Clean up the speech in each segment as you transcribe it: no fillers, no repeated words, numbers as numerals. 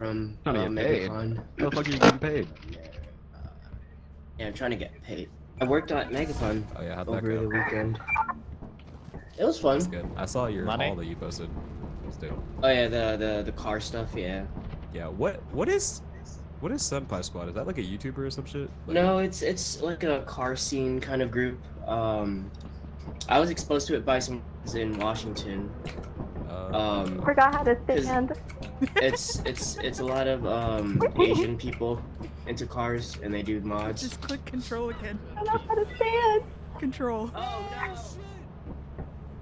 from Trying to get paid. MegaCon. How the fuck are you getting paid? Yeah, I'm trying to get paid. I worked at MegaCon Oh yeah, how'd that over go? the weekend. It was That's fun. good. I saw your Money? haul that you posted. It's dope. Oh yeah, the car stuff. Yeah. Yeah. What is Senpai Squad? Is that like a YouTuber or some shit? Like, No, it's like a car scene kind of group. I was exposed to it by some friends in Washington. Forgot how to stand. It's a lot of Asian people into cars and they do mods. Just click control again. I don't know how to stand. Control. Oh no!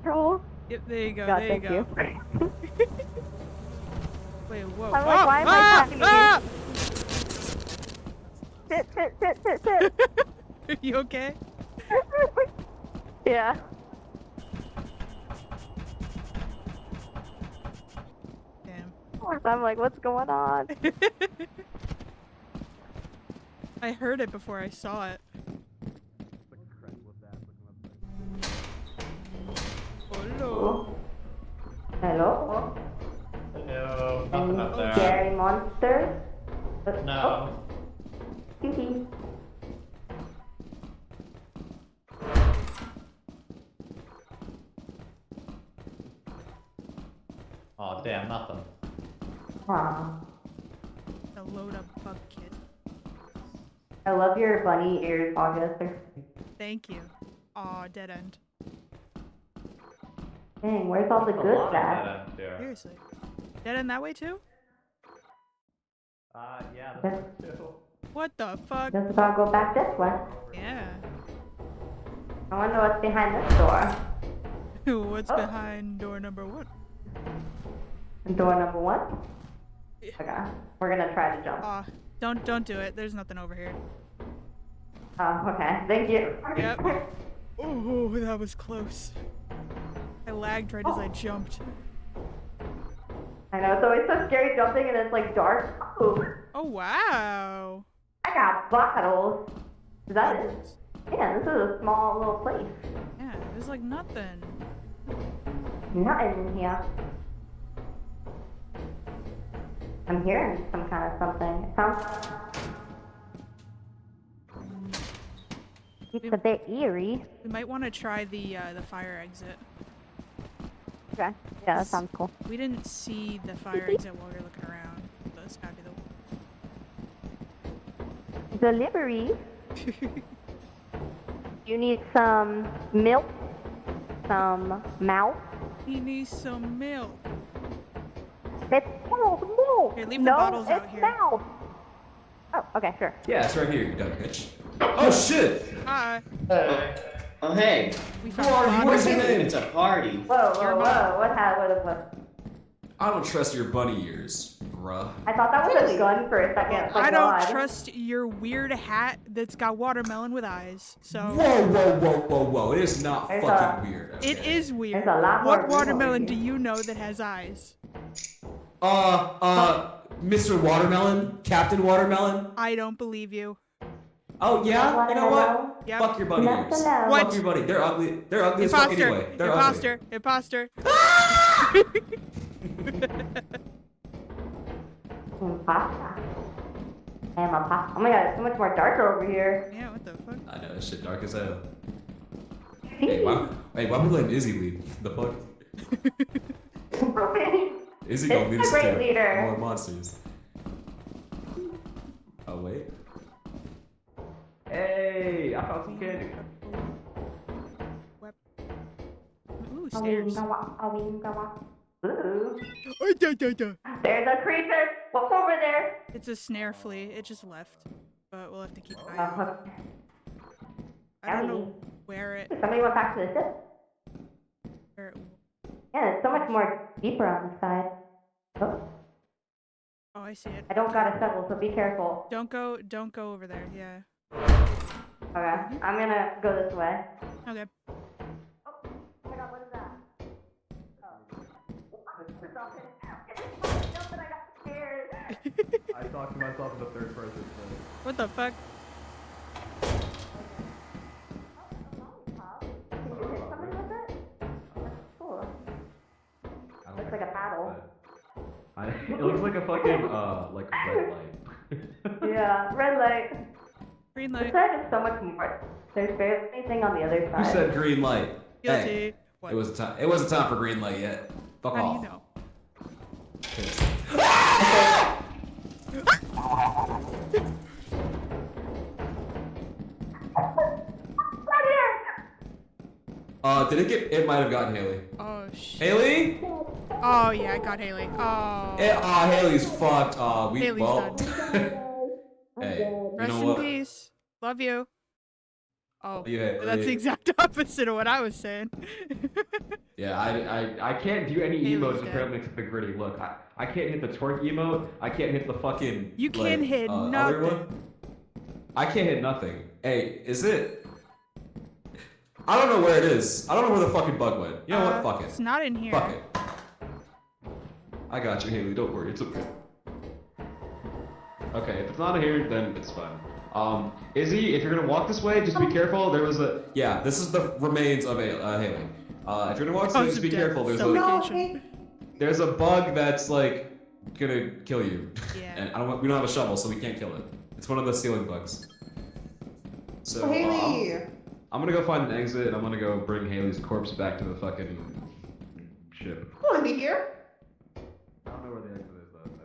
Control. Yep, there you go. God, there you thank go. you. Wait, whoa. I'm like, why am I talking to you? Sit. Are you okay? Yeah. Damn. I'm like, what's going on? I heard it before I saw it. Hello. Hello? Hello, nothing up there. Scary monsters? No. Hee. Oh damn, nothing. Aw. The load up bug kit. I love your bunny ears, August. Thank you. Aw, dead end. Dang, where's all the A good lot of stuff? dead ends here. Seriously. Dead end that way too? Yeah, this one too. What the fuck? Guess we gotta go back this way. Yeah. I wonder what's behind this door. What's Oh. behind door number 1? Door number 1? Okay, we're gonna try to jump. Aw, don't do it. There's nothing over here. Oh, okay. Thank you. Yep. Oh, that was close. I lagged right as I jumped. I know, it's always so scary jumping and it's like dark. Ooh, Oh, wow. I got bottles. Is that it? Yeah, this is a small little place. Yeah, there's like nothing. Nothing in here. I'm hearing some kind of something. It sounds... It's a bit eerie. We might want to try the fire exit. Okay. Yeah, that sounds cool. We didn't see the fire exit while we were looking around. So it's gotta be Delivery. You need some milk, some mouth. He needs some milk. It's milk. Here, leave the no, bottles out it's here. mouth. Oh, okay, sure. Yeah, it's right here, you dumb bitch. Oh shit! Hi. Oh hey! We Who found are you? What is your bottles. name? It's a party. Whoa, Your whoa, mom. whoa. What? I don't trust your bunny ears, bruh. I thought that was a gun for a second. I My don't God. trust your weird hat that's got watermelon with eyes. So Whoa. It is not There's fucking weird. Okay? it is weird. There's a lot more What room over watermelon do here. you know that has eyes? Mr. Watermelon? Captain Watermelon? I don't believe you. Oh yeah? You know what? Yep. Fuck your bunny Left ears. alone. What? Fuck your bunny. They're ugly. They're ugly as fuck Imposter. anyway. They're Imposter. ugly. Imposter. Pasta. I am a pasta. Oh my God, it's so much more darker over here. Yeah, what the fuck? I know, this shit dark as hell. Hey, why we letting Izzy lead? The fuck? Izzy gonna lead It's us a great to leader. more monsters. Oh wait. Hey, I found some candy. Ooh, stairs. Ooh. Oh, da, da, da. There's a creeper. What's over there? It's a snare flea. It just left. But we'll have to keep an eye out. I don't know where it... Somebody went back to the ship. Where it Yeah, it's so much more deeper on the side. Oh, oh, I see it. I don't got a shovel, so be careful. Don't go over there. Yeah. Okay, I'm gonna go this way. Okay. Oh my God, what is that? Stop it. Jump and I got scared. I talked to myself in the third person. What the fuck? Lollipop. Can you hit somebody with it? That's cool. Looks like a paddle. I It looks like a fucking like a red light. Yeah, red light. Green This light. side is so much more. There's barely anything on the other Who side. said green light? Guilty. Hey, What? it wasn't time. It wasn't time for green light yet. Fuck How off. do you know? Right here! Did it get? It might have gotten Haley. Oh shit. Haley? Oh yeah, I got Haley. Oh. Haley's fucked. We Haley's well. done. Hey, you Rest know in what? peace. Love you. Oh, Yeah, that's the exact opposite of what I was saying. Yeah, I can't do any Haley's emotes dead. apparently except the gritty. Look, I can't hit the twerk emote. I can't hit the fucking. You can't hit other nothing. one. I can't hit nothing. Hey, is it? I don't know where it is. I don't know where the fucking bug went. You know what? Fuck it. It's not in here. Fuck it. I got you, Haley. Don't worry. It's okay. Okay, if it's not here, then it's fine. Izzy, if you're gonna walk this way, just be careful. There was a. Yeah, this is the remains of Haley. If you're gonna walk this way, Cause just of be death, careful. suffocation. There's a bug that's like gonna kill you. Yeah. And we don't have a shovel, so we can't kill it. It's one of the ceiling bugs. So Haley! I'm gonna go find an exit, and I'm gonna go bring Haley's corpse back to the fucking ship. I wanna be here. I don't know where the exit is though. So.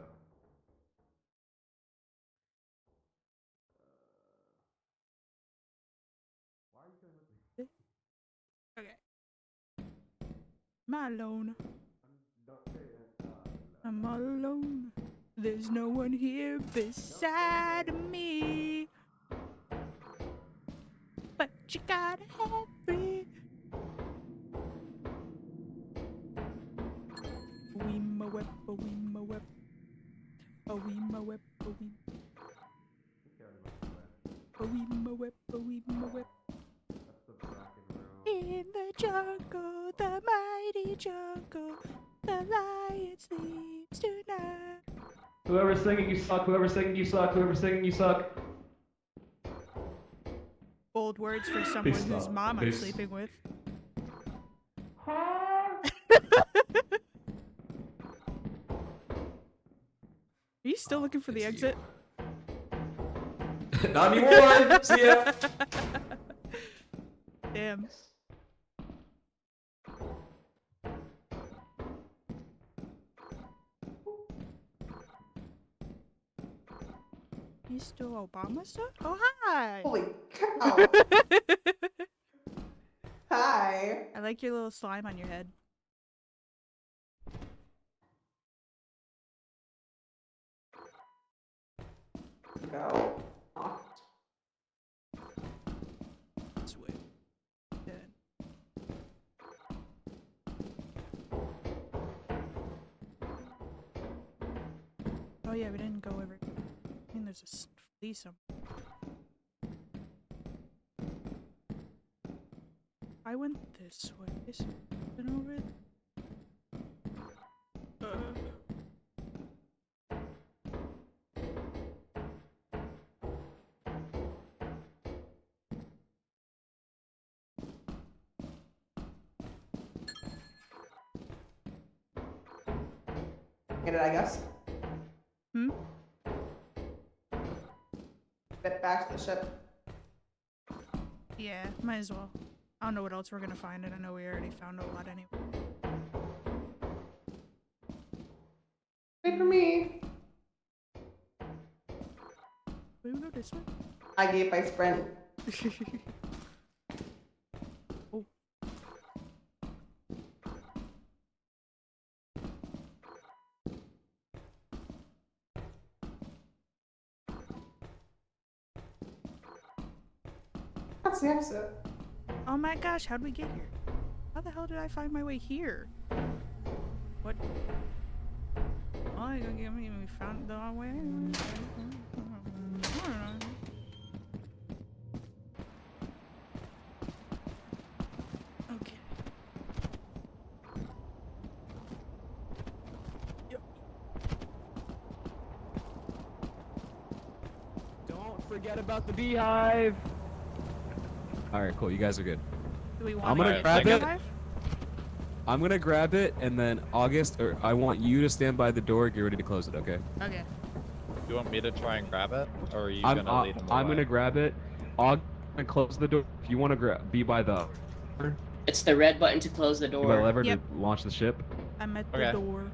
Why are you coming with me? Okay. I'm all alone. I'm all alone. There's no one here beside me. But you gotta have me. We my whip, we my whip. We my whip, we. We my whip, we my whip. In the jungle, the mighty jungle, the lion sleeps tonight. Whoever's singing, you suck. Whoever's singing, you suck. Whoever's singing, you suck. Bold words for someone whose stop. mom I'm Please. sleeping with. Are you still looking for the it's you. exit? Not anymore. See ya. Damn. Mr. Obama, sir? Oh, hi! Holy cow. Hi. I like your little slime on your head. Go. Oh. Sweet. Dead. Oh yeah, we didn't go over. I think there's a flea somewhere. I went this way. Is it over it? Get it, I guess. Hmm? Get back to the ship. Yeah, might as well. I don't know what else we're gonna find, and I know we already found a lot anyway. Wait for me. We go this way. I gave my sprint. Oh. That's the exit. Oh my gosh, how'd we get here? How the hell did I find my way here? What? Oh, you gonna give me we found the way? I don't know. Okay. Yep. Don't forget about the beehive. All right, cool. You guys are good. Do we want I'm gonna to grab get it. the hive? I'm gonna grab it, and then August, or I want you to stand by the door, get ready to close it, okay? Okay. You want me to try and grab it, or are you I'm gonna lead him away? I'm gonna grab it. August, and close the door. If you want to be by the It's the red button to close the be by the door. lever Yep. to launch the ship. I'm at the Okay. door.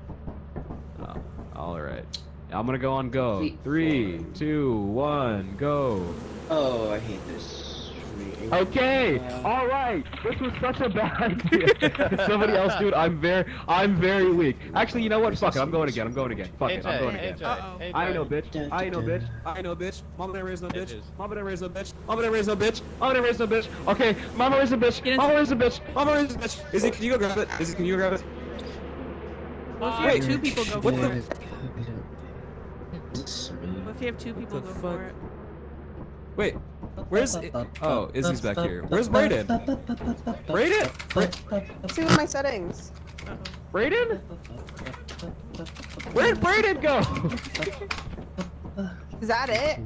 Oh, all right. I'm gonna go on go. Wait, 3, 2, 1, go. Oh, I hate this. Okay, all right. This was such a bad idea. Somebody else do it. I'm very weak. Actually, you know what? Fuck it. I'm going again. Fuck it. I'm going again. Uh-oh. I ain't no bitch. I ain't no bitch. I ain't no bitch. Mama didn't raise no bitch. Mama didn't raise no bitch. Mama didn't raise no bitch. Mama didn't raise no bitch. Okay, Mama raised a bitch. Mama raised a bitch. Mama raised a bitch. Izzy, can you go grab it? Izzy, can you go grab it? Well, if you Wait, have two people, go what for the- it. Well, if you have two people, go fuck? for it. Wait, where's? Oh, Izzy's back here. Where's Brayden? Brayden? See with my settings. Uh-oh. Brayden? Where'd Brayden go? Is that it?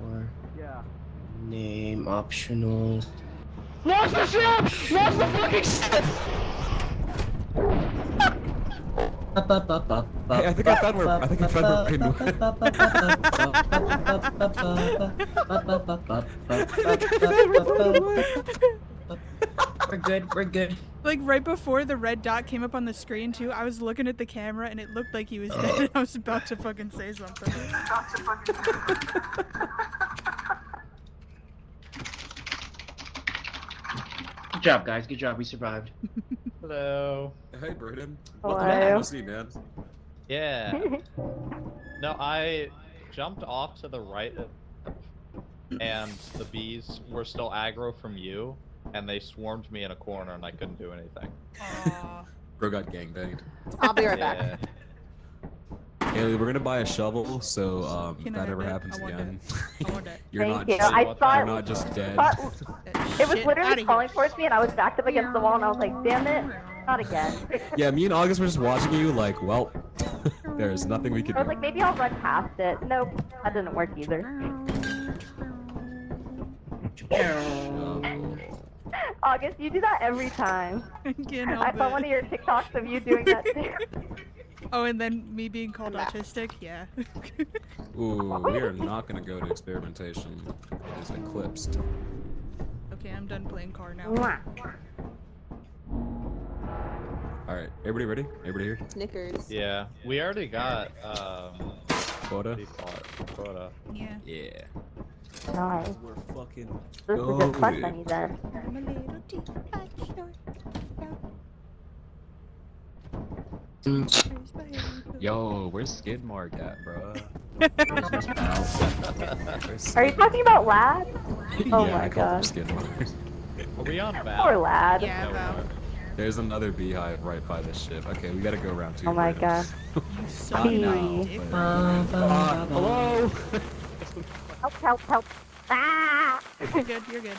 Or Yeah. name optional. Launch the ship! Launch the fucking ship! Hey, I think I found where We're good. We're good. Like right before the red dot came up on the screen too, I was looking at the camera and it looked like he was dead and I was about to fucking say something. Good job, guys. Good job. We survived. Hello. Hey, Brayden. Hello. See, man. Yeah. No, I jumped off to the right, and the bees were still aggro from you, and they swarmed me in a corner, and I couldn't do anything. Aw. Bro got gangbanged. I'll be right back. Yeah. Haley, we're gonna buy a shovel, so if Can I that have ever it? happens I want again, I want it. you're Thank not you. just, I you're saw you're it. not just dead. But it was literally Outta calling here. towards me, and I was backed up against the wall, and I was like, "Damn it, not again." Yeah, me and August were just watching you, like, well, there's nothing we can I do. was like, maybe I'll run past it. Nope, that didn't work either. August, you do that every time. I can't I help saw it. one of your TikToks of you doing that too. Oh, and then me being called autistic? Yeah. Ooh, we are not gonna go to experimentation. It is eclipsed. Okay, I'm done playing car now. Mwah. Alright, everybody ready? Everybody here? Snickers. Yeah. We already got, Quota? default quota. Yeah. Yeah. Nice. We're fucking This is a good fun going. bunny then. I'm a little teapot short. Yo, where's Skidmark at, bro? Are you talking about Lad? Oh yeah, my I called him god. Skidmark. Are we on Val? Poor Lad. Yeah, No, Val. we're not. There's another beehive right by this ship. Okay, we gotta go around 2. Oh my Brayden. god. You suck Hey. my dick. Hello? Help, help, help. Ah! You're good, you're good.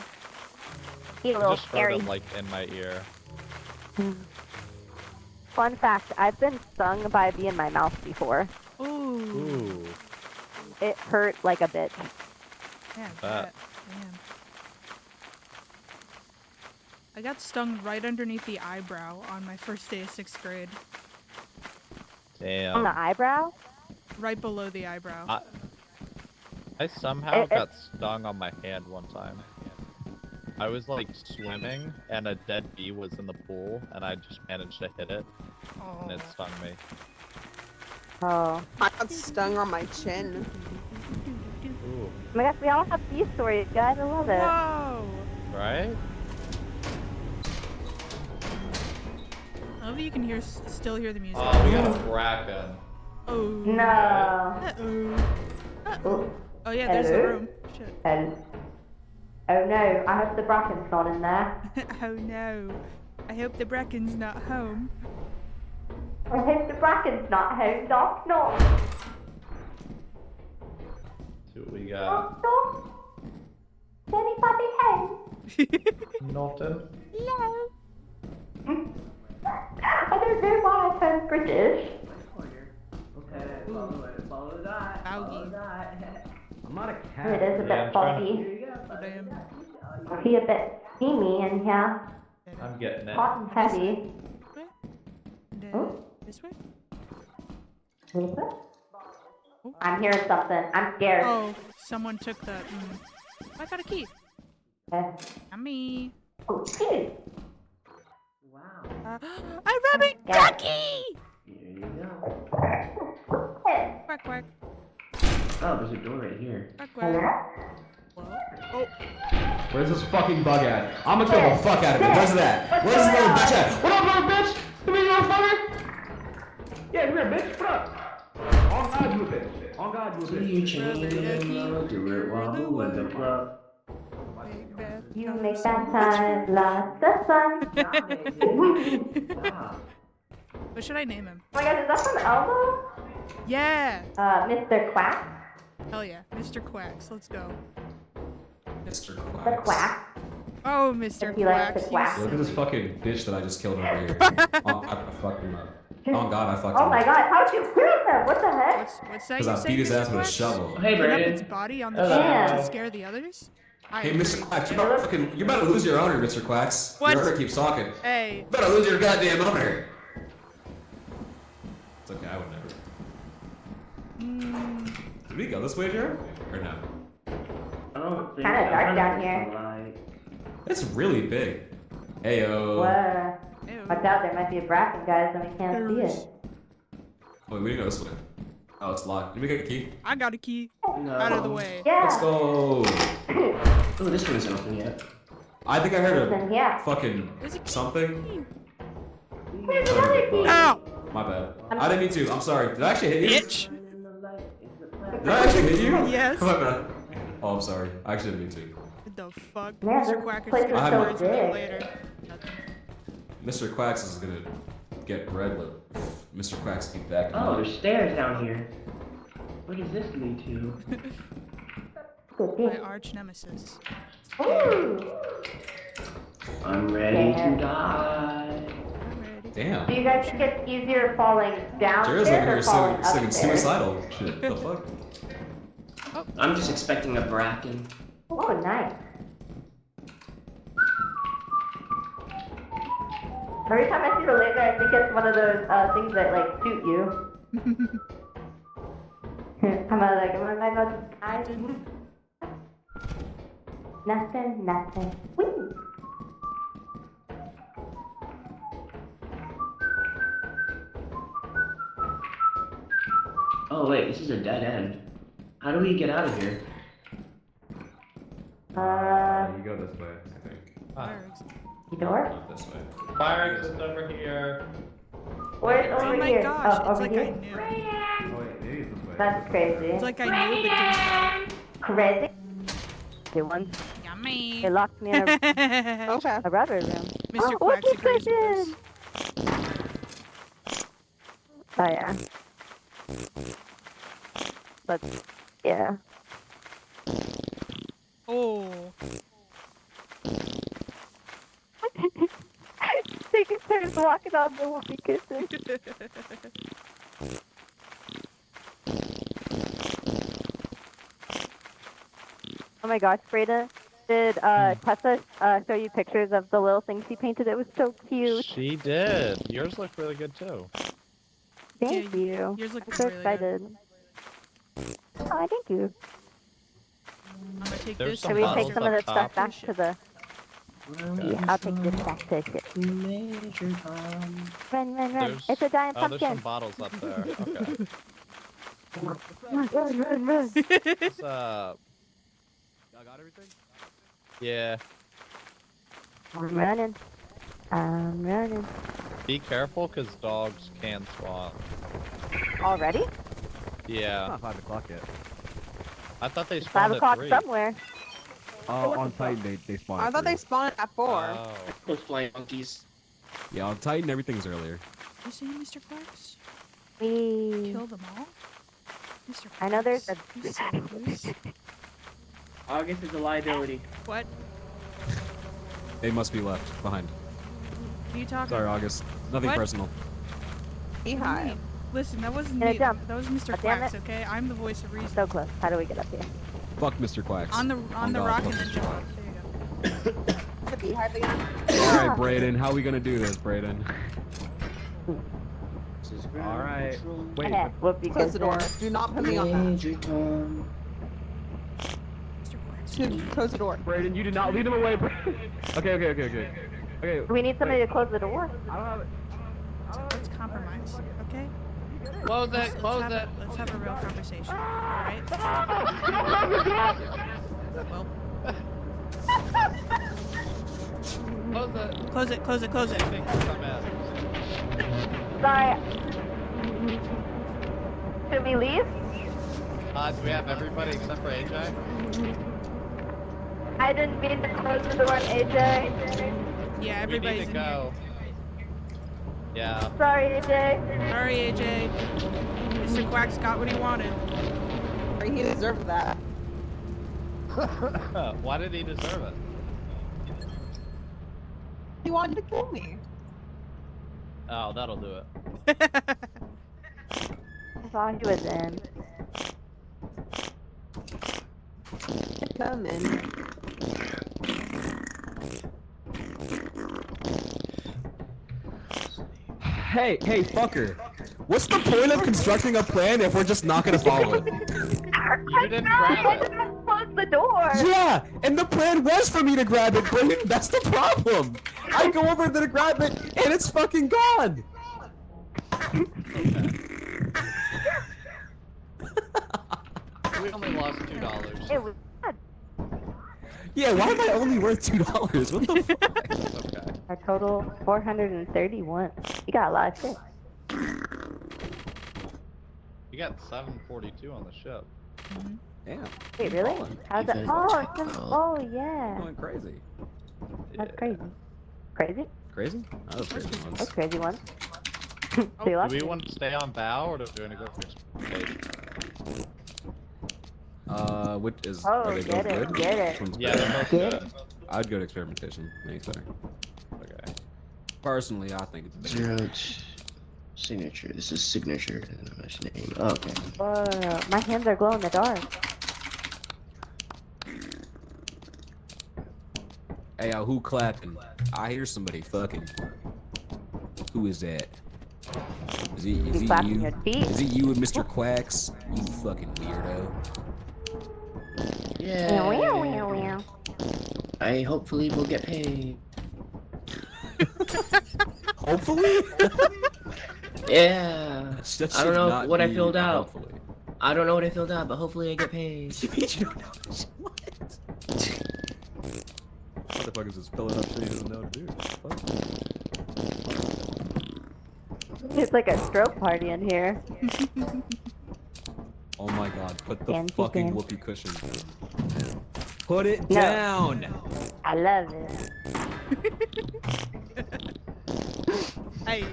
He's a I little just heard scary. him, like, in my ear. Fun fact, I've been stung by a bee in my mouth before. Ooh. Ooh. It hurt like a bitch. Yeah, Bet. that. Damn. I got stung right underneath the eyebrow on my first day of 6th grade. Damn. On the eyebrow? Right below the eyebrow. I somehow It- got stung on my hand one time. I was like swimming and a dead bee was in the pool and I just managed to hit it and it Oh. stung me. Oh. I got stung on my chin. Ooh. Oh my gosh, we all have bee stories, guys. I love it. Whoa! Right? I love that you can still hear the music. Oh, we got a bracken. Oh. No. Uh-oh. Oh, Oh yeah, there's the Hello? room. Shit. oh no, I hope the bracken's not in there. Oh no. I hope the Bracken's not home. I hope the bracken's not home. Knock, knock. See what we got. Knock, knock. Is anybody home? Nothing. No. I don't know why I turned British. Foggy. I'm not a It cat. is a Yeah, bit I'm trying foggy. Oh, damn. I feel a bit steamy in here. It I'm getting it. Hot and heavy. This way? This way? I'm hearing something. I'm scared. Oh, someone took the. I got a key. Yummy. Oh, key. A rabbit ducky! Here you go. Quack quack. Oh, there's a door right here. Quack quack. Oh. Where's this fucking bug at? I'm gonna kill the fuck out of it. Where's that? Where's this little bitch at? What up, little bitch? Come here, you motherfucker! Yeah, come here, bitch. What up? On God, you a bitch. On God, you a bitch. You change it, do it while with the club. You make that time lots of fun. What should I name him? Oh my god, is that from Elmo? Yeah! Mr. Quack? Hell yeah. Mr. Quacks. Let's go. Mr. The Quacks. Quack? Oh, Mr. He likes Quacks. to quack. Look at this fucking bitch that I just killed over here. Oh, I fucked him up. Oh god, I fucked him Oh my up. god, how'd you kill him? What the heck? What's that Because you I say, beat his Mr. ass with a Quacks? shovel. Hey, Put up Brandon. its body on the Hello. shelf to scare the others? Hey, Mr. Quacks, you're about to lose your owner, Mr. Quacks. What? Your owner keeps talking. Hey. You better lose your goddamn owner. It's okay, I would never. Did we go this way, Jared? Or no? I don't think Kinda dark down here. Light. It's really big. Heyo. Whoa. Ew. Watch out, there might be a bracken, guys, and we can't see it. Wait, we didn't go this way. Oh, it's locked. Did we get a key? I got a key. No. Out of the way. Yeah. Let's go. Oh, this one isn't open yet. I think I heard Listen, a yeah. fucking There's a key. something. There's another key. Ow! My bad. I didn't mean to. I'm sorry. Did I actually hit you? Bitch! Did I actually hit you? Yes. My bad. Oh, I'm sorry. I actually didn't mean to. What the fuck? Man, Mr. this Quack place is is gonna so words with you big. later. Nothing. Mr. Quacks is gonna get red lip. Mr. Quacks keep back. Oh, there's stairs down here. What does this lead to? My arch nemesis. Ooh. I'm ready Yeah. to die. I'm ready. Damn. Do you guys think it's easier falling Jared's looking downstairs here or falling singing upstairs? suicidal shit. The fuck? I'm just expecting a bracken. Oh, nice. Every time I see the laser, I think it's one of those things that like shoot you. I'm like, oh my god, guys. Nothing. Whee! Oh wait, this is a dead end. How do we get out of here? You go this way, I think. Fire exit. Door? Not this way. Fire exit's over here. Where's over Oh my here? gosh, Oh, it's over like here? I knew. Oh wait, maybe it's this way. That's crazy. It's like I knew, but didn't Crazy? Good one. know. Yummy. They locked me in a, Okay. a rubber room. Mr. Oh, Quacks what's agrees with this? us. Oh yeah. But yeah. Oh. Taking turns walking on the wall kissing. Oh my gosh, Freda, did Tessa show you pictures of the little things she painted? It was so cute. She did. Yours looked really good too. Thank Yeah, you. yours looked I'm so really good. excited. Oh, thank you. I'm gonna take There's this. some Should we bottles take some up of this top. stuff back to the... Yeah, I'll take this back to the ship. Major Tom. Run. There's- It's a giant Oh, there's some pumpkin. bottles up there. Okay. Run. It's, Y'all got everything? yeah. I'm running. Be careful, because dogs can spawn. Already? It's Yeah. not 5 o'clock yet. I thought they 5 spawned at o'clock 3. somewhere. On Titan, they spawn. I at thought they 3. spawned at 4. Oh. Those flying monkeys. Yeah, on Titan, everything's earlier. You see, Mr. Quacks? We... Kill them all? Mr. Quacks. I know there's a... You so loose. August is a liability. What? They must be left behind. What are you talking Sorry, August. Nothing What? personal. Beehive. Listen, that wasn't Gonna me. jump. That was Mr. God damn Quacks, okay? I'm the voice of reason. So close. How do we get up here? Fuck Mr. Quacks. On the God, rock fuck and then Mr. jump Quacks. up. There you go. beehive again? Alright, Brayden, how are we gonna do this, Brayden? Alright. Wait, Okay, whoopee Close the door. goes Do not put me on that. Major Tom. Dude, close the door. Brayden, you do not lead him away, Brayden. Okay. Okay. We need somebody to close the door. I don't have it. Let's compromise, okay? Close it, close it. Let's have a real conversation, alright? Well, Close it. close it. Big dumbass. Sorry. Should we leave? Do we have everybody except for AJ? I didn't mean to close the door on AJ. Yeah, We need everybody's to in go. Yeah. Sorry, AJ. here. Sorry, AJ. Mr. Quacks got what he wanted. He deserved that. Why did he deserve it? He wanted to kill me. Oh, that'll do it. I thought he was in. Come in. Hey, fucker. What's the point of constructing a plan if we're just not gonna follow it? You didn't grab it. Close the door. Yeah, and the plan was for me to grab it, Brayden. That's the problem. I go over there to grab it, and it's fucking gone. We only lost $2. It was bad. Yeah, why am I only worth $2? What the fuck? Okay. Our total 431. You got a lot of shit. You got 742 on the ship. Damn, Wait, really? How's that? Even Oh, check it's out. oh yeah. going crazy. That's crazy. Crazy? Crazy? That was crazy That's once. crazy one. So you Do lost we me. want to stay on bow or do we want to go for exploration? Which is? Oh, are they get both it, good? get it. Which one's Yeah, better? they're both Get good. it. I'd go to experimentation. Makes better. Okay. Personally, I think it's better. Zero signature. This is signature. Nice name. Oh, okay. Whoa, my hands are glow in the dark. Hey, who clapping? I hear somebody fucking. Who is that? Is You it clapping you? your feet? Is it you and Mr. Quacks? You fucking weirdo. Meow, meow, Yeah. meow, meow. I hopefully will get paid. Hopefully? Yeah. That I should don't know not what I be filled a out. hopefully. I don't know what I filled out, but hopefully I get paid. You mean you don't know what? Motherfuckers just filling up shit he doesn't know what to do. Fuck. It's like a stroke party in here. Oh my god, put the Fancy fucking pants. whoopee cushion. Put it No. down! I love it. Hey,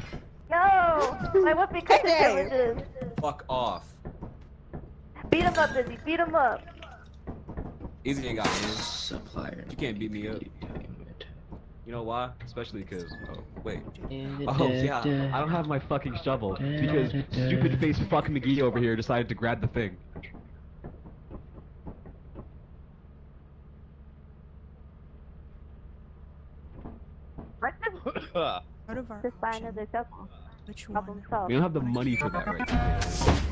No! My whoopee cushion Hey. privileges. Fuck off. Beat him up, Izzy. Beat him up. Easy ain't got hands. Supplier. You can't beat me up. You know why? Especially because, oh, wait. Oh, Oh yeah, I don't have my fucking shovel because stupid face fuck McGee over here decided to grab the thing. What the out of our just buy option, another shovel? which Problem one? solved. We don't have the money for that right now.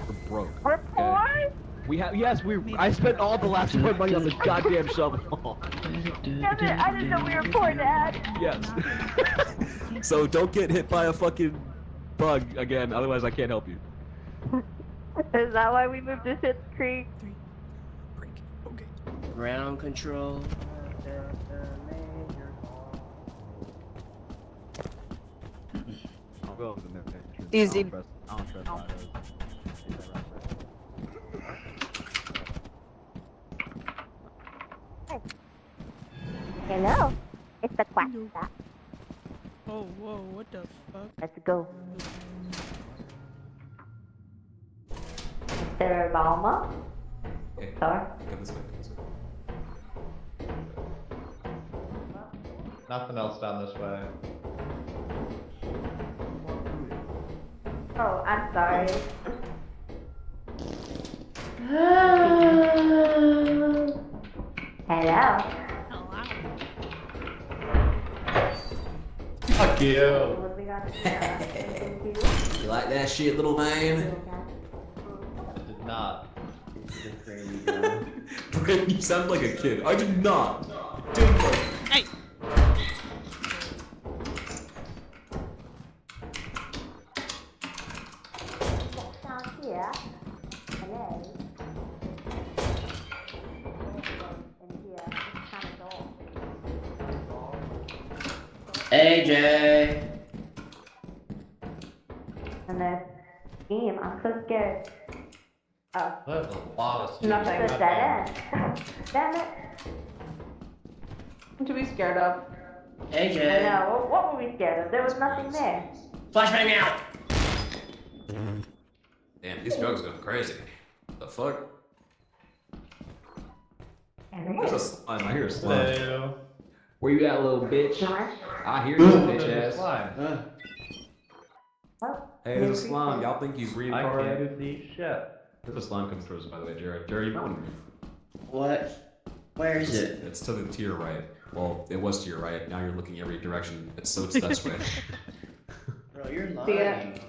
We're broke. We're okay? poor? We have, yes, I spent all the last money on this goddamn shovel. Damn it, I didn't know we were poor, Dad. Yes. So don't get hit by a fucking bug again, otherwise I can't help you. Is that why we moved to Schitt's Creek? Break. Okay. Ground control. I'll go over the next. Easy. I don't trust that. Hello. It's the quack shop. Oh, whoa, what the fuck? Let's go. Mr. Balma? Okay. Sorry. Come this way, come this way. Nothing else down this way. Oh, I'm sorry. Hello. Fuck you. You like that shit, little man? I did not. You sound like a kid. I did not. I didn't like. Hey! AJ. And there's steam. I'm so scared. Oh, There's a lot of Nothing. it's a dead end. Damn it. What to be scared of? I AJ. know. What were we scared of? There was nothing there. Flashbang out. Damn, these drugs are going crazy. What the fuck? There's a slime. I hear a slime. Hello. Where you at, little bitch? I hear you, bitch ass. Slime. Hey, there's a slime. Y'all think he's I reincarnated? can't see shit. There's a slime coming towards us, by the way, Jared. Jared, you might want to move. What? Where is it? It's to your right. Well, it was to your right. Now you're looking every direction. It's that way. Bro, you're See ya. lying.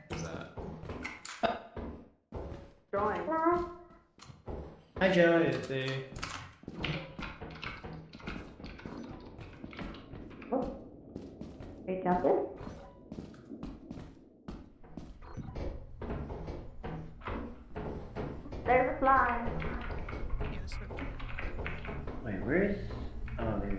What's that? Drawing. Hi, Joe. See. Are you jumping? There's a fly. Yes, okay. Wait, where is? Oh, there.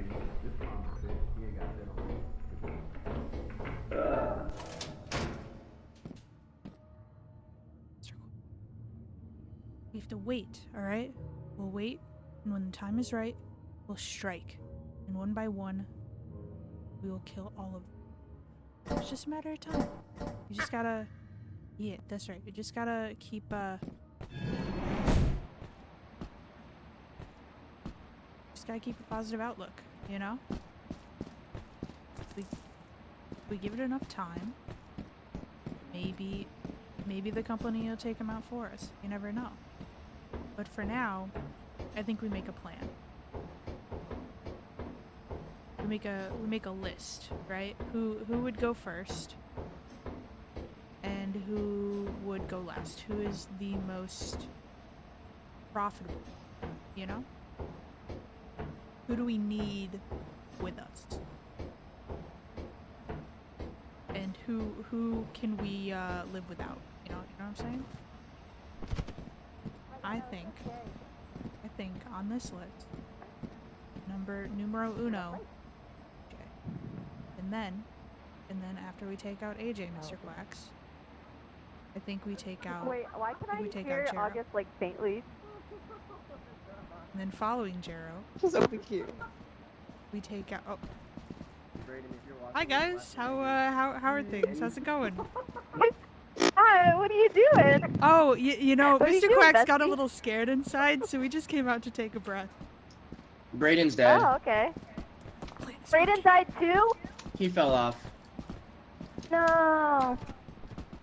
Circle. We have to wait, alright? We'll wait, and when the time is right, we'll strike. And one by one, we will kill all of them. It's just a matter of time. You just gotta... Yeah, that's right. You just gotta keep, just gotta keep a positive outlook, you know? We give it enough time. Maybe the company will take them out for us. You never know. But for now, I think we make a plan. We make a list, right? Who would go first? And who would go last? Who is the most profitable? You know? Who do we need with us? And who can we live without? You know what I'm saying? I think on this list, numero uno, okay. And then after we take out AJ, Mr. Quacks, I think we take out. Wait, why can we I take hear out Jero. August like faintly? And then following Jero, Just so cute. we take out. Oh. Hi guys, how are things? How's it going? Hi, what are you doing? Oh, you know, What are you Mr. doing, Quacks got a bestie? little scared inside, so we just came out to take a breath. Brayden's dead. Oh, okay. Plan is Brayden working. died too? He fell off No.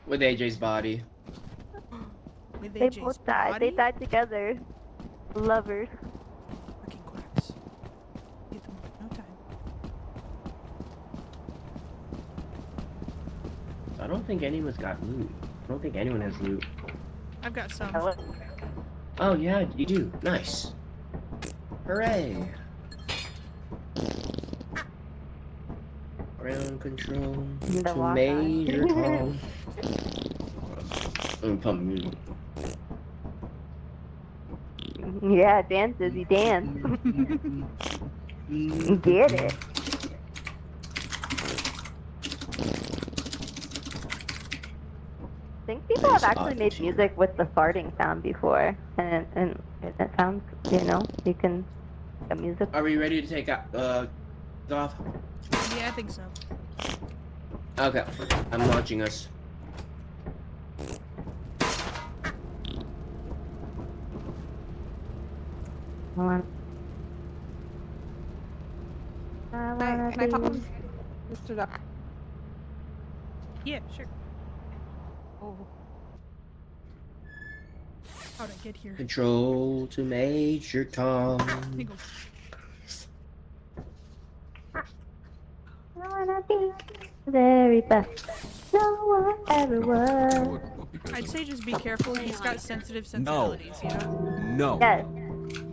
with AJ's body. With They AJ's both died. body? They died together. Lovers. Freaking Quacks. Get them no time. I don't think anyone's got loot. I don't think anyone has loot. I've got some. Hello? Oh yeah, you do. Nice. Hooray. Ground control The to walk-on. Major Tom. I'm pump music. Yeah, dances. You dance. You get it. I think people have actually made music with the farting sound before, and it sounds, you know, you can a music. Are we ready to take out off? Yeah, I think so. Okay, I'm launching us. Can I pop him? Mr. Duck. Yeah, sure. Oh. How'd I get here? Control to Major Tom. Hang on. I wanna be very best. No one ever was. I'd say just be careful. He's got sensitive No. sensibilities, you know? No. Yes.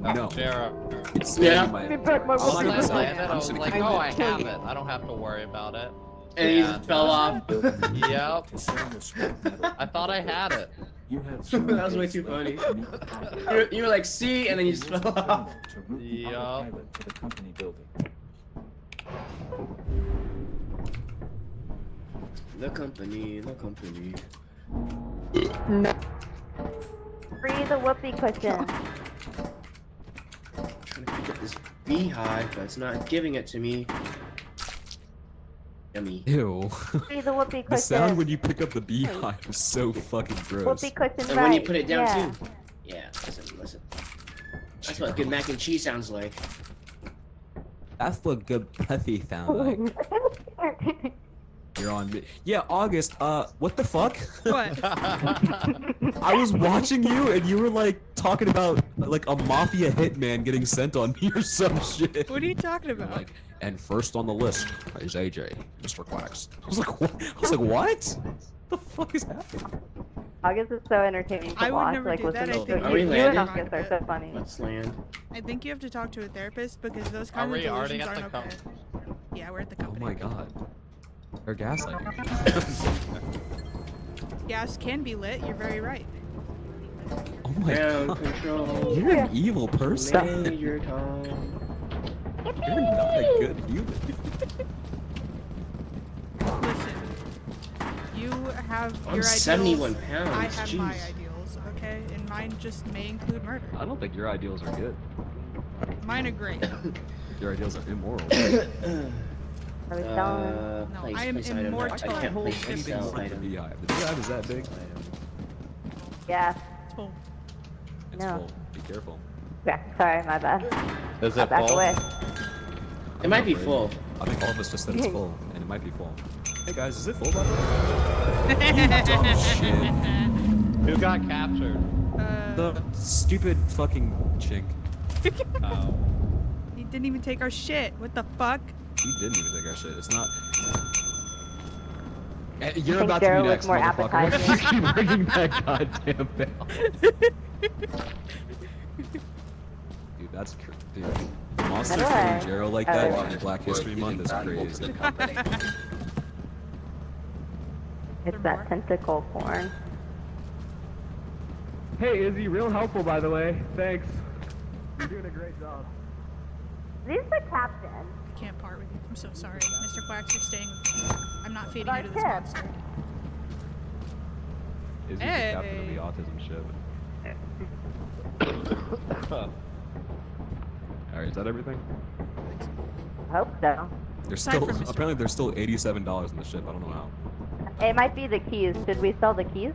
No. Jared. It's Yeah. my. Give me back my Once I'm I gonna- landed, I I'm was just like, gonna- oh, I have it. I don't have to worry about it. And he just fell off. Yep. I thought I had it. That was way too funny. You were like, see, and then you just fell off. Yup. The company, the company. Free the whoopee cushion. Trying to pick up this beehive, but it's not giving it to me. Yummy. Ew. Free the whoopee cushion. The sound when you pick up the beehive is so fucking gross. Whoopee cushion And right. when you put it down yeah. too. Yeah, listen. That's what good mac and cheese sounds like. That's what good puffy sound like. You're on me. Yeah, August, what the fuck? What? I was watching you and you were like talking about like a mafia hitman getting sent on me or some shit. What are you talking You're about? like, and first on the list is AJ, Mr. Quacks. I was like, what? What? The fuck is happening? August is so entertaining to I would watch. never like, do that. listen I to think Are we you landing? and August are so funny. Let's land. I think you have to talk to a therapist because those Are kinds of we already delusions at the aren't okay. Yeah, we're at the Oh company. my god. They're gaslighting. Gas can be lit. You're very right. Oh my Ground god. control. You're an evil person. Major Tom. You're not a good human. Listen, you have I'm your 71 ideals. pounds. I have my Jeez. ideals, okay? And mine just may include murder. I don't think your ideals are good. Mine are great. Your ideals are immoral. Are we selling? No, Place, I am place item. immortal. I can't place and Anything sell from the item. beehive. The beehive is that big? Yeah. It's full. It's No. full. Be careful. Yeah. Sorry, my bad. Is I'll it back full? away. It might be full. I think all of us just said it's full, and it might be full. Hey guys, is it full by the way? You dumb shit. Who got captured? The stupid fucking chink. Oh. He didn't even take our shit. What the fuck? He didn't even take our shit. It's not. You're think about to Daryl be was next, more motherfucker. appetizing. You keep ringing that goddamn bell. Dude, that's dude. Monster By the killing way, Gerald like that during Black History Month is crazy. It's that tentacle porn. Hey, Izzy, real helpful, by the way. Thanks. You're doing a great job. He's the captain. I can't part with you. I'm so sorry. Mr. Quacks, you're staying with me. I'm not feeding you to this Tip. monster. Is he the captain of the autism ship? Alright, is that everything? I hope so. There's Aside still from Mr. apparently there's still $87 in the ship. I don't know how. It might be the keys. Should we sell the keys?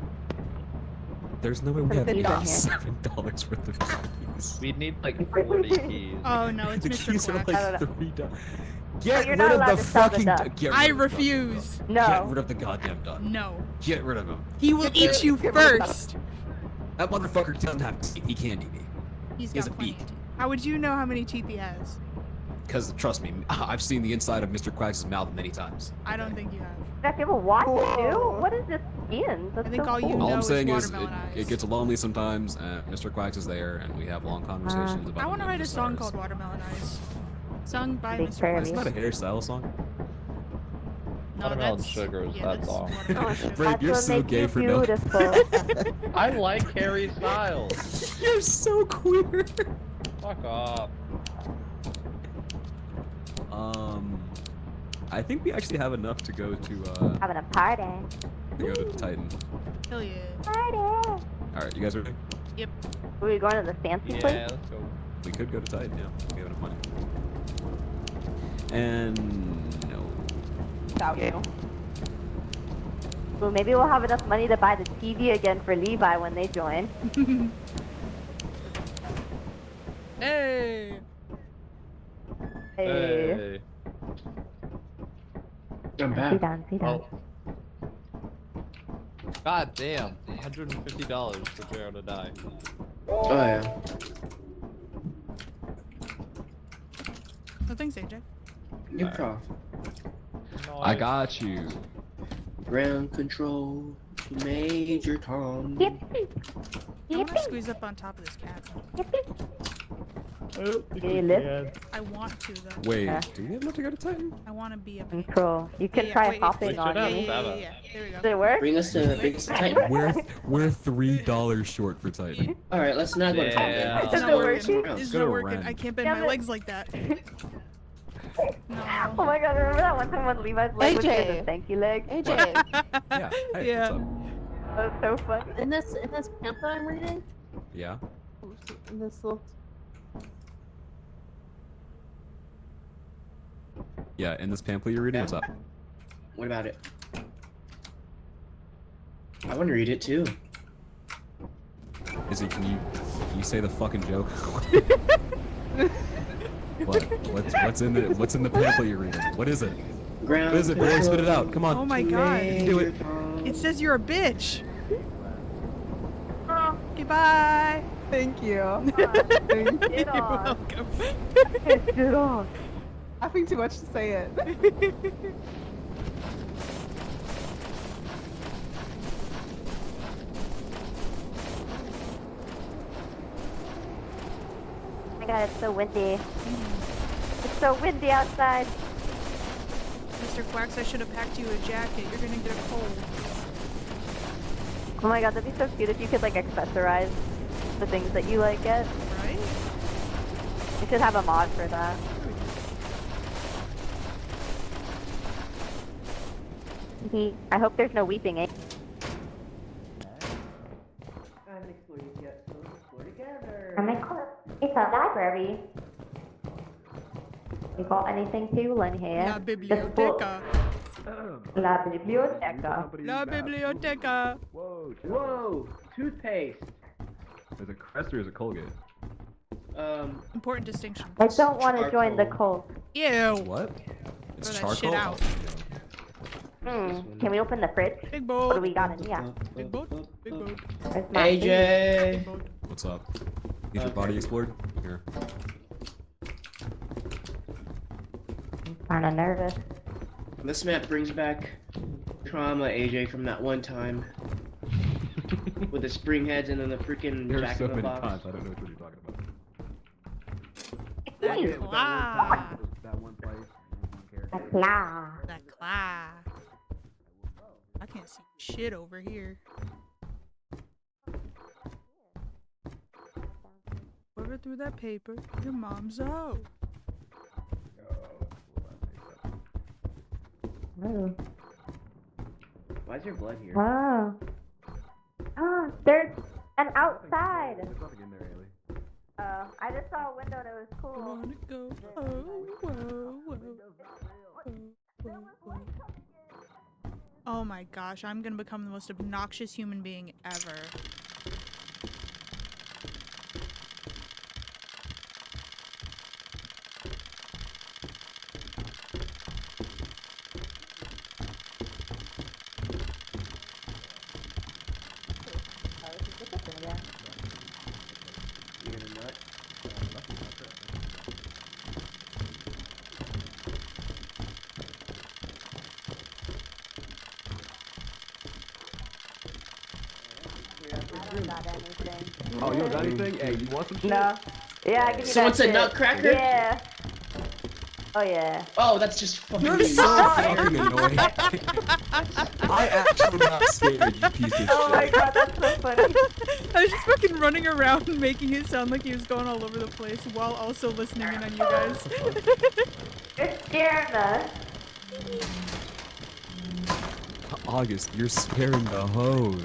There's no way we have Put the keys on $87 worth of keys. We'd need like 40 keys. Oh no, it's The Mr. keys are Quack. like I don't know. $3. Get you're rid not of allowed the to sell the fucking. duck. Get rid I of the refuse. duck. No. Get rid of the goddamn duck. No. Get rid of him. He will eat you first. That motherfucker doesn't have teeth. He can't eat me. He's He has got a plenty beak. of teeth. How would you know how many teeth he has? Because trust me, I've seen the inside of Mr. Quack's mouth many times. I don't think you have. That people watch it too? What is this skin? That's I think so all you cool. know All I'm is saying is, watermelon eyes. it gets lonely sometimes, and Mr. Quacks is there, and we have long conversations about. I want to write a song stars. called Watermelon Eyes. Sung by Big Mr. fan. Quack. Isn't that a hairstyle song? No, Watermelon that's, Sugar is yeah, that that's song. Watermelon Sugar. Frank, That's you're what so makes gay you for no. beautiful. I like Harry Styles. You're so queer. Fuck off. I think we actually have enough to go to Having a party. Titan. Hell yeah. Party. All right, you guys ready? Yep. Are we going to the fancy place? Yeah, let's go. We could go to Titan, yeah. We have enough money. And no. Without you. Well, maybe we'll have enough money to buy the TV again for Levi when they join. Hey. Hey. I'm Sit back. down, sit down. Oh. God damn. $150 for Jared to die. Oh yeah. No thanks, AJ. Improv. noise. I got you. Ground control to Major Tom. Yippee! I want to Yippee! squeeze up on top of this cabin. Yippee! I don't think Can you we lift? can. I want to though. Wait, Yeah. do we have enough to go to Titan? I want to be up here. Control. You can Yeah, try wait, hopping we on should have me. seven. Yeah. There we go. Does it work? Bring us to Titan. We're $3 short for Titan. All right, let's not go to Titan. Yeah. Let's It's Does not it go work? somewhere working. else. It's Go not to working. Ren. I can't bend Damn my it. legs like that. No. Oh my god, remember that one time when Levi's leg was AJ. in the thank you leg? AJ, Yeah. Hey, Yeah. what's up? That was so funny. in this pamphlet I'm reading, Yeah. in this little Yeah, in this pamphlet you're reading, Yeah. what's up? What about it? I want to read it too. Izzy, can you say the fucking joke? What's in the pamphlet you're reading? What is it? Ground What is it, boy? Spit it out. Come on. Oh my god. Do it. It says you're a bitch. Oh, Goodbye. Thank you. Get You're on. welcome. Get on. Having too much to say it. Oh my god, it's so windy. It's so windy outside. Mr. Quacks, I should have packed you a jacket. You're gonna get a cold. Oh my god, that'd be so cute if you could like accessorize the things that you like get. Right? You should have a mod for that. I hope there's no weeping, eh? I'm it's a library. You got anything to in here? La Just biblioteca. book. La biblioteca. La biblioteca. Whoa! Toothpaste. Is it Crest or is it Colgate? Important distinction. I don't want to join the cult. Ew. What? It's Throw that shit charcoal? out. Can we open the fridge? Big What do boat. we got in here? Big boat. Big boat. Where's my food? AJ. Big boat. What's up? Need your Okay. body explored? Here. I'm kind of nervous. This map brings back trauma, AJ, from that one time with the spring heads and then the freaking There are Jack so in the many Box. times, I don't know what you're talking about. That claw. That one place, one The character. claw. That claw. I can't see shit over here. Whoever threw that paper, your mom's out. Oh. Why is there blood here? Oh. Oh, there's an outside. There's nothing in there, Haley. Oh, I just saw a window and it was cool. Wanna go? Oh, whoa, whoa, whoa, whoa. Oh my gosh, I'm gonna become the most obnoxious human being ever. You're a nut. Not anything. Oh, you don't got anything? Hey, you want some shit? No. Yeah, I give you Someone that said shit. nutcracker? Yeah. Oh yeah. Oh, that's just fucking You're mean. so fucking annoying. I actually not scared, you piece of Oh my shit. god, that's so funny. I was just fucking running around and making it sound like he was going all over the place while also listening in on you guys. You're scaring us. August, you're scaring the hose.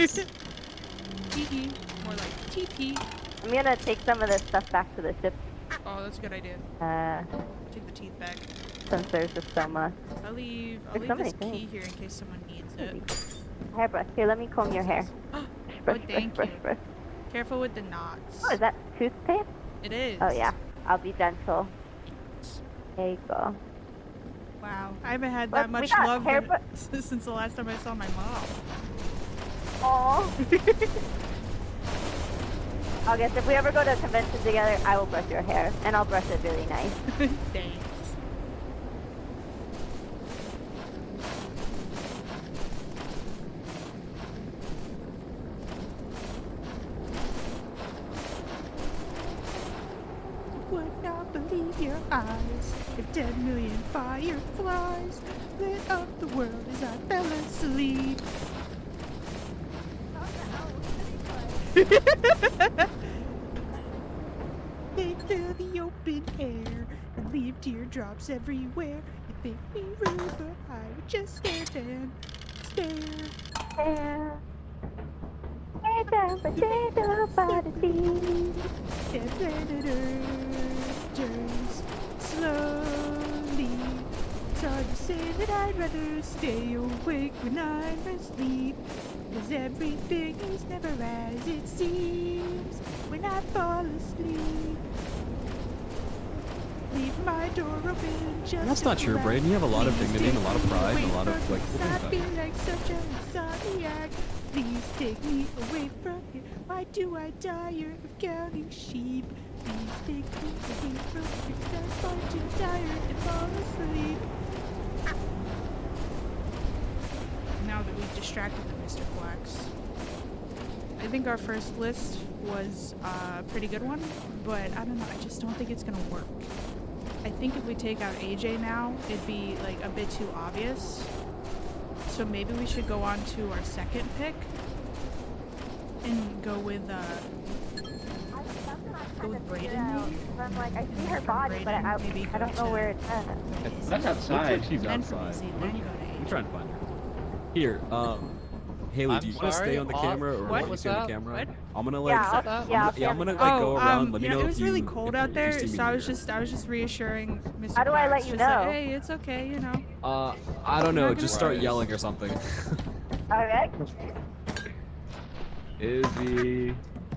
Tee-hee. More like TP. I'm gonna take some of this stuff back to the ship. Oh, that's a good idea. Take the teeth back. Since there's just so much. I'll leave There's so this many key things. here in case someone needs it. Hairbrush. Here, let me comb your hair. Oh, Brush, thank brush, you. brush. Careful with the knots. Oh, is that toothpaste? It is. Oh yeah. I'll be gentle. There you go. Wow, I haven't had Look, that we much got love hairbrush. since the last time I saw my mom. Aww. August, if we ever go to a convention together, I will brush your hair, and I'll brush it really nice. Thanks. believe your eyes. If 10 million fireflies lit up the world as I fell asleep. They fill the open air and leave teardrops everywhere. You think me rude, but I would just stand and stare. Dead predator turns slowly. It's hard to say that I'd rather stay awake when I'm asleep. 'Cause everything is never as it seems when I fall asleep. Leave my door open just That's not true, Braden. You have a lot of dignity and a lot of pride and a lot of like. I feel like such a insomniac. Please take me away from here. Why do I tire of counting sheep? Please take me away from here. I'm far too tired to fall asleep. Now that we've distracted the Mr. Flax, I think our first list was a pretty good one, but I don't know. I just don't think it's gonna work. I think if we take out AJ now, it'd be like a bit too obvious. So maybe we should go on to our second pick and go with Brayden. I'm like, I see her body, but I don't know where it's at. That's outside. She's Then from outside. Izzy, then go to I'm AJ. trying to find her. Here, Haley, I'm do you want to sorry, stay on the camera or what want to was stay on that? the camera? What? I'm gonna Yeah, like, I'm gonna like go around. Let me know it if was you. really cold if out you there, see me so I was here. just reassuring Mr. How do I Flax, let you just like, know? hey, it's okay, you know. I don't know. Not Just gonna start worry. yelling or something. Alright.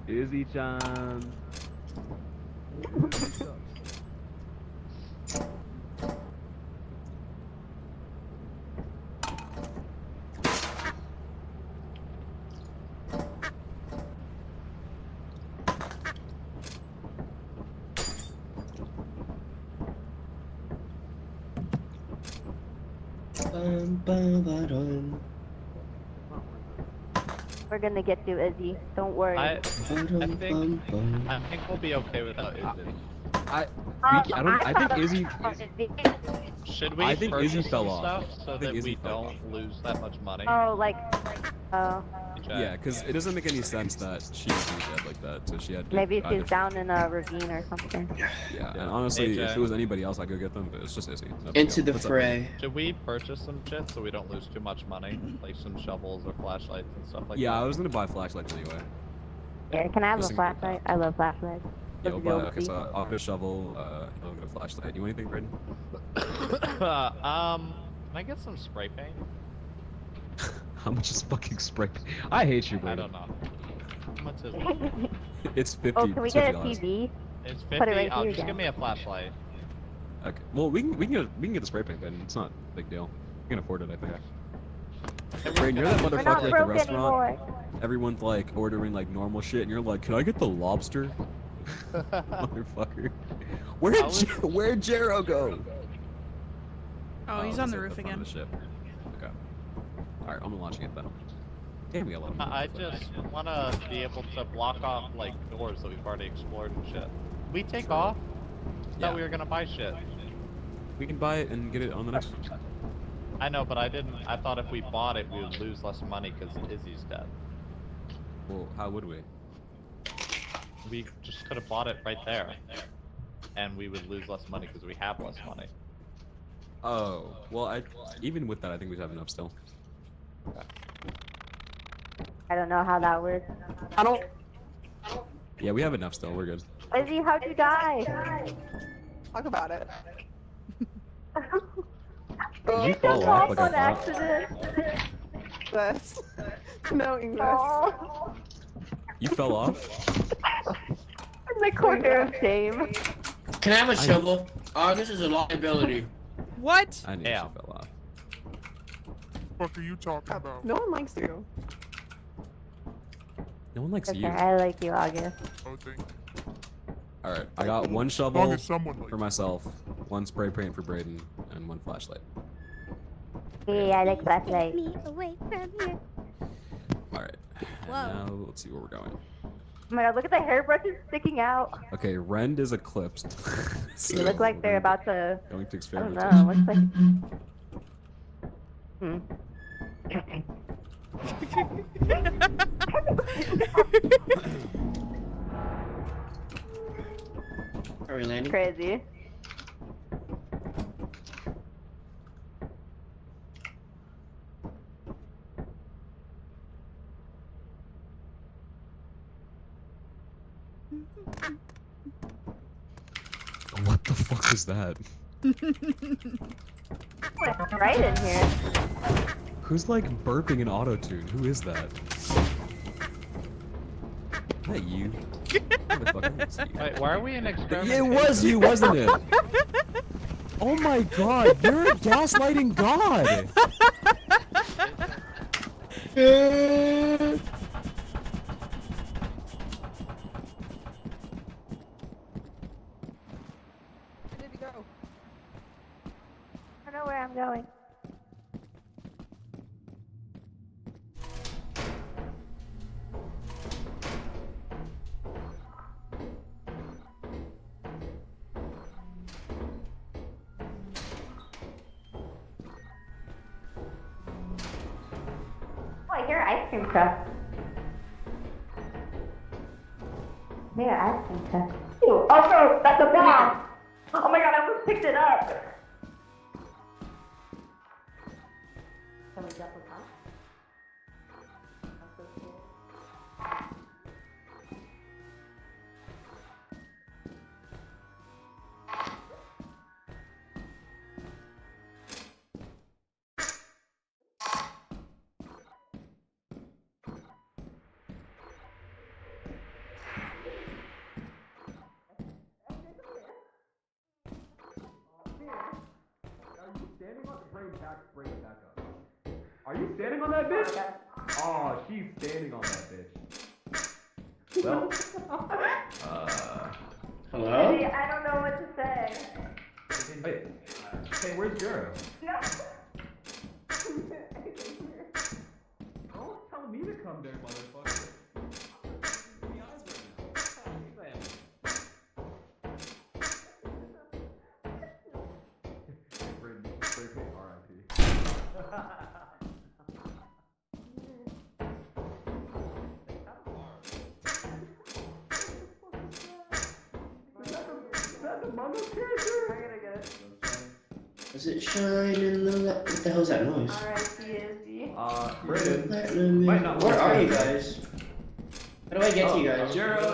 Izzy-chan. We're gonna get you, Izzy. Don't worry. I think we'll be okay without Izzy. I think Izzy. Should we I think purchase Izzy fell some off. stuff so I think that Izzy we fell don't lose that much money? Oh, like, oh. Yeah, because it doesn't make any sense that she would be dead like that. So she had to. Maybe either- she's down in a ravine or something. Yeah, and honestly, if AJ. it was anybody else, I'd go get them. But it's just Izzy. No big Into deal. the What's up, fray. Should we purchase some shit so we don't lose too much money? Like some shovels or flashlights and stuff like Yeah, that? I was gonna buy flashlights anyway. Yeah, can I have Just a in case. flashlight? I love flashlights. Yeah, Let's I'll go buy. Okay, see. so I'll get a shovel. I'll get a flashlight. You want anything, Braden? Can I get some spray paint? How much is fucking spray? I hate you, I Braden. don't know. How much is it? It's 50. Oh, can we it's get a $50. TV? It's Put it 50. right Oh, here just again. give me a flashlight. Okay. Well, we can get the spray paint, then. It's not a big deal. We can afford it, I think. Braden, you're that We're motherfucker not at the broke restaurant. anymore. Everyone's like ordering like normal shit, and you're like, "Can I get the lobster?" Motherfucker. Where'd Jero go? Oh, he's on the roof that's again. the ship. Okay. All right, I'm launching it then. Damn, we got a lot of money. I just want to be able to block off like doors that we've already explored and shit. We take Sure. off? Yeah. Thought we were gonna buy shit. We can buy it and get it on the next one. I know, but I didn't. I thought if we bought it, we would lose less money because Izzy's dead. Well, how would we? We just could have bought it right there, and we would lose less money because we have less money. Oh, well, even with that, I think we have enough still. I don't know how that works. Yeah, we have enough still. We're good. Izzy, how'd you die? Talk about it. Did you Just fall off like on I thought? accident. English. No English. Oh, You fell off? in the corner of shame. Can I have a shovel? Oh, this is a liability. What? I knew Yeah. she fell off. What are you talking about? No one likes you. No one likes Okay, you. I like you, August. Oh, thank you. All right, I got one As long shovel as someone likes for myself, one spray paint for Braden, and one flashlight. Hey, I like flashlight. Me away from here. All right. And Whoa. now let's see where we're going. Oh my god, look at the hairbrushes sticking out. Okay, Rend is eclipsed. They look like they're about to. Going to I don't experimentation. know. Looks like. Are we landing? Crazy. What the fuck is that? What's right in here? Who's like burping in auto-tune? Who is that? Is that you? Who the fuck is you? Wait, why are we in experiment? Yeah, it was you, wasn't it? Oh my god, you're a gaslighting god! Where did he go? I don't know where I'm going. Oh, I hear ice cream truck. I hear ice cream truck. Ew, oh no, that's a bomb! Oh my god, I almost picked it up! Can we jump across? I'm so scared. Are you standing on that bitch? Oh, she's standing on that bitch. Well, Hello? Maybe I don't know what to say. wait. Hey, where's Jero? No. Don't tell me to come there, motherfucker. Does it shine in the light? What the hell's that noise? Brandon. Platinum Might not Where work. are you guys? How do I get to you guys? Jero. How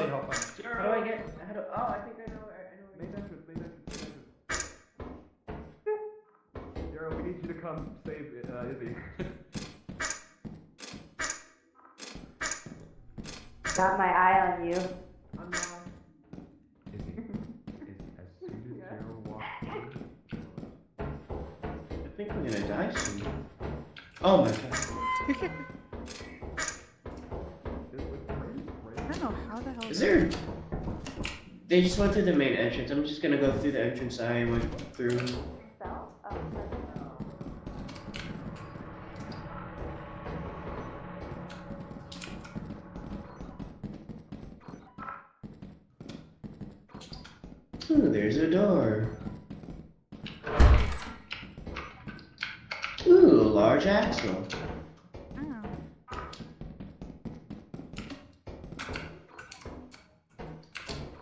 do I get? How do? Oh, I think I know. I know. Main entrance, main entrance, main entrance. Jero, we need you to come save Izzy. Got my eye on you. I'm not. Izzy, as soon as Jero walks in, I think I'm gonna die soon. Oh my god. I don't know how the hell. Is there? They just went through the main entrance. I'm just gonna go through the entrance I went through. Ooh, there's a door. Ooh, a large axle. Oh.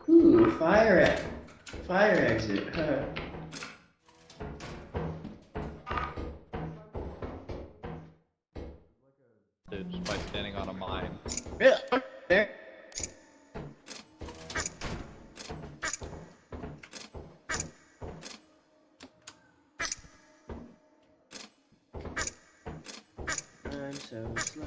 Ooh, fire exit. Huh. Just by standing on a mine. Yeah, there. I'm so slow.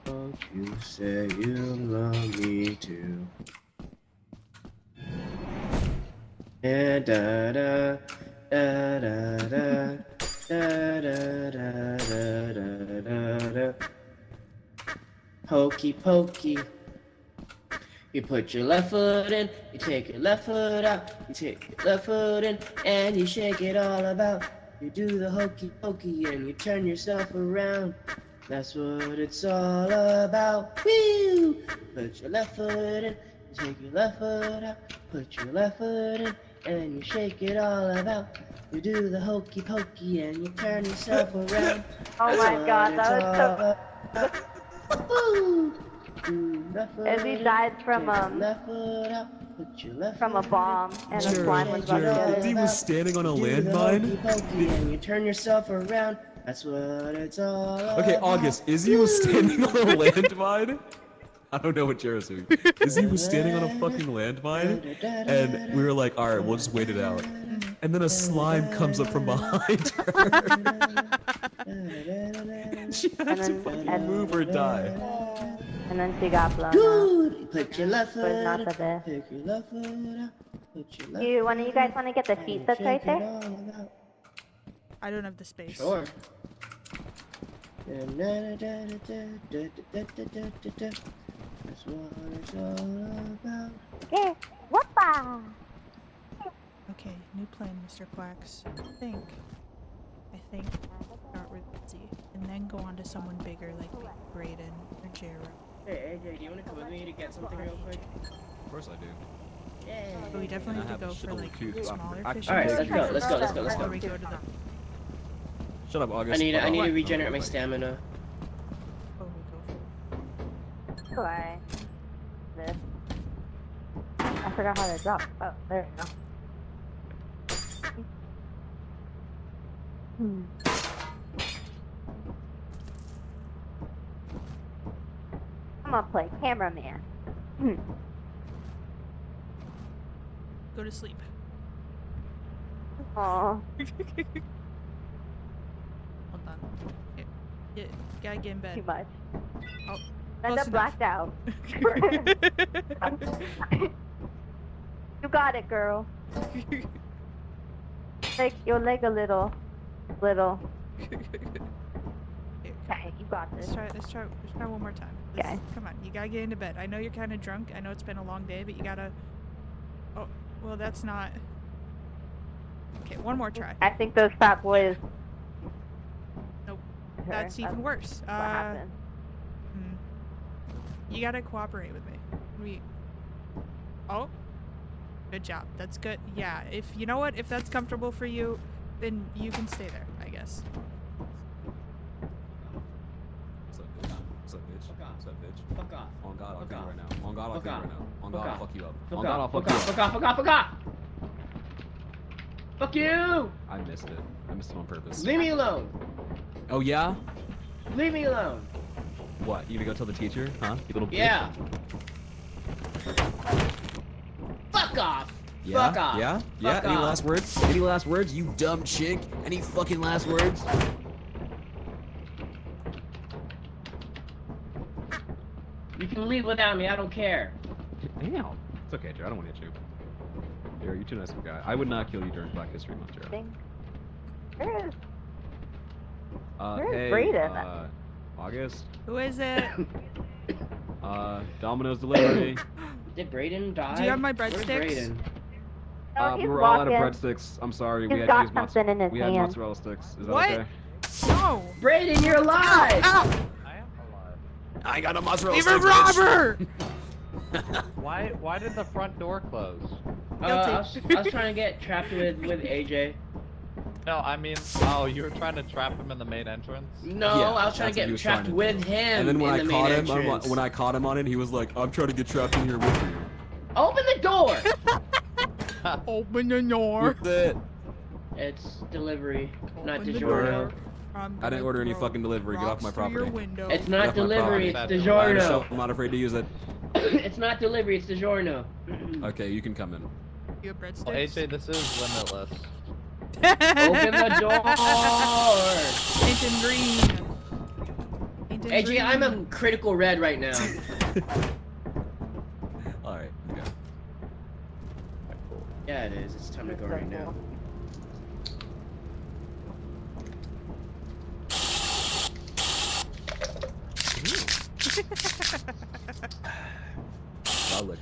Don't you say you love me too? And da da da da da da da da da da da. Hokey pokey. You put your left foot in, you take your left foot out, you take your left foot in, and you shake it all about. You do the hokey pokey and you turn yourself around. That's what it's all about. Woo! Put your left foot in, you take your left foot out, put your left foot in, and you shake it all about. You do the hokey pokey and you turn yourself around. Oh That's my what god, it's that was so. all about. Woo! As he died from a bomb and a slime was about to Jared, get he him. was standing on a Do the landmine. hokey pokey and you turn yourself around. That's what it's all about. Okay, August, Izzy was standing on a landmine. I don't know what Jared's doing. Izzy was standing on a fucking landmine, and we were like, alright, we'll just wait it out. And then a slime comes up from behind her. She had to fucking move or die. And then she got blown up. Dude, put your left But foot not in, the best. take your left foot out, put your left You guys want to get the foot sheet in, that's right shake it there? all about. I don't have the space. Sure. That's what it's all about. Yeah. Whoopa! Okay, new plan, Mr. Quacks. I think start with Z, and then go on to someone bigger like Brayden or Jero. Hey AJ, do you want to come with me to get something real quick? Of course I do. Yeah. But we definitely I have to have go for shitload like of tooth. smaller Actually, fish. Alright, let's go, let's go, let's go, let's Before go. we go to the. Shut up, August. I need Hold to on. regenerate my stamina. Before we go for. Why? This. I forgot how to drop. Oh, there we go. I'm gonna play cameraman. Go to sleep. Aw. Hold on. Yeah, gotta get in bed. Too much. Oh, End close up blacked out. You got it, girl. Take your leg a little. Little. Okay, you got this. Let's try one more time. Okay. Come on, you gotta get into bed. I know you're kind of drunk. I know it's been a long day, but you gotta. Oh, well, that's not. Okay, one more try. I think those fat boys. Nope. Sure, That's even worse. What happened? You gotta cooperate with me. Oh, good job. That's good. Yeah. If you know what, if that's comfortable for you, then you can stay there, I guess. What's up, bitch? What's up, bitch? What's up, bitch? Fuck off. On God, I'll Fuck kill you off. right now. On God, I'll Fuck kill you off. right now. On Fuck God, I'll off. fuck you up. Fuck On God, I'll off, fuck fuck you off, up. fuck off, fuck off, fuck off! Fuck you! I missed it. I missed it on purpose. Leave me alone! Oh, yeah? Leave me alone! What? You gonna go tell the teacher? Huh? You little bitch? Yeah! Fuck off! Yeah? Fuck off! Yeah? Yeah? Fuck Any off. last words? Any last words, you dumb chick? Any fucking last words? You can leave without me, I don't care. Damn. It's okay, Jared. I don't want to hit you. Jared, you're too nice of a guy. I would not kill you during Black History Month, Jared. Where is Hey, Brayden? August. Who is it? Domino's delivery. Did Brayden die? Do you have my Where's breadsticks? Brayden? Oh, We he's were all out of walking. breadsticks. I'm sorry. He's We had got to use something in his we had hand. mozzarella sticks. Is that What? okay? No. Brayden, you're alive! Ow! I am alive. I got a mozzarella Leave stick. a robber! Why did the front door close? I was trying to get trapped with AJ. No, I mean, you were trying to trap him in the main entrance? No, Yeah, I was trying that's to what he get was trapped trying to with do. him. And then when in I the caught main him, entrance. when I caught him on it, he was like, "I'm trying to get trapped in here with you." Open the door! Open the door. With it. It's delivery, not Open the DiGiorno. door. I didn't order any fucking delivery. Get off my property. It's Get not off my delivery, property. it's That's DiGiorno. I'm not afraid to use it. It's not delivery, it's DiGiorno. Okay, you can come in. You have breadsticks? Well, AJ, this is limitless. Open the door! Painted green. Painted AJ, green. I'm a critical red right now. Alright, okay. Yeah, it is. It's time to go right now. Wow, look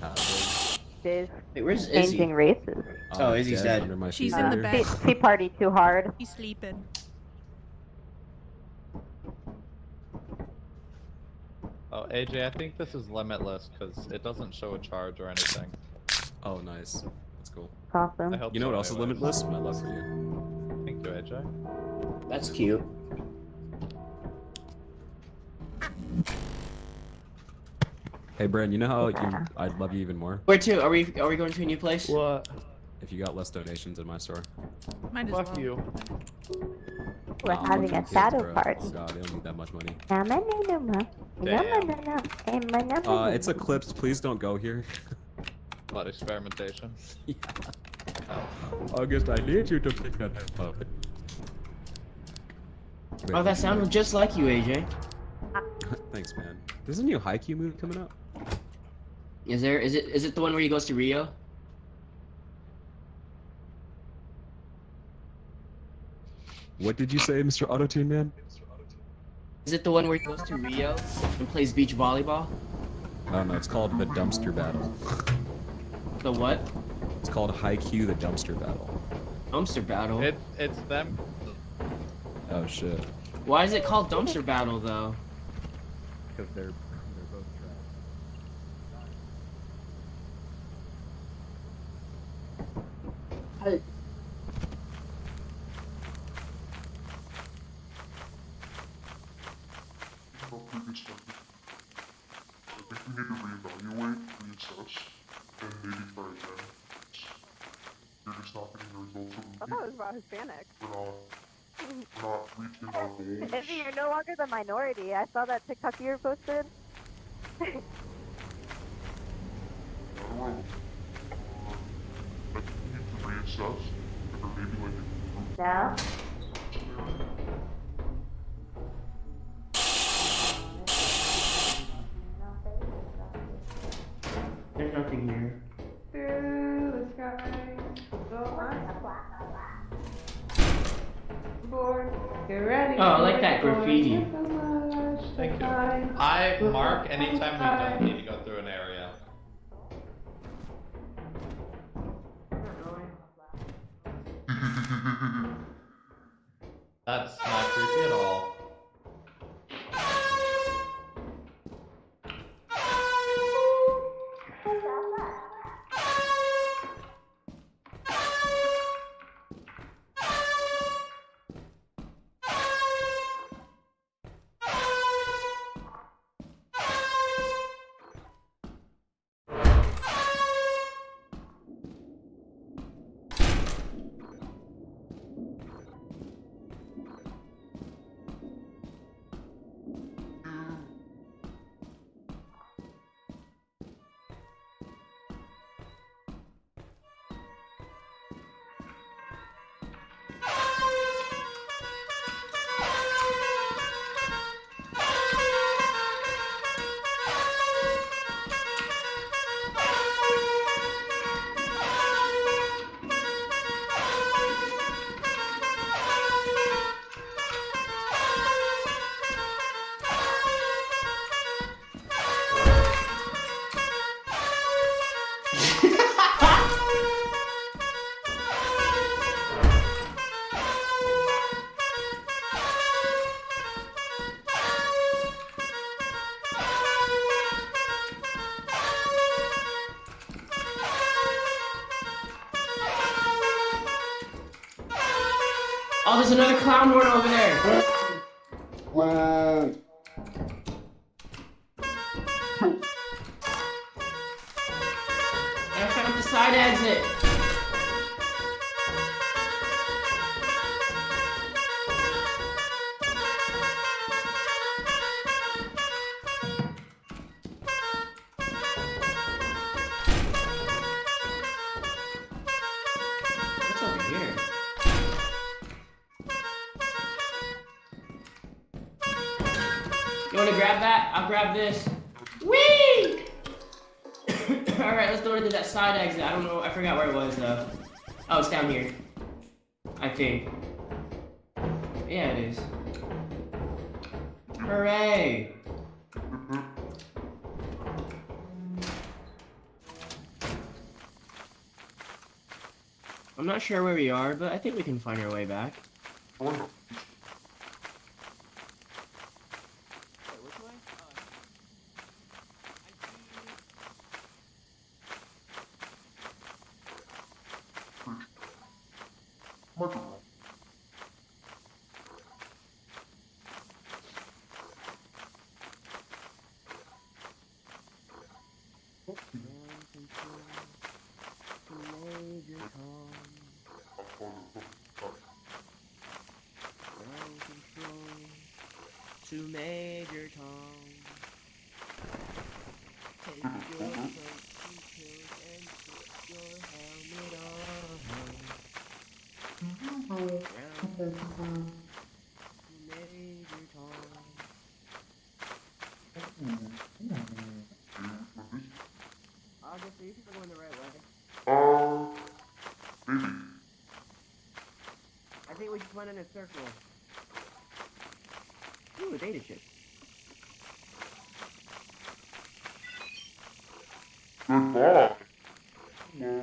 AJ's Wait, where's changing Izzy? races. Oh, Izzy's dead. Under my She's feet in the here. bed. She partied too hard. He's sleeping. Oh, AJ, I think this is limitless because it doesn't show a charge or anything. Oh, nice. That's cool. It's awesome. I hope You know so what else is anyways. limitless? My love for you. Thank you, AJ. That's cute. Hey, Brandon, you know how I'd love you even more Where to? Are we going to a new place? What? if you got less donations in my store? Might as Fuck well. you. We're Aw, having fucking a kids, shadow bro. party. Oh god, they don't need that much money. It's eclipsed. Please don't go here. What, experimentation? Yeah. August, I need you to pick that up. Oh, that sounded just like you, AJ. Thanks, man. There's a new Haikyuu movie coming out. Is there? Is it the one where he goes to Rio? What did you say, Mr. Autotune Man? Is it the one where he goes to Rio and plays beach volleyball? I don't know. It's called the Dumpster Battle. The what? It's called Haikyuu, the Dumpster Battle. Dumpster battle. It's them. Oh shit. Why is it called dumpster battle though? Because they're both trash. Hey. I think we need to reevaluate, reassess, and maybe try again. You're just not getting the results I of thought it was about Hispanic. we're not reaching our goals. Izzy, you're no longer the minority. I saw that TikTok you posted. I don't know. I think we need to reassess, or maybe like improve. No? There's nothing here. Through the sky, go on. Get ready. Oh, I like that graffiti. Thank you. I mark anytime we don't need to go through an area. That's not creepy at all. Oh, there's another clown horn over there. Wow. I found the side exit. What's over here? You wanna grab that? I'll grab this. Whee! Alright, let's go into that side exit. I don't know, I forgot where it was though. Oh, it's down here. I think. Yeah, it is. Hooray! I'm not sure where we are, but I think we can find our way back. I wonder. Which way? Might be wrong. To Major Tom. Take your safety pills and put your helmet on. Round to Major Tom. August, are you people going the right way? Maybe. I think we just went in a circle. Ooh, a data chip. Goodbye. No.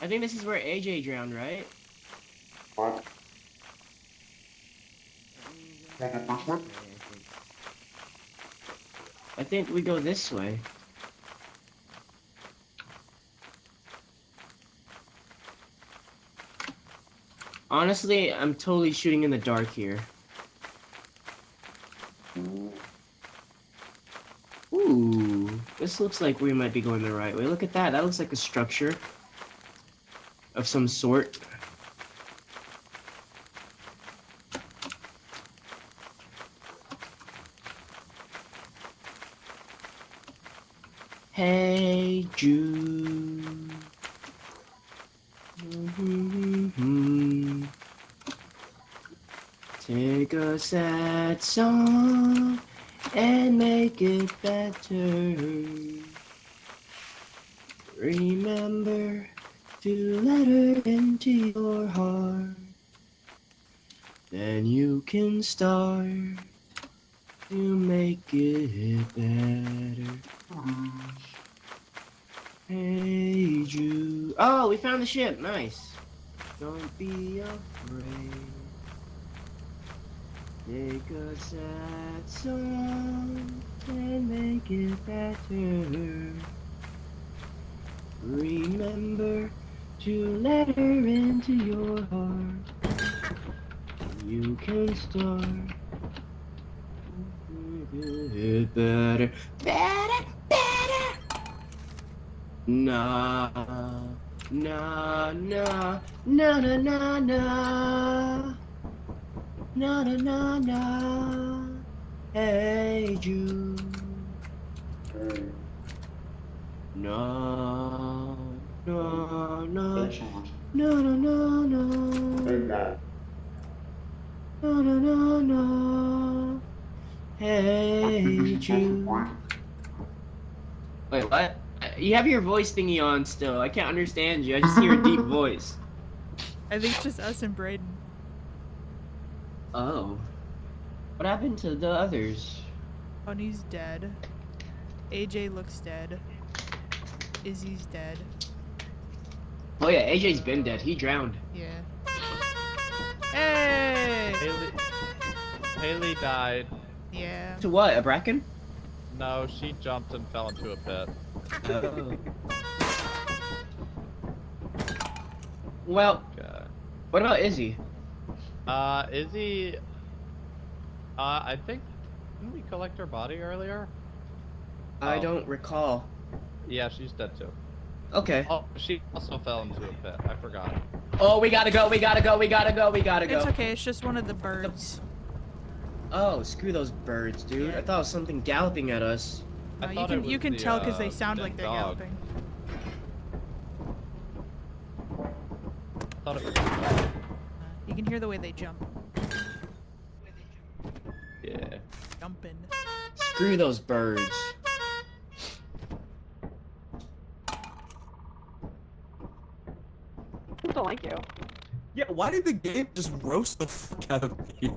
I think this is where AJ drowned, right? What? This way? I think we go this way. Honestly, I'm totally shooting in the dark here. Ooh, this looks like we might be going the right way. Look at that. That looks like a structure of some sort. Hey, Jude. Take a sad song and make it better. Remember to let her into your heart. Then you can start to make it better. Hey, Jude. Oh, we found the ship. Nice. Don't be afraid. Take a sad song and make it better. Remember to let her into your heart. You can start to make it better. Better, better. Nah, nah, nah, nah, nah, nah, nah. Na na na na. Hey Jude. No, no, no, Thanks for listening. no, no, no, no, Oh, wow. no, no, no, no. Hey Jude. Wait, what? You have your voice thingy on still. I can't understand you. I just hear a deep voice. I think it's just us and Braden. Oh. What happened to the others? Bunny's dead. AJ looks dead. Izzy's dead. Oh yeah, AJ's been dead. He drowned. Yeah. Hey! Haley died. Yeah. To what? A bracken? No, she jumped and fell into a pit. Oh. Well, Okay. what about Izzy? Izzy, I think, didn't we collect her body earlier? I Oh. don't recall. Yeah, she's dead too. Okay. Oh, she also fell into a pit. I forgot. Oh, we gotta go, we gotta go, we gotta go, we gotta go. It's okay, it's just one of the birds. Oh, screw those birds, dude. I thought it was something galloping at us. I You thought it can was the, tell because they sound dead like they're dog. galloping. I thought it was You can hear the way they jump. yeah. Jumping. Screw those birds. I don't like you. Yeah, why did the game just roast the fuck out of me?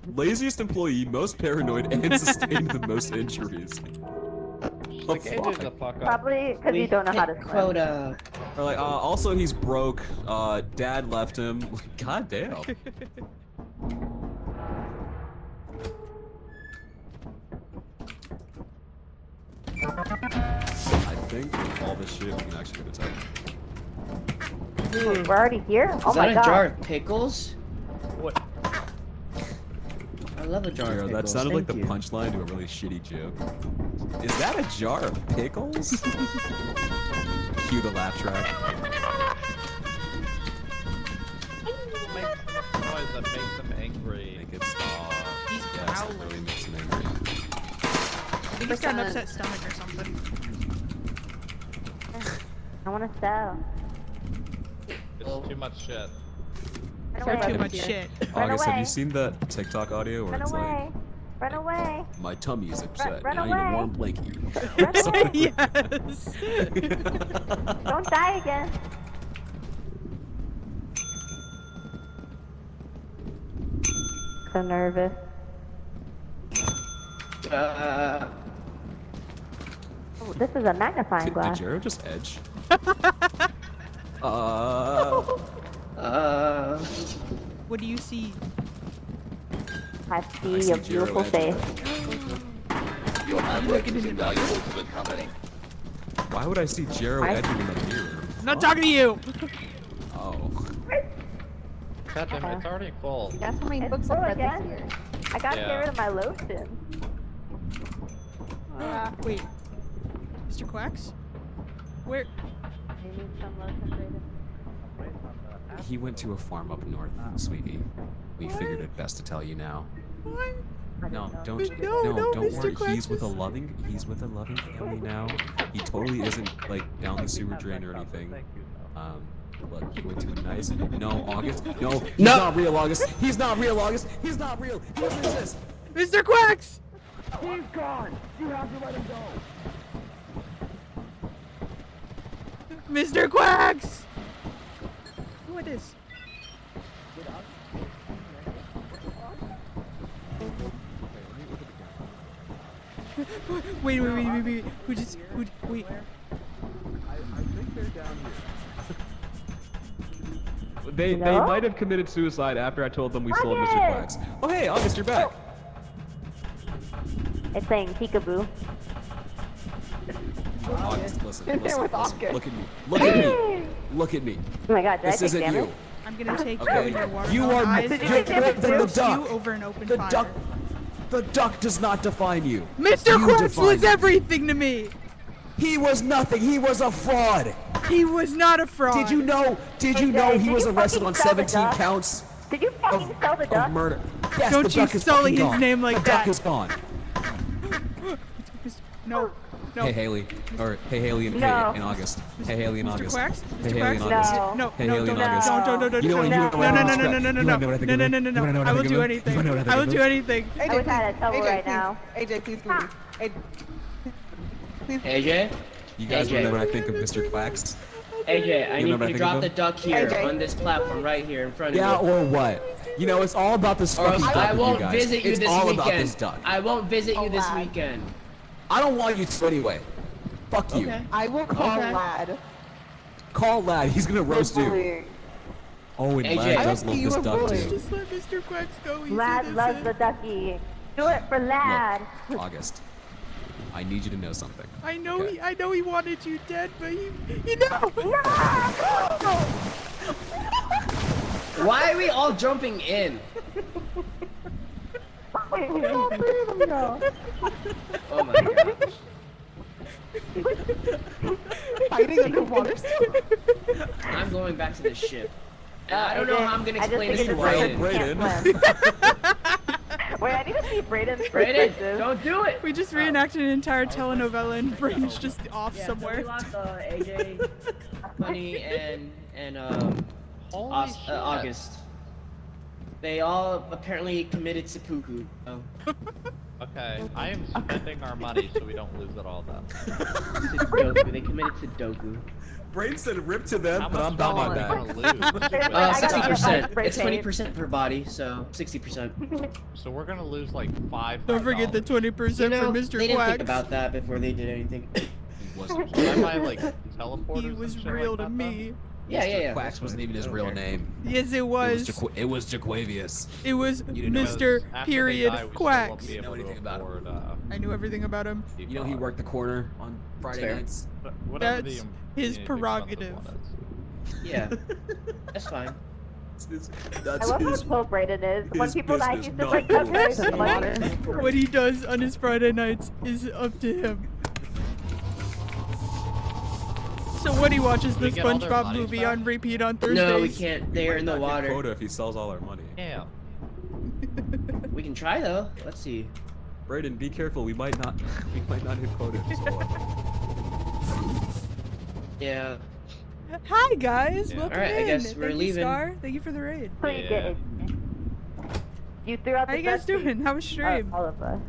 Laziest employee, most paranoid, and sustained the most injuries. Like, The AJ's fuck? the fuck up. Probably because you don't know how to hit swim. quota. Or like, also he's broke. Dad left him. God damn. I think with all this shit, we can actually get a tech. We're already here? Oh Is my that god. a jar of pickles? What? I love a jar Zero, of pickles. that sounded like the Thank you. punchline to a really shitty joke. Is that a jar of pickles? Cue the laugh track. Make noise that makes them angry. Make it stop. He's Yes, it growling. really makes him angry. I think he's got an upset stomach or something. I want to sell. It's too much shit. Run Or away. too much shit. Run August, have away. you seen that TikTok audio where Run it's away. like, Run away. my tummy is upset run and I need a away. warm blankie? Run away. Yes. Don't die again. So nervous. Oh, this is a magnifying Did glass. Jero just edge? What do you see? I I see see a beautiful Jero face. Why would I see Jero I- edging in the mirror? I'm not talking to you. Oh. God damn it, it's already full. Guess how many It's books full I've read again. this year? I gotta Yeah. get rid of my lotion. Wait. Mr. Quacks? Where? You need some lotion, Brayden? He went to a farm up north, sweetie. We figured it best to tell you now. What? No, don't No, no, don't Mr. worry. Quacks He's with a is- loving family now. He totally isn't like down the sewer drain or anything. Look, he went to a nice no August. No, he's not real August. He's not real August. He's not real. He doesn't exist. Mr. Quacks! He's gone. You have to let him go. Mr. Quacks! Who it is? Wait. Who just, wait. I think they're down here. They No? might have committed suicide after I told them we sold Mr. August! Quacks. Oh hey, August, you're back. It's saying peekaboo. August, listen, In there listen, with listen. August. Look at me. Look at me. Look at me. Oh my god, did I This take isn't damage? you. I'm gonna take Okay, your watermelon you are eyes Did you and take damage than the roast you duck. over an open The fire. duck. The duck does not define you. Mr. You Quacks define was you. everything to me. He was nothing. He was a fraud. He was not a fraud. Did you know? Did you Hey, know Dad, he did was you arrested fucking on sell the 17 duck? counts Did you fucking sell the duck? of murder? Yes, Don't the you duck is sully fucking his gone. name like the duck that. is gone. No. No. Hey Haley, or hey Haley in, No. in August. Hey Haley in Mr. August. Quacks? Hey Mr. Haley in Quacks? August. No. No, Hey, no, Haley don't, in August. don't, You know what? No. You know what? no, I no, think no, of? no, You wanna know what I think no, of? no, You no, wanna know what I will think do of? anything. You wanna know what I will think do of? anything. I wish I had a shovel AJ, right please. now. AJ, please move. AJ? You guys AJ. wanna know what I think of Mr. Quacks? AJ, I You need remember you to I drop think the of duck here AJ. on this platform right here in front of Yeah, you. or what? You know, it's all about this Or fucking else duck I with you won't guys. visit you It's this all weekend. about this duck. I won't visit you this lad. weekend. I don't want you to anyway. Fuck you. Okay. I will call Okay. Lad. Call Lad. He's gonna roast you. Bullying. Oh, and AJ. Lad I does don't love think this you duck were too. bullied. Just let Mr. Quacks go. He's Lad loves the innocent. ducky. Do it for Lad. Look, August, I need you to know something. I know Okay. I know he wanted you dead, but he no. Why are we all jumping in? Oh my gosh. Fighting underwater still? I'm going back to the ship. And I don't know how I'm gonna I just explain think this to this person Brayden. can't swim. Wait, I need to see Brayden's Brayden, perspective. don't do it! We just reenacted an entire telenovela and Brain's just off Yeah, somewhere. So we lost AJ, Funny, and Holy shit. August. They all apparently committed seppuku. So. Okay, I am spending our money so we don't lose it all then. Sudoku. They committed Sudoku. Brain said rip to them, How but much I'm down money by are we that. gonna lose? I gotta get my 60%. spray It's paint. 20% per body, so 60%. So we're gonna lose like $5. Don't forget the 20% You know, for Mr. they didn't Quacks. think about that before they did anything. He wasn't. Should I buy like teleporters? He and was shit real like to that, me. Yeah. Quacks wasn't even his real name. Yes, it was. It was Jaquavius. It was You didn't know Mr. After they Period die, we still won't Quacks. be able know to anything about him. afford, I knew everything about him. You know he worked the corner on Friday Fair. nights. Whatever That's the his expensive prerogative. one is. Yeah. That's fine. That's I love how his. chill Brayden is. When his people die, business, he's just not like, yours. that's very funny. What he does on his Friday nights is up to him. So Woody watches the we get all their SpongeBob monies movie back? on repeat on Thursdays. No, we can't. They're in the water. Quota if he sells all our money. Damn. We can try though. Let's see. Brayden, be careful. We might not. We might not hit quota if you sell our money. Yeah. Hi guys, Yeah. welcome Alright, I in. guess Thank we're you, leaving. Star. Thank you for the raid. Pretty Yeah. good. You threw out How the you guys best doing? How was stream? all of us.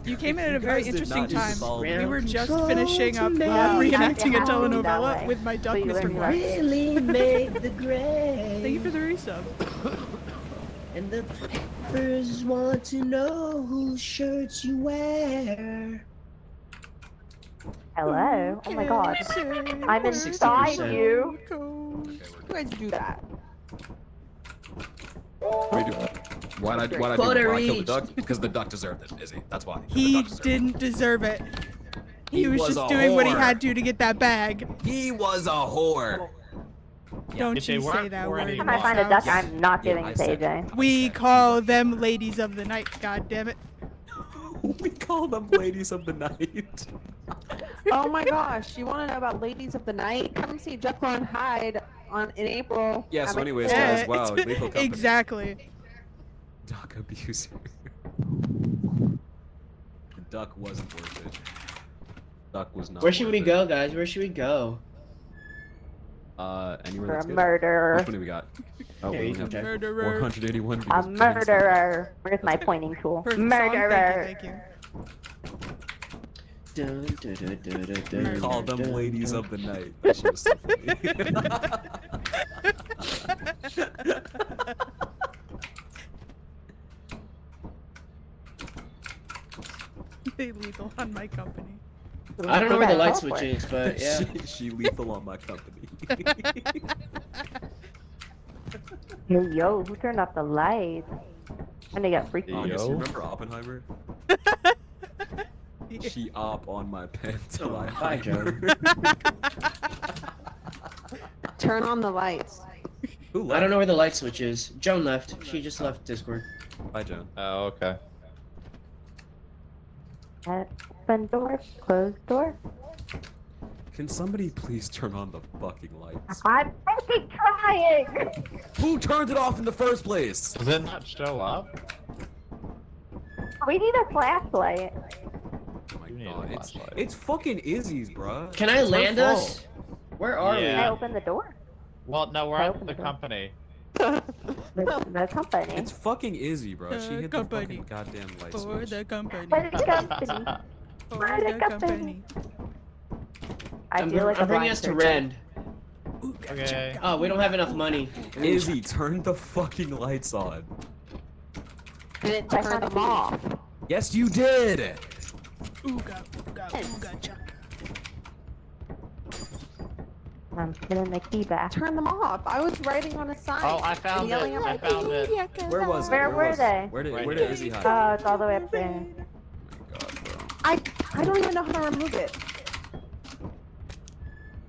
You came in at You a very guys did interesting not just time. solve We it. were just Control finishing up to make reenacting a it happen that telenovela way. with my duck, So you Mr. learn Quack. Really made the grade. Thank you for the resub. And the papers want to know whose shirts you wear. Hello? Oh my god. I'm inside 60%. you. You guys do that? Why'd I Quota kill the reached. duck? Because the duck deserved it, Izzy. That's why. The He duck deserved it. didn't deserve it. He was was just a doing what he whore. had to get that bag. He was a whore. Don't If they you say weren't that for word. any If in I this find a house. duck, I'm not giving I it to said AJ. We call them ladies of the night, god damn it. We call them ladies of the night. Oh my gosh, you want to know about Ladies of the Night? Come see Jekyll and Hyde in April. Yeah, so I'm anyways, excited. guys, wow, lethal company. Exactly. Duck abuser. The duck wasn't worth it. Duck was not Where should worth we it. go, guys? Where should we go? Anywhere You're that's a good. murderer. Which one do we got? Oh, Yeah, we you only have can check. Murderer. 481 A because Braden's murderer. Where's my pointing tool? Perfect song. Murderer. Thank you. Dun, dun, dun, dun, dun, We dun, call them dun, ladies dun. of the night. That shit was so funny. They lethal on my company. I don't know where the light Software. switch is, but yeah. she lethal on my company. Hey, yo, who turned off the lights? And they got freaked Yo. out. August, you remember Oppenheimer? She op on my pen till I Bye, hide Joe. her. Turn on the lights. Who I don't know where the light switch is. Joan left. She just left Discord. Bye, Joan. Oh, okay. Open door, closed door. Can somebody please turn on the fucking lights? I'm fucking trying! Who turned it off in the first place? Does it not show up? We need a flashlight. Oh my You need a god, it's, flashlight. it's fucking Izzy's, bruh. Can I It's her land fault. us? Where are Can I Yeah. open the door? Well, no, we're I at opened the the door. company. The company. It's fucking Izzy, bro. She hit the Company. fucking goddamn light For switch. the company. For the company. For For the the company. company. I feel like I'm a bringing blind us to person. Rend. Okay. Oh, we don't have enough money. Izzy, turn the fucking lights on. Didn't turn them off. Yes, you did! Ooga, ooga, ooga, chuck. I'm putting the key back. Turn them off. I was writing on a sign. Oh, I found it. yelling at I my found it. Where was it? Where were was they? It? Where did, Right where did here. Izzy hide? Oh, it's all the way up there. Oh my god, bro. I don't even know how to remove it.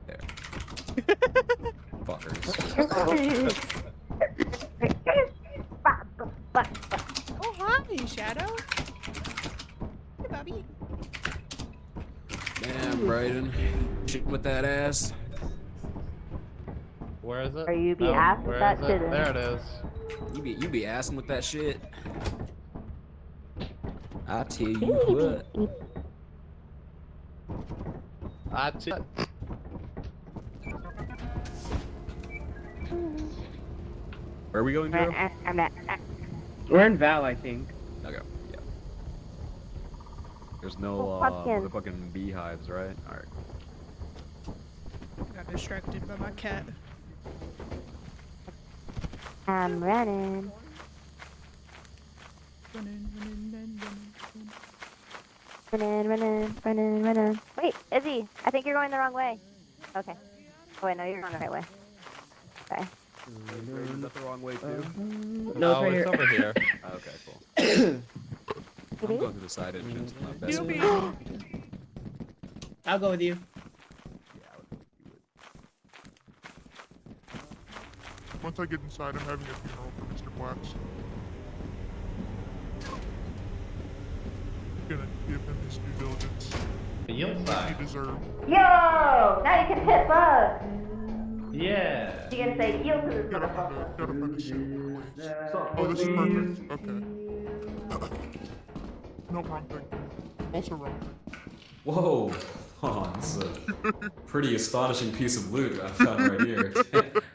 There. Fuckers. Oh, hi, Shadow. Hey, Bobby. Damn, Brayden. Shit with that ass. Where is it? Are you be Oh, asked where that is it? shit in? There it is. You be asking with that shit. I tell you what. I t- Where are we going, Joe? I'm not. We're in Val, I think. Okay, yeah. There's no pumpkin. motherfucking beehives, right? Alright. Got distracted by my cat. I'm running. Running. Wait, Izzy, I think you're going the wrong way. Okay. Oh wait, no, you're going the right way. Okay. Is that the wrong way too? No, Oh, it's it's right over here. Okay, cool. I'm Izzy? going through the side entrance with my best Yuppie. friend. I'll go with you. Once I get inside, I'm having a funeral for Mr. Wax. I'm gonna give him his due diligence. The yield He sign. deserves. Yo! Now you can hit bugs! Yeah. You can say yield to this Gotta motherfucker. find a suit, please. Oh, this is perfect. Okay. No, wrong thing. Also wrong thing. Whoa. Hold on, this is a pretty astonishing piece of loot I found right here.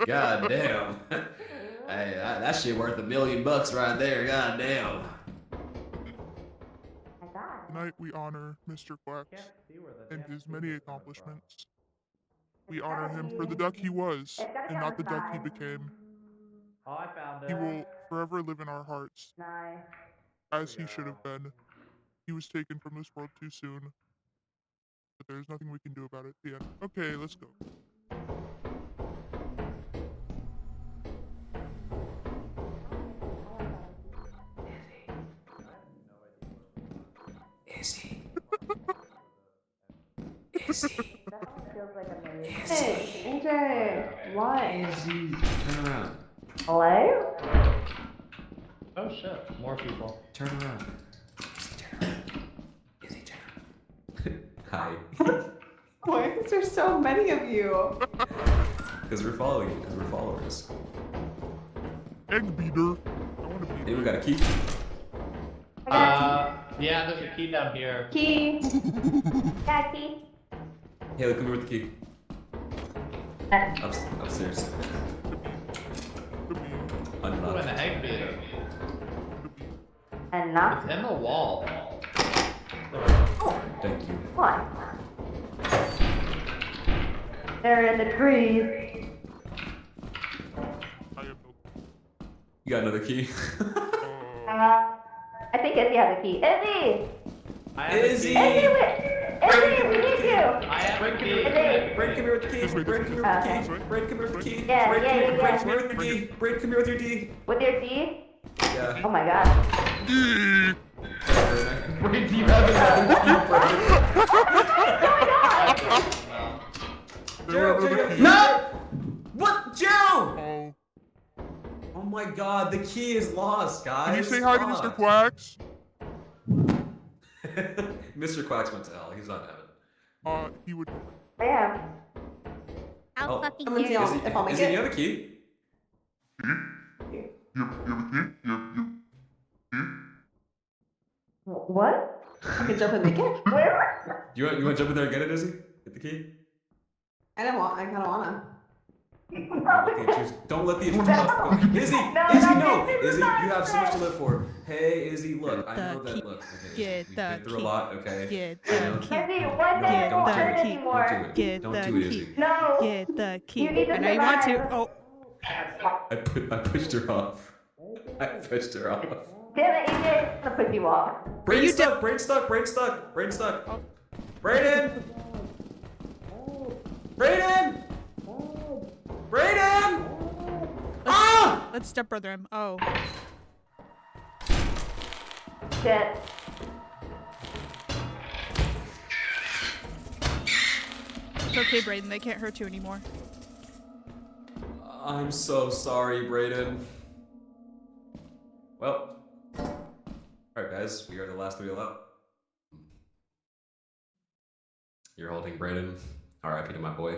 God damn. Hey, that shit worth $1 million right there. God damn. Tonight we honor Mr. Quax and his many accomplishments. We honor him for the duck he was, and not the duck he became. Oh, I found it. He will forever live in our hearts, as he should have been. He was taken from this world too soon, but there's nothing we can do about it. The end. Okay, let's go. Izzy. Hey, AJ, what? Izzy. Turn around. Hello? Oh shit, more people. Turn around. Izzy, turn around. Hi. Why is there so many of you? Because we're following you, because we're followers. Egg beater. I want to beat. Anyone got a key? Yeah, there's a key down here. Key. Yeah, key. Haley, come here with the key. Upstairs. Could be. Ooh, Unlock. an egg beater. And not It's in the wall. Thank you. what? They're in the trees. I have no. You got another key? I think Izzy has a key. Izzy! I have Izzy! a key. Izzy, we need you! I have a key. Izzy! Braid, come here with the key. This way, Braid, come here with the Okay. key. Braid, come here with the key. Yeah, Braid, yeah, come here- yeah, Braid, yeah. come here with your D. Braid, come here with your D. With your D? Yeah. Oh my god. Braid, do you have Joe, key. no! What, Joe? Oh. Oh my God, the key is lost, guys. Can you say hi to Mr. Quax? Mr. Quack's went to hell. He's not in heaven. He would. Damn. How Oh. fucking I'm gonna see dare Is you. he, if I'll make is he it. the other key? What? I can jump and make it. Where? You want to jump in there and get it, Izzy? Get the key? I kind of wanna. Don't let the intruder go. Izzy! Izzy, no! Izzy, you have so much to live for. Hey, Izzy, look, I know that, look, okay, Get we've the been through a key. lot, okay? Get I know. the key. Izzy, one day Get it won't the hurt key. anymore. Don't do Get it. Don't the do it, key. Izzy. No. Get the key. You need to I know you want to. survive. Oh. I pushed her off. I pushed her off. Damn it, EJ. I'm gonna put you off. Brain you stuck, brain stuck, brain stuck, brain stuck. Brayden! Brayden! Brayden! Ah! Let's stepbrother him. Oh. Shit. It's okay, Brayden. They can't hurt you anymore. I'm so sorry, Brayden. Well, alright guys, we are the last three left. You're holding Brayden. RIP to my boy.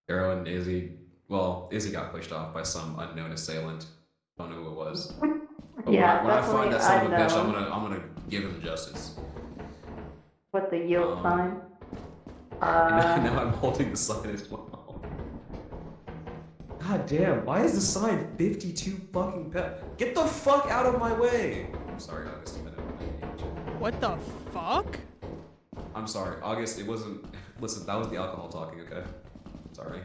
Arrow and Izzy, well, Izzy got pushed off by some unknown assailant. Don't know who it was. But Yeah, when I find that son of a bitch, unknown. I'm gonna give him justice. With the yield sign. Now I'm holding the sign as well. God damn, why is the sign 52 fucking pet? Get the fuck out of my way! I'm sorry, August. What the fuck? I'm sorry, August. It wasn't. Listen, that was the alcohol talking. Okay. Sorry.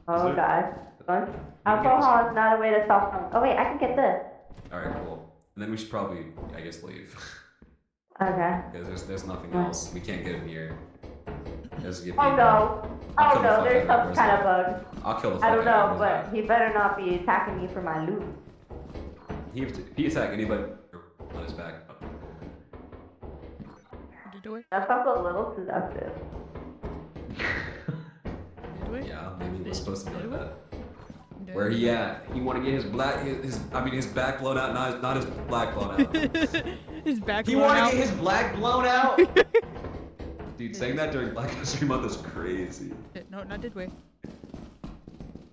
Oh god. Alcohol is not a way to solve problems. Oh wait, I can get this. All right, cool. And then we should probably, I guess, leave. Okay. Because there's nothing else. We can't get in here. There's a Oh no. Oh no, there's some kind of bug. I'll kill the fuck I don't out of know, him. but he better not be attacking me for my loot. If he attack anybody on his back. Did you do it? That felt a little seductive. Yeah, maybe he was supposed to do that. Where he at? He want to get his back blown out, not his black blown out. His back He blown want to out. get his black blown out? Dude, saying that during Black History Month is crazy. No, not did we?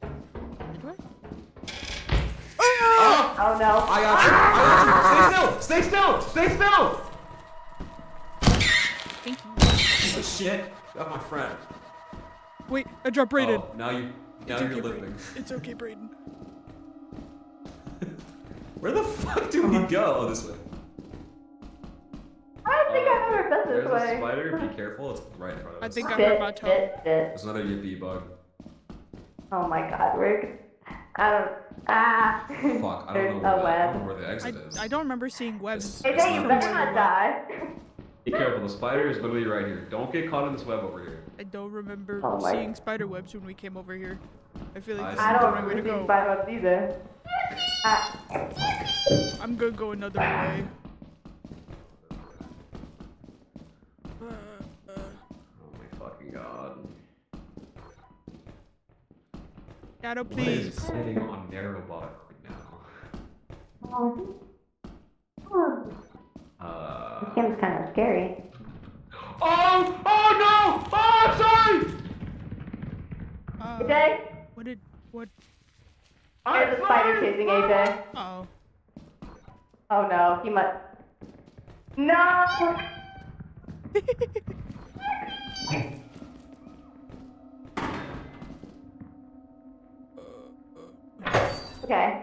Did we? Oh no. I got you. Stay still! Stay still! Stay still! Thank you. Piece of shit. Got my friend. Wait, I dropped Brayden. Oh, now you're living. It's okay, Brayden. Where the fuck do we go? Oh, this way. I don't think I've ever been this There's way. a spider. Be careful. It's right in front of us. I think I heard about Tom. There's another yippee bug. Oh my god, we're... I don't... Ah. Fuck, I There's don't know a web. where the exit is. I don't remember seeing webs. Hey, Jay, you better not die. Be careful. The spider is literally right here. Don't get caught in this web over here. I don't remember Oh my- seeing spider webs when we came over here. I feel like this I is the don't right way to remember go. spider webs either. Ah. I'm gonna go another way. Oh my fucking god. Shadow, What is please. sitting on Narrowbot right now? This game's kind of scary. Oh! Oh no! Oh, I'm sorry! AJ? What? There's a spider chasing AJ. Oh. Oh no, he must... No! Okay.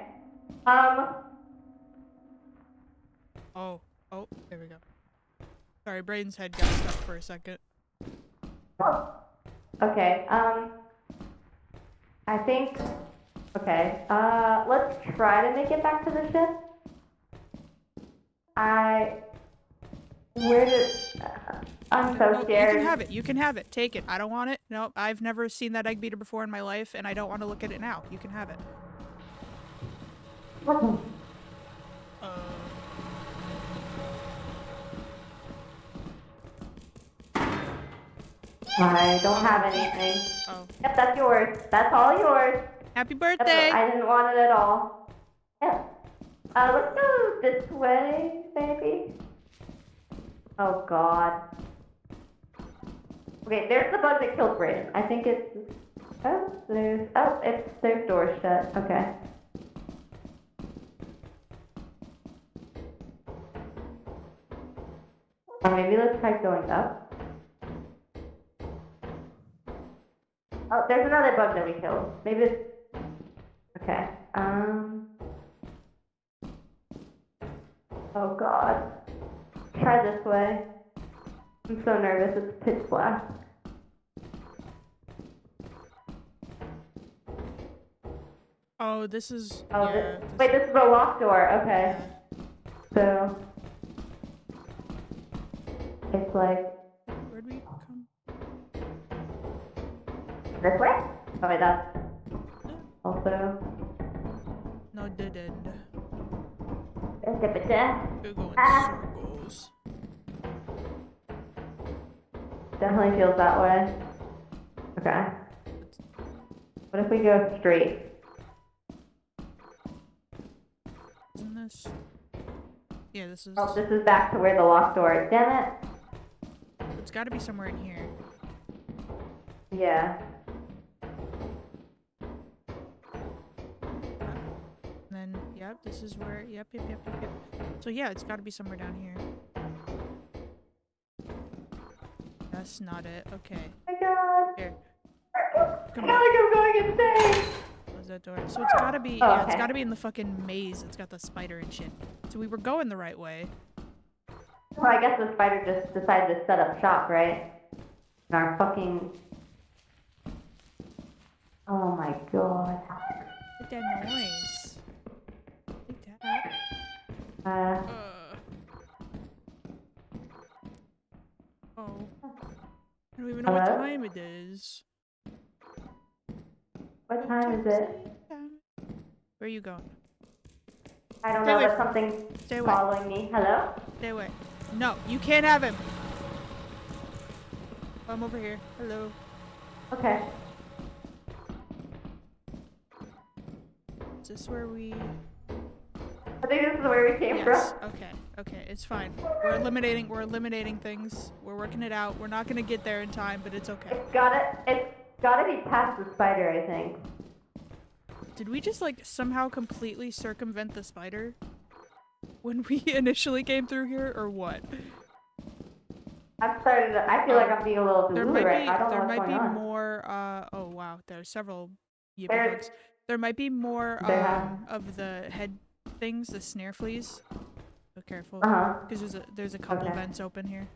Oh, there we go. Sorry, Brayden's head got stuck for a second. Okay, I think... Okay, let's try to make it back to the ship. Where did... I'm so No, scared. You can have it. You can have it. Take it. I don't want it. No, I've never seen that egg beater before in my life, and I don't want to look at it now. You can have it. I don't have anything. Oh. Yep, that's yours. That's all yours. Happy That's birthday! I didn't want it at all. Yeah. Let's go this way, maybe. Oh god. Okay, there's the bug that killed Brayden. I think it's... there's doors shut. Okay. Or maybe let's try going up. Oh, there's another bug that we killed. Maybe it's... Okay, Oh god. Try this way. I'm so nervous, it's pitch black. Oh, this is... Oh, yeah, wait, this is a locked door, okay. So... It's like... Where'd we come? This way? Oh wait, that's... Also... No, dead end. We're We're going circles. Definitely feels that way. Okay. What if we go straight? Isn't this? Yeah, this is... Oh, this is back to where the locked door is. Damn it! It's gotta be somewhere in here. Yeah. And then, yep, this is where... Yep. So yeah, it's gotta be somewhere down here. That's not it. Okay. Oh my god! Here. I feel like I'm going insane! Close that door. So it's gotta be... Oh, yeah, it's okay. gotta be in the fucking maze. It's got the spider and shit. So we were going the right way. Well, I guess the spider just decided to set up shop, right? In our fucking... Oh my god. What that noise? Take that. Oh. I don't even know what Hello? time it is. What time is it? Where are you going? I don't Stay know, away but from- something's Stay away. following me. Hello? Stay away. No, you can't have him. I'm over here. Hello. Okay. Is this where we... I think this is where we came Yes. from. Okay. Okay. It's fine. We're eliminating things. We're working it out. We're not gonna get there in time, but it's okay. It's gotta be past the spider, I think. Did we just like somehow completely circumvent the spider when we initially came through here, or what? I feel like I'm being a little delulu right now. I don't know what's going on. More oh wow, there's several yippee There's- bugs. There might be more There of the head things, the snare fleas. So careful. Uh-huh. Because there's a couple Okay. vents open here.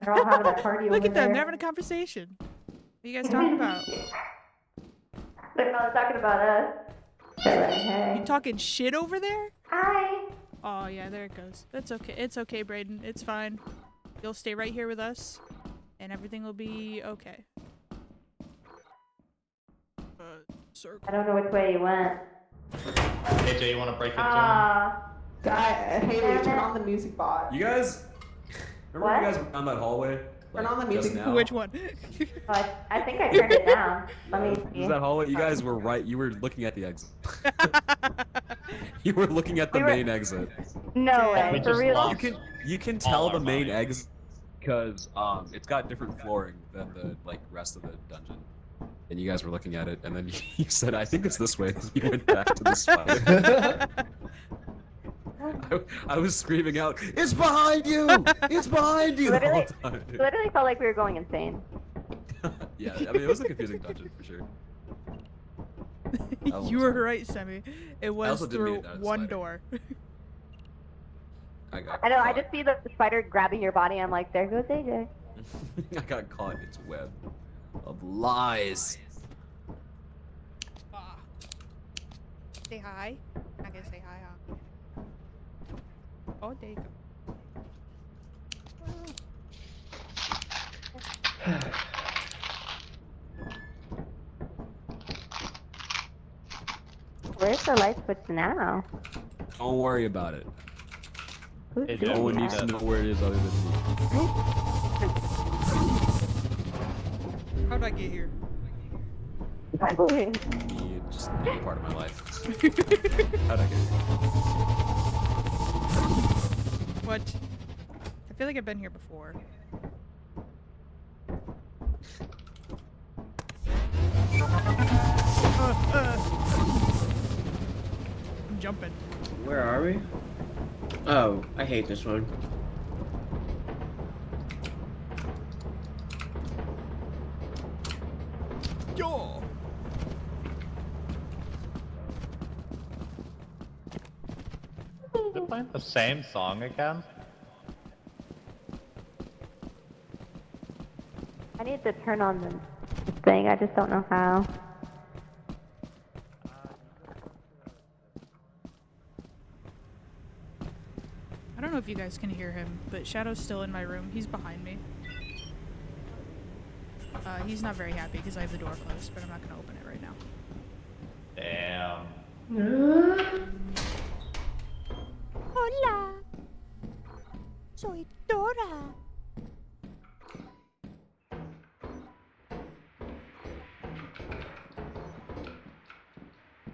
They're all having a party Look over at them, there. they're having a conversation. What are you guys talking about? They're not talking about us. They're like, hey. You talking shit over there? Hi. Oh yeah, there it goes. That's okay. It's okay, Brayden. It's fine. You'll stay right here with us, and everything will be okay. I don't know which way you went. AJ, you want to break it to him? Guy, Haley, Damn turn it. on the music bot. You guys, remember when you guys were down that hallway? Turn on the just music. now? Which one? I think I turned it down. Let me see. Was that hallway? You guys were right. You were looking at the exit. You were looking at the main exit. No We way. For just real? lost. You can tell the main exit because it's got different flooring than the rest of the dungeon. And you guys were looking at it, and then you said, "I think it's this way." And you went back to the spider. I was screaming out, "It's behind you! It's behind you!" the whole time. Literally felt like we were going insane. Yeah, I mean, it was a confusing dungeon for sure. You were right, Semi. It was also didn't mean through it down a one spider. door. I got I know, I caught. just see the spider grabbing your body. I'm like, there goes AJ. I got caught in its web of lies. Say hi. I can say hi, huh? Oh, there you go. Where's the light switch now? Don't worry about it. Who's Hey, doing No one Jeff, needs that? to know where it is other than me. How'd I get here? Me, just any part of my life. How'd I get here? What? I feel like I've been here before. I'm jumping. Where are we? Oh, I hate this one. Yo! Is it playing the same song again? I need to turn on the thing. I just don't know how. I don't know if you guys can hear him, but Shadow's still in my room. He's behind me. He's not very happy because I have the door closed, but I'm not gonna open it right now. Damn. Hola. Soy Dora.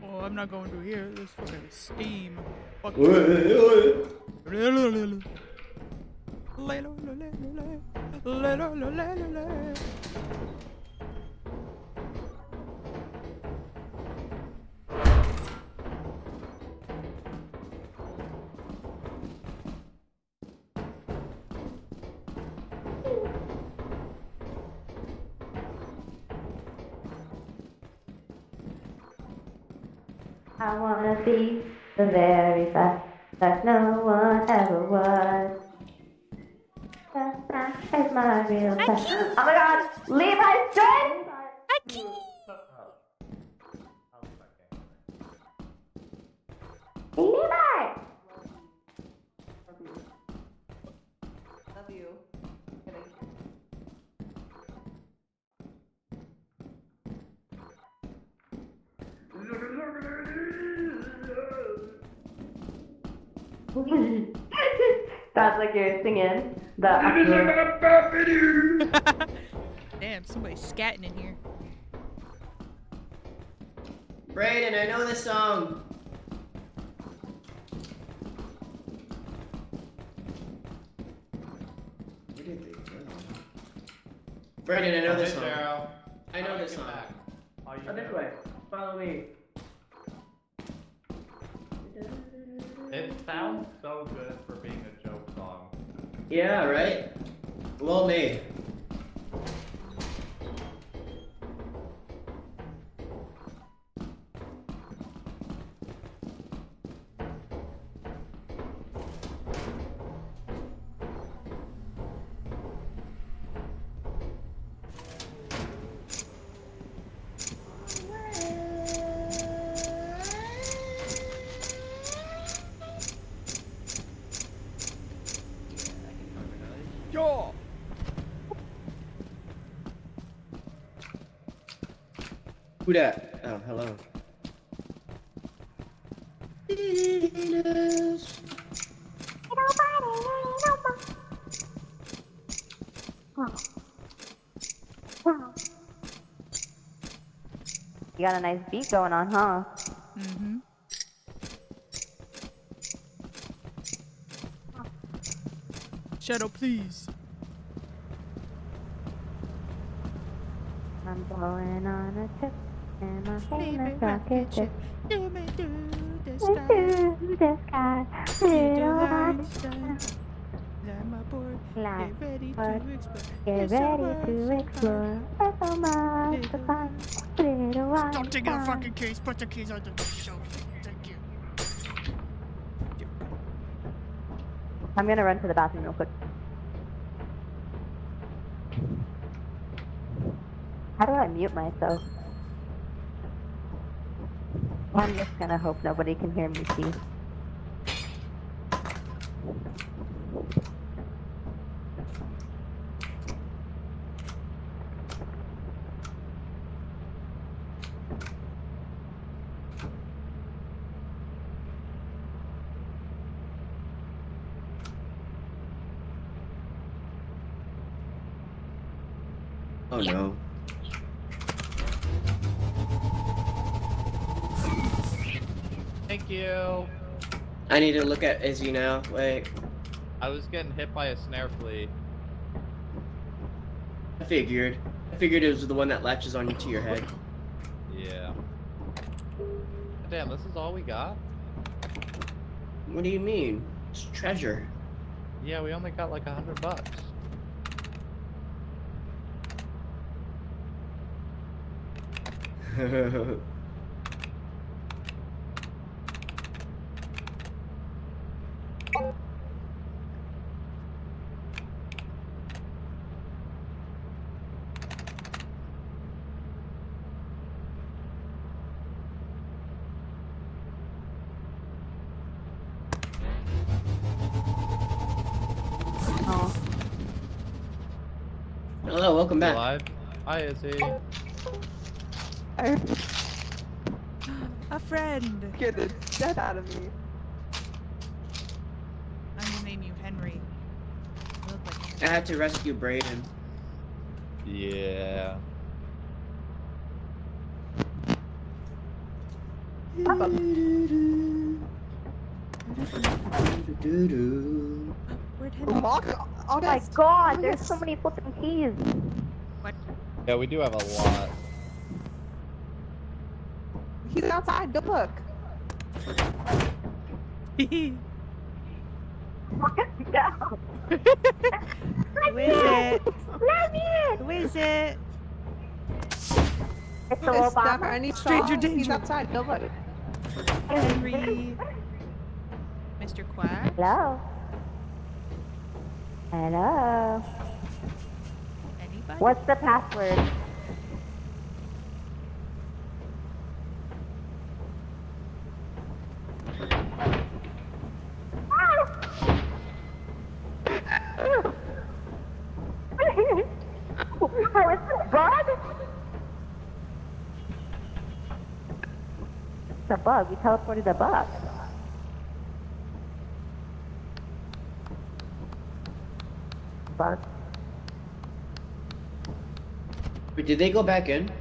Oh, I'm not going through here. There's fucking steam. Fuck. I wanna be the very best. Like no one ever was. That's my real touch. Oh my god! Levi's joined! Levi! Love you. Kidding. Sounds like you're singing the. Damn, somebody's scatting in here. Brayden, I know this song. Where did they go? Brayden, I know this song. I know this song. Oh, this way. Follow me. It sounds so good for being a joke song. Yeah, right? Well made. Yo! Who dat? Oh, hello. You got a nice beat going on, huh? Mm-hmm. Shadow, please. I'm going on a trip and my Baby, famous rocket rocket ship, ship do me through the into sky. the sky. Little Little Einstein, I'm aboard. Like Get ready what? to explore. Get There's so ready much to explore. There's so much to Little find. Little Stop taking the Einstein. fucking case. Put the keys on the shelf. Thank you. I'm gonna run to the bathroom real quick. How do I mute myself? I'm just gonna hope nobody can hear me pee. Oh no. Thank you. I need to look at Izzy now. Wait. I was getting hit by a snare flea. I figured. I figured it was the one that latches on to your head. Yeah. Damn, this is all we got? What do you mean? It's treasure. Yeah, we only got like $100. Oh. Hello, welcome back. Live? Hi, Izzy. A friend. Scared the death out of me. I'm gonna name you Henry. You look like I had to rescue Brayden. Yeah. Where'd Henry go? Oh my god, there's so many flipping keys. What? Yeah, we do have a lot. He's outside. Go look. Who is it? Let me in! Who is it? It's the It's not Obama. any Stranger song. He's danger. outside. Go look. Henry. Mr. Mr. Quack? Hello? Hello? Anybody? What's the password? Oh, it's a bug? It's a bug. We teleported a bug. Bug. Wait, did they go back in?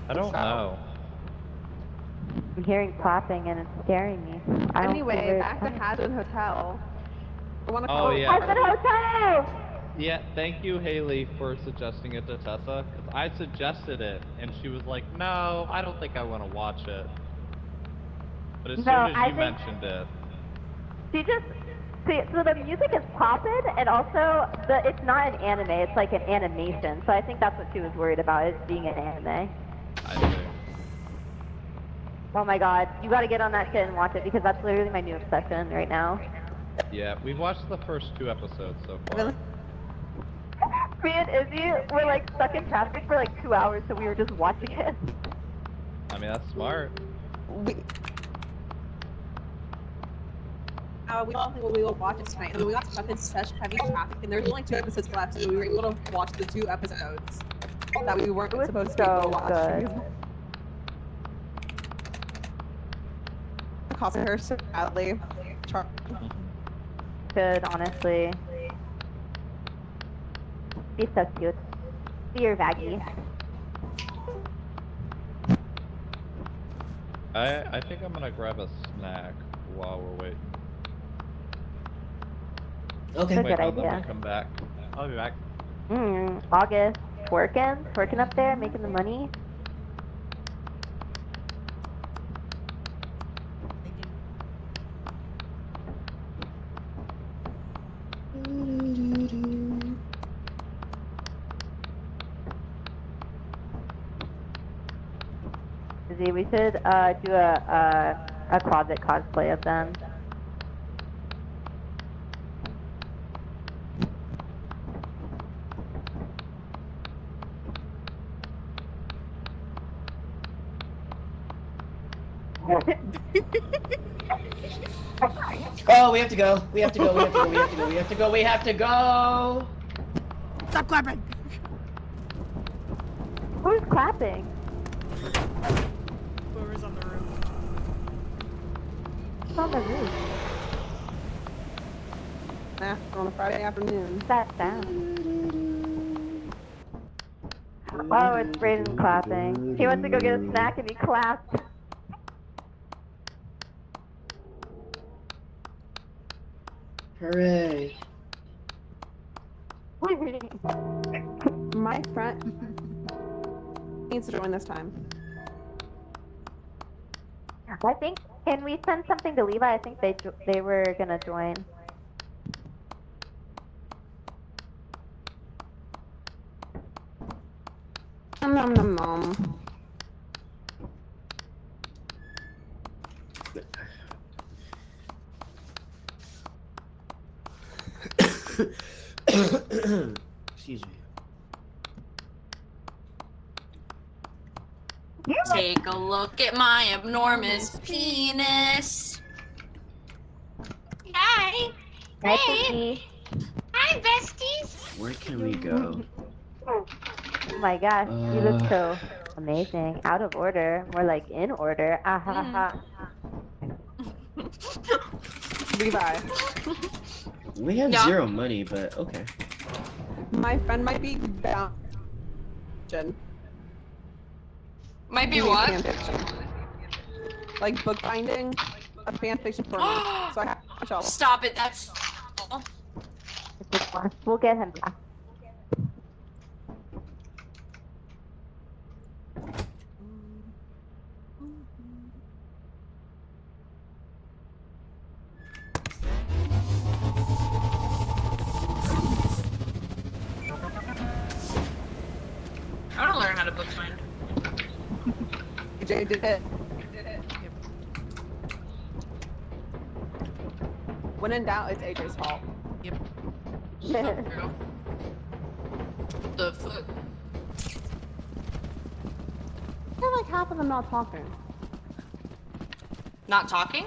I don't know. I'm hearing clapping and it's scaring me. I don't see Anyway, where it's back to coming. Hazard Hotel. I want to Oh, call yeah. Hazard Hotel! Yeah, thank you, Haley, for suggesting it to Tessa, because I suggested it, and she was like, no, I don't think I want to watch it. But as No, soon as I you think- mentioned it, She just see. So the music is popping, and also it's not an anime. It's like an animation. So I think that's what she was worried about, it being an anime. I see. Oh my god, you got to get on that shit and watch it because that's literally my new obsession right now. Yeah, we've watched the first 2 episodes so far. Me and Izzy were like stuck in traffic for like 2 hours, so we were just watching it. I mean, that's smart. We don't think we will watch it tonight. I mean, we got stuck in such heavy traffic, and there's only 2 episodes left, so we were able to watch the 2 episodes that we weren't It was supposed to be able to so watch. good. Causing her so badly. Should honestly be so cute. Be your baggy. I think I'm gonna grab a snack while we're waiting. Okay. That's a good Wait on them idea. to come back. I'll be back. August, twerking up there, making the money. Izzy, we should do a closet cosplay of them. Oh, we have to go. We have to go. We have to go. We have to go. We have to go. We have to go. Stop clapping! Who's clapping? Whoever's on the roof. Who's on the roof? On a Friday afternoon. What's that sound? Oh, it's Brayden clapping. He went to go get a snack and he clapped. Hooray. My friend needs to join this time. I think, can we send something to Levi? I think they were gonna join. Nom nom nom. Excuse me. Take a look at my enormous penis. Hi. Hi, Hey. Hi, besties. Where can we go? Oh my gosh, you look so amazing. Out of order, more like in order. Ah ha ha. Levi. We have Yeah. 0 money, but okay. My friend might be bound. Might be what? Like bookbinding a fanfiction for me. So I have to shelf. Stop it. That's. We'll get him back. I want to learn how to bookbind. Jay did it. When in doubt, it's AJ's fault. Yep. The fuck? I feel like half of them not talking. Not talking?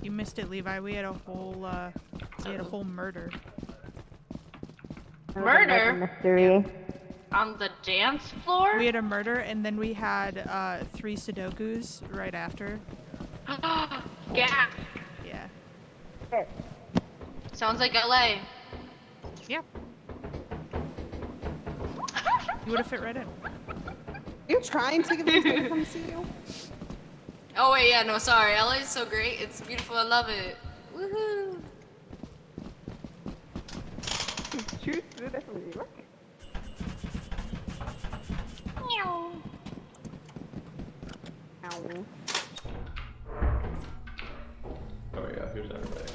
You missed it, Levi. We had a whole murder. Murder? Mystery. On the dance floor? We had a murder, and then we had 3 Sudokus right after. Yeah. Yeah. Sounds like LA. Yep. You would have fit right in. Are you trying to get them to come see you? Oh wait, yeah, no, sorry. LA is so great. It's beautiful. I love it. Woohoo. Choose to do this from New York? Meow. Ow. Oh yeah, here's everybody.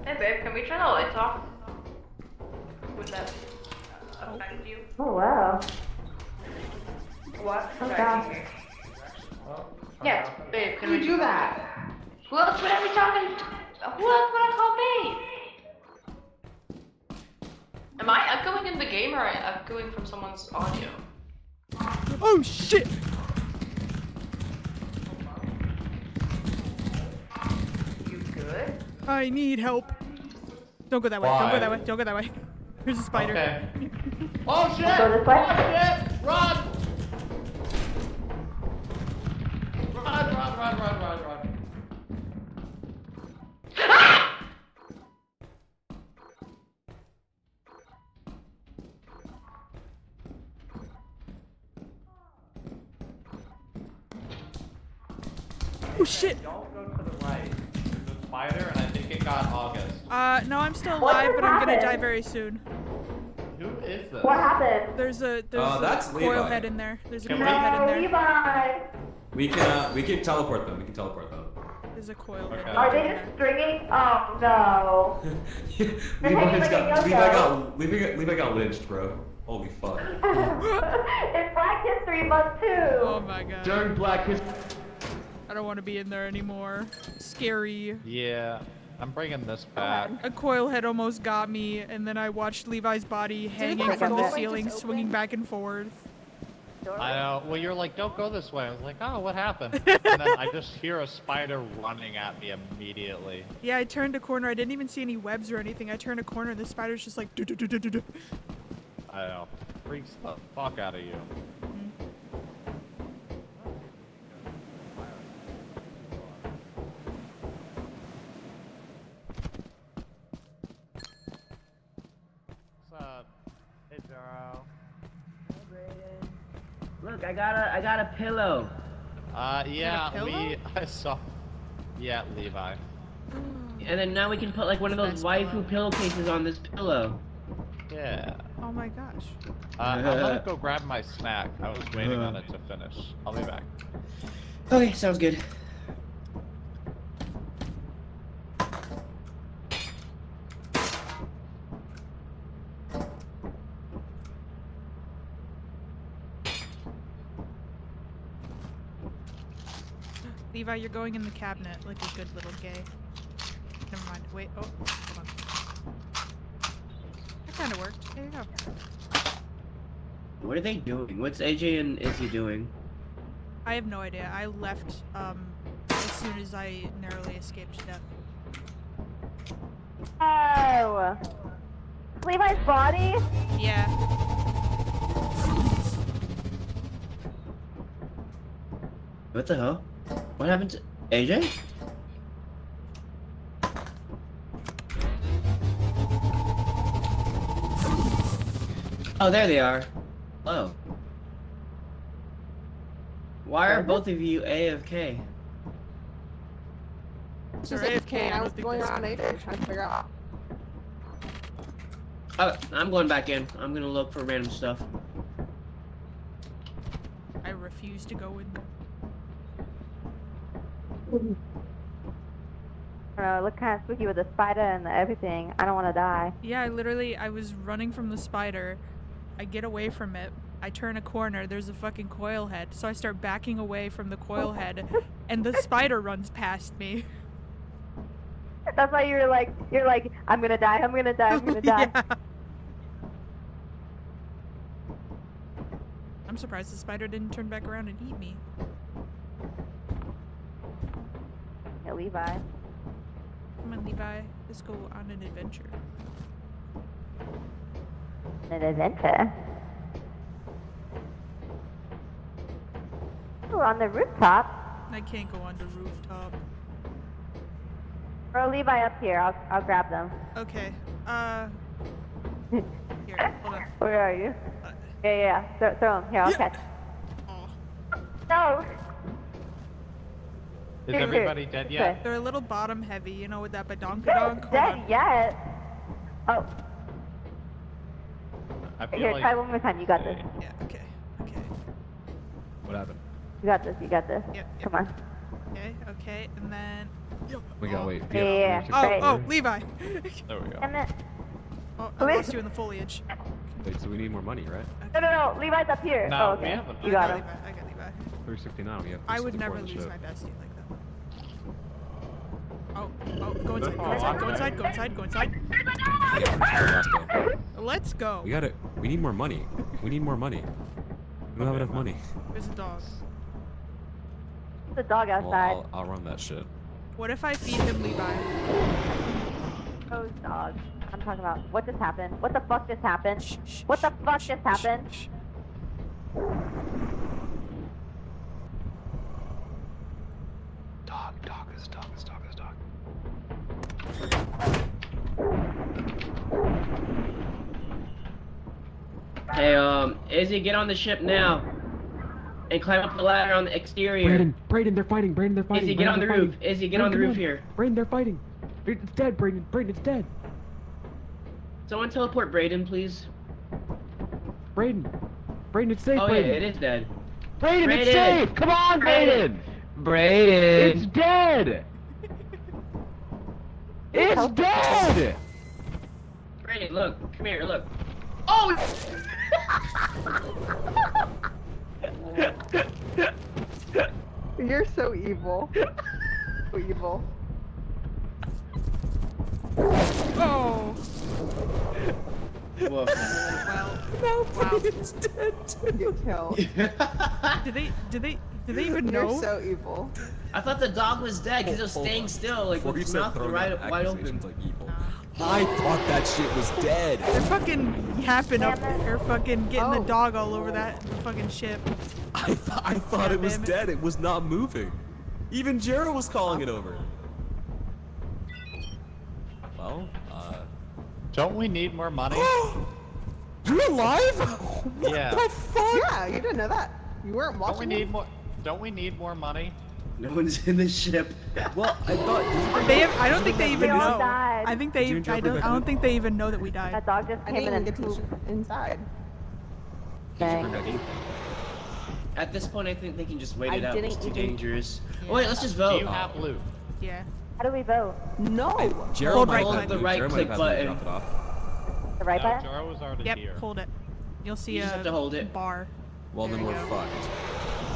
Hey babe, can we turn the lights off? Would that affect you? Oh wow. What? Oh Sorry, gosh. here. Yes, babe, can we do that? Who else would I be talking to? Who else would I call babe? Am I echoing in the game or am I echoing from someone's audio? Oh shit! You good? I need help. Don't go that way. Don't go that way. Don't go that way. There's a spider. Okay. Oh shit! Go this way? Oh shit! Run! Run! Oh shit! Don't go to the right. There's a spider, and I think it got August. No, I'm still What alive, just but I'm gonna die happened? very soon. Who is this? What happened? There's a that's coil Levi. head in there. There's a Can coil we- head in there. Levi! We can teleport them. There's a coil head. Okay. Are they just stringing? Oh no. Levi got lynched, bro. Holy fuck. It's Black History Month too. Oh my god. During Black History. I don't want to be in there anymore. Scary. Yeah, I'm bringing this back. A coil head almost got me, and then I watched Levi's body hanging the from the doorway ceiling, just swinging open? back and forth. I know. Well, you're like, don't go this way. I was like, oh, what happened? And then I just hear a spider running at me immediately. Yeah, I turned a corner. I didn't even see any webs or anything. I turned a corner, and the spider's just like. Do, do, do, do, do, do. I know. Freaks the fuck out of you. What's up? Hey, Jaro. Look, I got a pillow. Yeah, pillow? I saw. Yeah, Levi. And then now we can put like one of those Nice waifu pillowcases on this pillow. Yeah. Oh my gosh. I'm gonna go grab my snack. I was waiting on it to finish. I'll be back. Okay, sounds good. Levi, you're going in the cabinet like a good little gay. Never mind. Wait. Oh, hold on. That kind of worked. There you go. What are they doing? What's AJ and Izzy doing? I have no idea. I left as soon as I narrowly escaped death. Oh. Levi's body? Yeah. What the hell? What happened to AJ? Oh, there they are. Hello. Why are both of you AFK? So Just AFK, I I was don't think going that's around good. nature trying to figure out. Oh, I'm going back in. I'm gonna look for random stuff. I refuse to go in there. It looked kind of spooky with the spider and everything. I don't want to die. Yeah, I was running from the spider. I get away from it. I turn a corner. There's a fucking coil head. So I start backing away from the coil head, and the spider runs past me. That's why you're like, I'm gonna die, I'm gonna die, I'm gonna die. Yeah. I'm surprised the spider didn't turn back around and eat me. Hey, Levi. Come on, Levi. Let's go on an adventure. An adventure? Ooh, on the rooftop? I can't go on the rooftop. Throw Levi up here, I'll grab them. Okay. Here, hold on. Where are you? Yeah. Throw him. Here, I'll catch. Oh. No! Is everybody dead yet? They're a little bottom heavy, you know, with that badonkadonk. Dead yet? Oh. I feel Here, like... try one more time. You got this. Yeah, okay. What happened? You got this. Yep. Come on. Okay, and then... We gotta wait. Yeah. Oh, Levi! There we go. Damn it. Oh, I lost you in the foliage. Wait, so we need more money, right? No. Levi's up here. No, oh, okay. we haven't. You got I him. got Levi. 369. We have. I would 364 never on the lose ship. my bestie like that. Oh, go inside, go inside. Yeah, last go. Let's go. We need more money. We need more money. We don't have enough money. There's a dog. There's a dog outside. Well, I'll run that shit. What if I feed him Levi? Those dogs. I'm talking about. What just happened? What the fuck just happened? What the fuck just happened? Dog. Hey, Izzy, get on the ship now. And climb up the ladder on the exterior. Brayden, they're fighting. Izzy, get on the roof. Izzy, get on the roof here. Brayden, they're fighting. It's dead, Brayden. Brayden, it's dead. Someone teleport Brayden, please. Brayden, it's safe, Oh, Brayden. yeah, it is dead. Brayden, it's safe! Come on, Brayden! It's dead! It's dead! Brayden, look. Come here, look. Oh! You're so evil. So evil. Oh! Whoa. Wow. It's dead. Get killed. Did they even You're know? so evil. I thought the dog was dead because it was staying still, like with its mouth wide open. Like evil. I thought that shit was dead. They're fucking yapping up. They're fucking getting the dog all over the fucking ship. I thought it was dead. It was not moving. Even Jera was calling it over. Well, Don't we need more money? You're alive? Yeah. What the fuck? Yeah, you didn't know that. You weren't watching. Don't we need more money? No one's in the ship. well, I thought. I don't think they even all know. died. I don't think they even know that we died. That dog just I came didn't in even and get to pooped. inside. Dang. At this point, I think they can just wait I it out. It's didn't too even- dangerous. Yeah. Oh, wait, let's just Do vote. you have loot? Yeah. How do we vote? No. Jera Hold might right have click. The moved. right Jera might click have had to button. drop it off. The right No, button? Jara was already Yep. here. Hold it. You'll see You just a have to hold it. bar. Well, then There we're you go. fucked.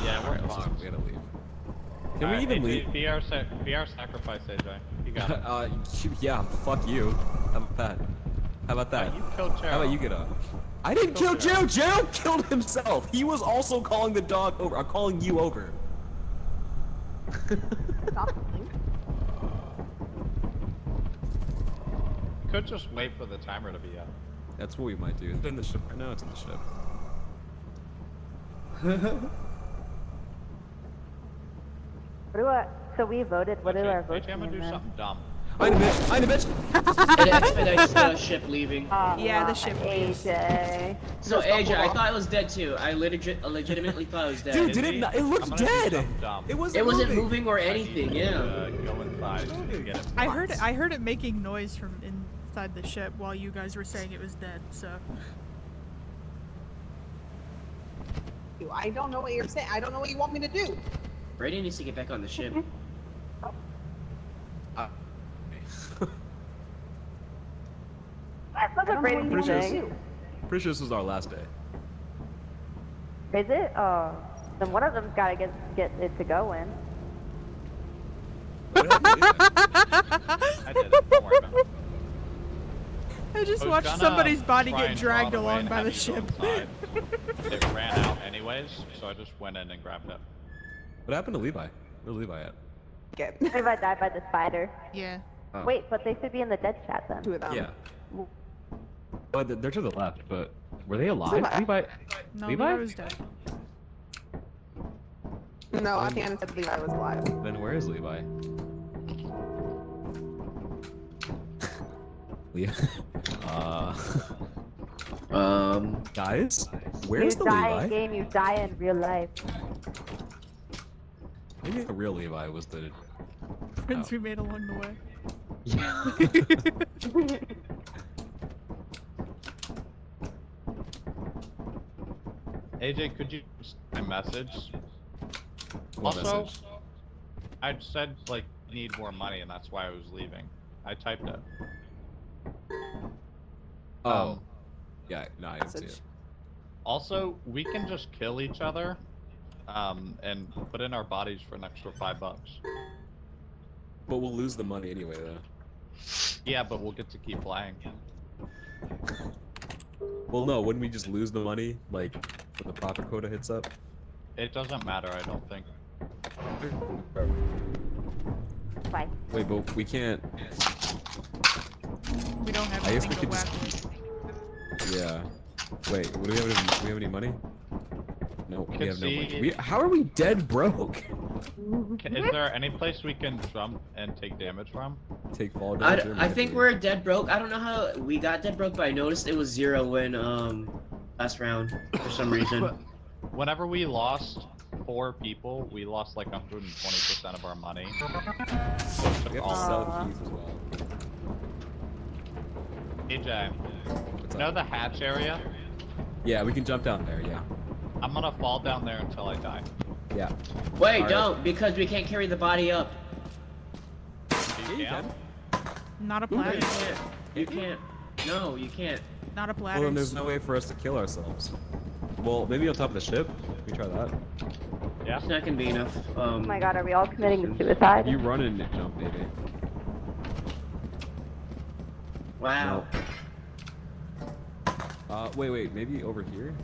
Yeah, we're Alright, let's just, fucked. we gotta leave. Can we Alright, even AJ, leave? Be our sacrifice, AJ. You got it. Yeah, fuck you. How about that? How about that? You killed Jara. How about you get up? I didn't kill Jero! Jero killed himself! He was also calling the dog over. I'm calling you over. Stop. Could just wait for the timer to be up. That's what we might do. Is it in the ship right now? It's in the ship. So we voted. What do our votes AJ, I'm gonna mean do then? something dumb. I'm a bitch! I'm a bitch! It expedites the ship leaving. Yeah, the ship leaves. AJ. So, AJ, I thought it was dead too. I legitimately thought it was dead. Dude, did it not? It I'm looked gonna do dead! something dumb. It wasn't It wasn't moving. moving or anything, yeah. Go inside to get it. I heard it making noise from inside the ship while you guys were saying it was dead. So I don't know what you're saying. I don't know what you want me to do. Brady needs to get back on the ship. That's a Brady Pretty sure, thing. pretty sure this was our last day. Is it? Oh, then one of them's gotta get it to go in. I did it. Don't worry about it. I just was watched gonna somebody's body try get and dragged run away along and by have the you go ship. inside. It ran out anyways, so I just went in and grabbed it. What happened to Levi? Where's Levi at? Levi died by the spider. Yeah. Oh. Wait, but they should be in the dead chat then. Two of them. Yeah. Oh, they're to the left, but were they alive? Levi? No, Levi? Levi was dead. No, I think I said Levi was alive. Then where is Levi? Levi? Guys? Where's you the die Levi? in game, you die in real life. Maybe the real Levi was the... Friends we made along the way. Yeah. AJ, could you send my message? What Also, message? I said like need more money, and that's why I was leaving. I typed it. Oh. Yeah, no, I didn't see it. Also, we can just kill each other, and put in our bodies for an extra $5. But we'll lose the money anyway, though. Yeah, but we'll get to keep playing. Well, no, wouldn't we just lose the money, like, when the profit quota hits up? It doesn't matter, I don't think. Bye. Wait, but we can't... We don't have I guess anything we to could whack just... with. Yeah. Wait, what do we have any money? No, we Can have no money. see- How are we dead broke? Is there any place we can jump and take damage from? Take fall damage? There I might think be. we're dead broke. I don't know how we got dead broke, but I noticed it was 0 when last round for some reason. Whenever we lost 4 people, we lost like 120% of our money. We have to sell keys as well. AJ, What's you know up? the hatch area? Yeah, we can jump down there, yeah. I'm gonna fall down there until I die. Yeah. Wait, Alright. don't, because we can't carry the body up. You can? Not a You platter. can't. You can't. No, you can't. Not a Well, platter. then there's no way for us to kill ourselves. Well, maybe on top of the ship. We try that. Yeah. It's not gonna be enough. Oh my god, are we all committing suicide? You run and jump, maybe. Wow. Wait, maybe over here?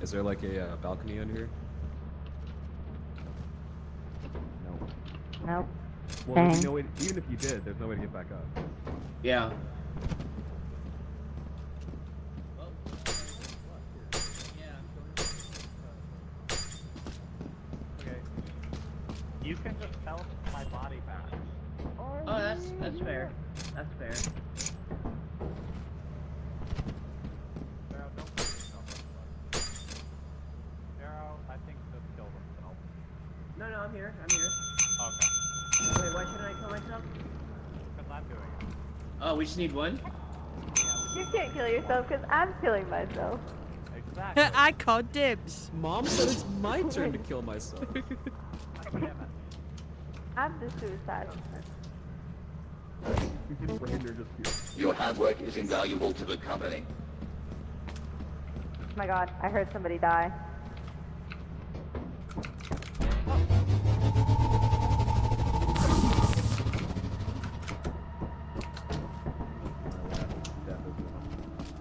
Is there like a balcony under here? No. Nope. Well, there's Dang. no way, even if you did, there's no way to get back up. Yeah. Okay. You can just teleport my body back. Oh, that's fair. That's fair. Sarah, don't put yourself on the bus. Sarah, I think just kill himself. No, I'm here. I'm here. Okay. Wait, why shouldn't I kill myself? Because I'm doing it. Oh, we just need one? You can't kill yourself because I'm killing myself. Exactly. I called dibs. Mom said it's my turn to kill myself. Damn it. I'm the suicide. Your hard work is invaluable to the company. Oh my god, I heard somebody die.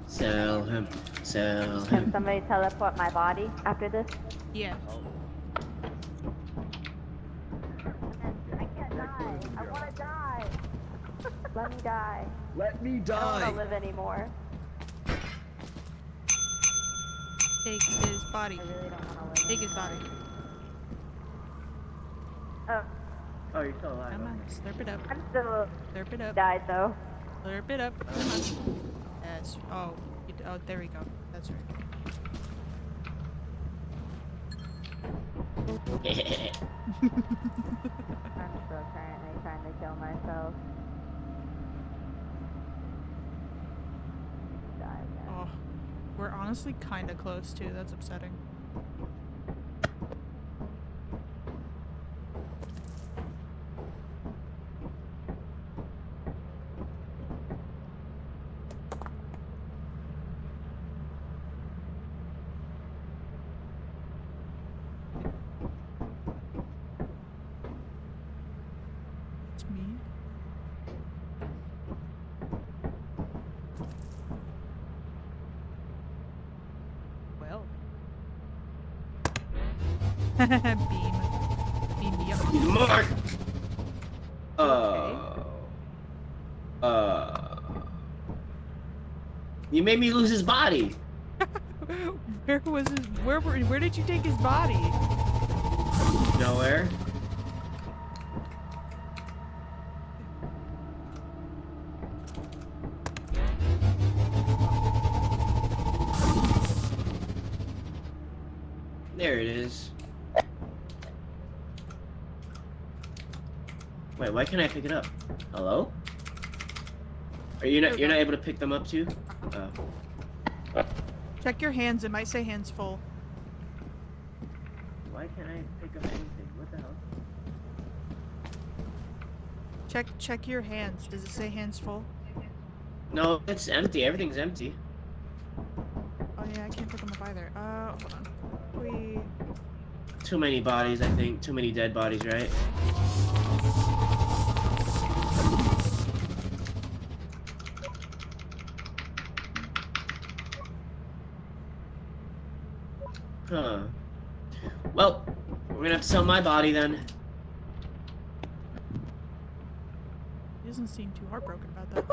Sell him. Sell Can him. somebody teleport my body after this? Yeah. I can't die. I wanna die. Let me die. Let me I don't die! wanna live anymore. Take his body. I really don't wanna live. Take his body. Oh, Oh, you're still alive. Come on, slurp it up. I'm still Slurp it up. died though. Slurp it up. Come on. Yes. Oh. Oh, there we go. That's right. I'm still currently trying to kill myself. Die again. Oh. We're honestly kind of close too. That's upsetting. Beam. Beam me up. Mark. Okay. You made me lose his body. Where was his? Where did you take his body? Nowhere. There it is. Wait, why can't I pick it up? Hello? Are you not? You're not able to pick them up too? Oh. Check your hands. It might say hands full. Why can't I pick up anything? What the hell? Check your hands. Does it say hands full? No, it's empty. Everything's empty. Oh yeah, I can't pick them up either. Hold on. Too many bodies, I think. Too many dead bodies, right? Huh. Well, we're gonna have to sell my body then. He doesn't seem too heartbroken about that.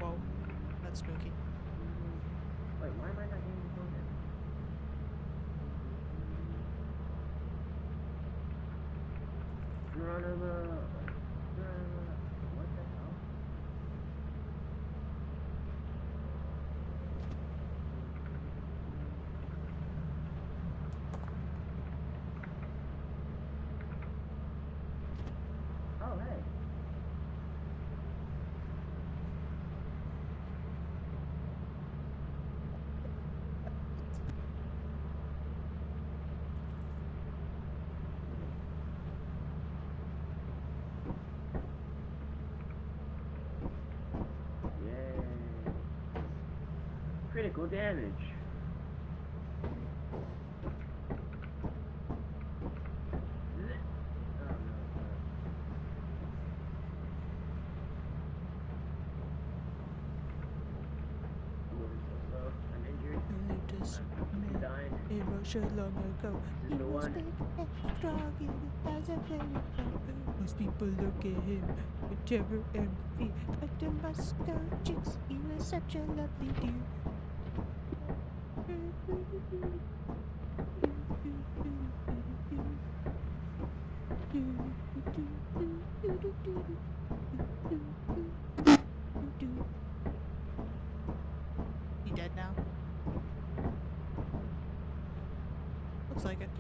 Whoa, that's spooky. Wait, why am I not getting the phone in? Geronimo. What the hell? Oh, hey. Yay. Critical damage. It was so long ago. He was big and strong as a baby. Most people look at him with terror and fear. But the Moscow chicks, he was such a lovely dude. He dead now? Looks like it.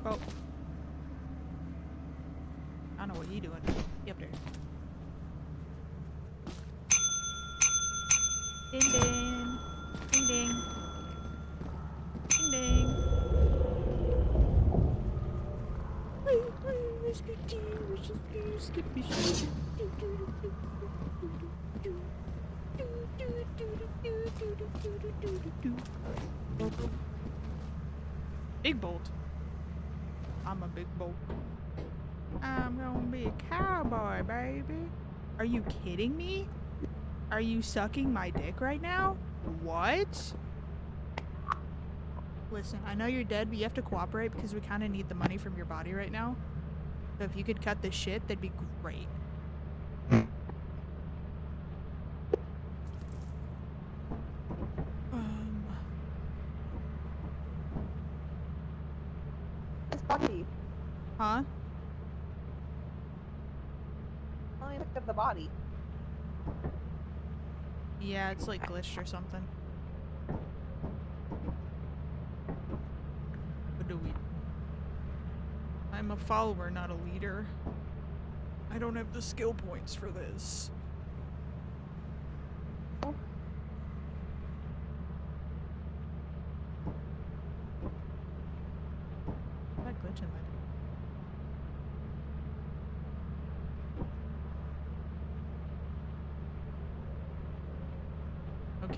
Oh. I don't know what he doing. He up there. Ding ding. Ding ding. Ding ding. Big bolt. I'm a big bolt. I'm gonna be a cowboy, baby. Are you kidding me? Are you sucking my dick right now? What? Listen, I know you're dead, but you have to cooperate because we kind of need the money from your body right now. So if you could cut the shit, that'd be great. It's body. Huh? Let me pick up the body. Yeah, it's like glitched or something. What do we... I'm a follower, not a leader. I don't have the skill points for this. Is that glitching my...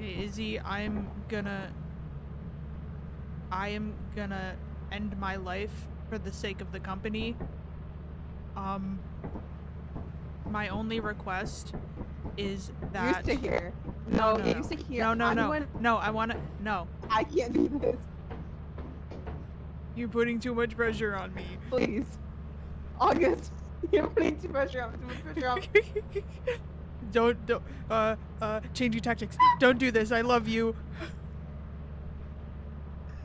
Hey, Izzy, I am gonna end my life for the sake of the company. My only request is that You stay here. No, No, you stay here. No, I'm going- no, I wanna no. I can't do this. You're putting too much pressure on me. Please. August, you're putting too much pressure on me. Don't changing tactics. Don't do this. I love you.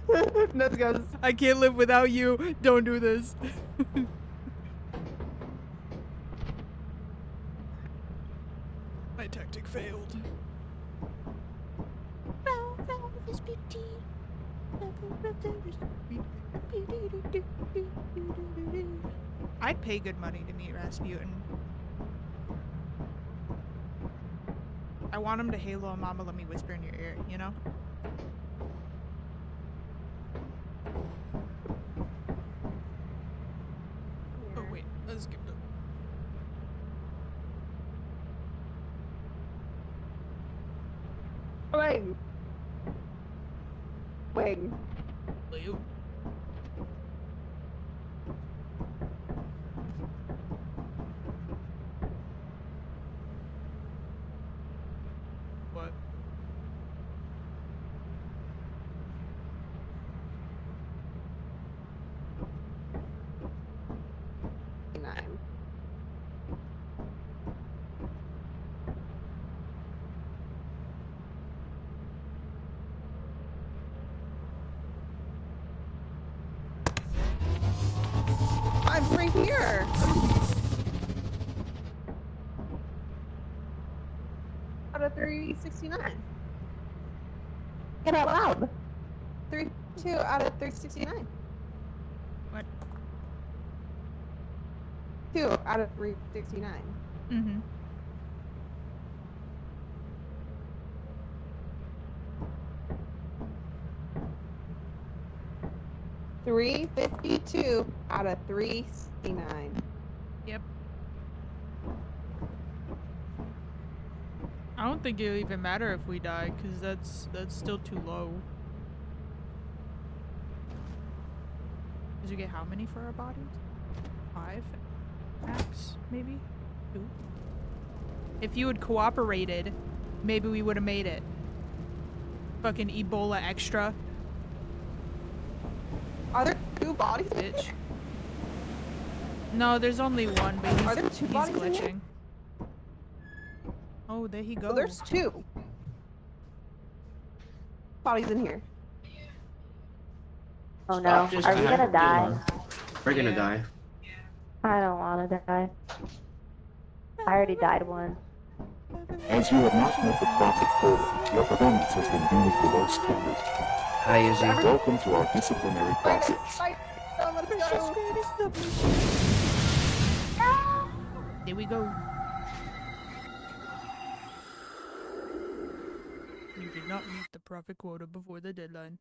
Let's go. I can't live without you. Don't do this. My tactic failed. I'd pay good money to meet Rasputin. I want him to Halo and Mama Let Me Whisper in your ear, you know? Oh wait, let's skip it. Wing. Wing. Leo. What? Nine. I'm right here. Out of 369. Get out loud. 32 out of 369. What? 2 out of 369. Mm-hmm. $352 out of 369. Yep. I don't think it'll even matter if we die, because that's still too low. Did you get how many for our bodies? 5? Max? Maybe? 2? If you had cooperated, maybe we would have made it. Fucking Ebola extra. Are there 2 bodies? Bitch. No, there's only one, but Are there 2 he's bodies in here? glitching. Oh, there he goes. Oh, there's 2 bodies in here. Oh no, Just are we gonna die? We're gonna die. I don't wanna die. I already died once. As you have not met the profit quota, your performance has been deemed below standard. Hi, Izzy. Welcome to our disciplinary process. There we go. We did not meet the profit quota before the deadline.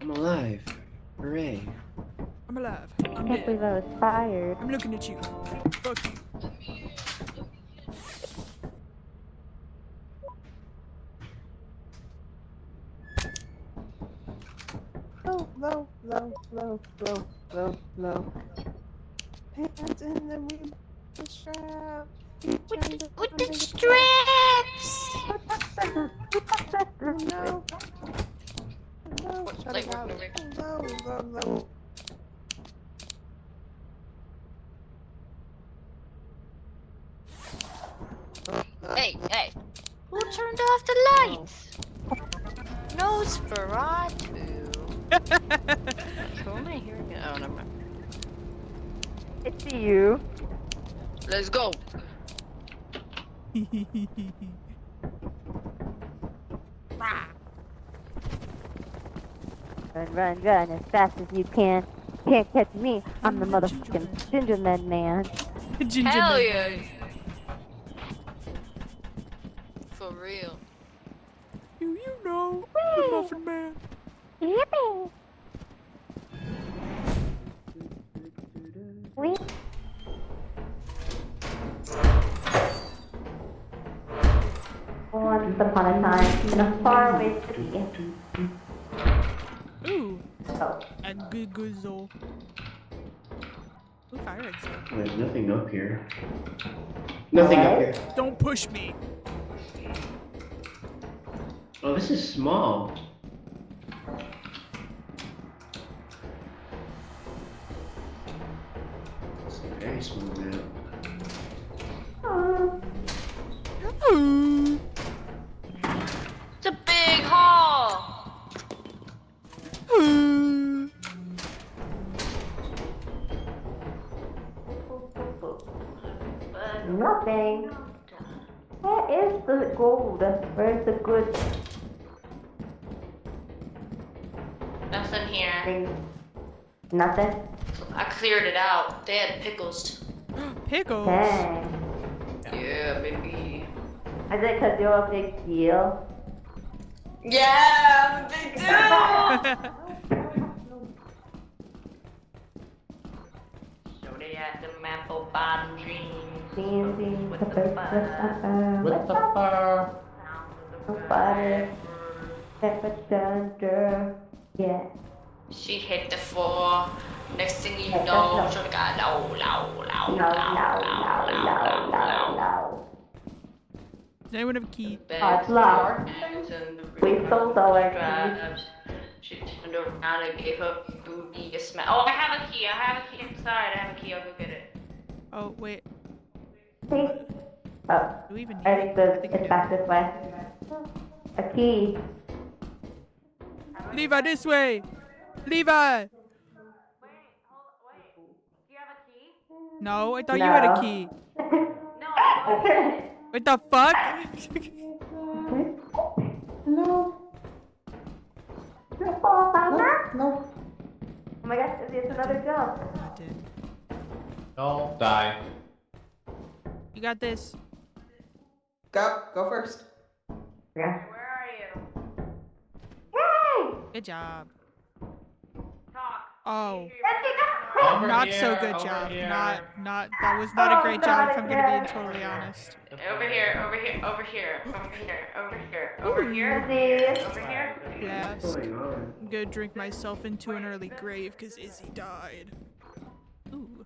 I'm alive. Hooray. I'm alive. I I'm can't believe dead. I was fired. I'm looking at you. Fuck you. Low. Pants and then we strap. With the straps! No. No, shut Like, it out. we're Low. Hey! Who turned off the lights? Nosferatu. Who am I hearing? Oh, never mind. It's you. Let's go. Run as fast as you can. Can't catch me. I'm the motherfucking gingerman man. Hell yeah. For real. Do you know the Muffin Man? Yippee! Once upon a time, in a faraway city. Ooh. Oh. A good goozle. Ooh, fire exit. There's nothing up here. Nothing up here. Don't push me. Oh, this is small. It's a very small map. It's a big hall. Nothing. Where is the gold? Where's the good Nothing here. thing? Nothing? I cleared it out. They had pickles. Pickles? Dang. Yeah, baby. Is it because you're a big deal? Yeah, I'm a big deal. So they had the apple bottom dreams. With the fur. With the fur. Butter. Pepper thunder. Yeah. She hit the floor. Next thing you know, she got low. Does anyone have a key? It's loud. We stole our keys. She turned around and gave her booty a smack. Oh, I have a key. Inside. I have a key. I'll go get it. Oh, wait. See? Oh. Do we even need I think it's back this way. A key. Levi, this way! Levi! No, I thought you had a key. What the fuck? No. No. Oh my gosh, it's another jump. I did. Don't die. You got this. Go first. Yeah. Where are you? Hey! Good job. Talk. Oh. Over Not here, so good over job. here. That was not a great job if I'm gonna be totally honest. Over here. Yes. What's going on? I'm gonna drink myself into an early grave because Izzy died. Ooh.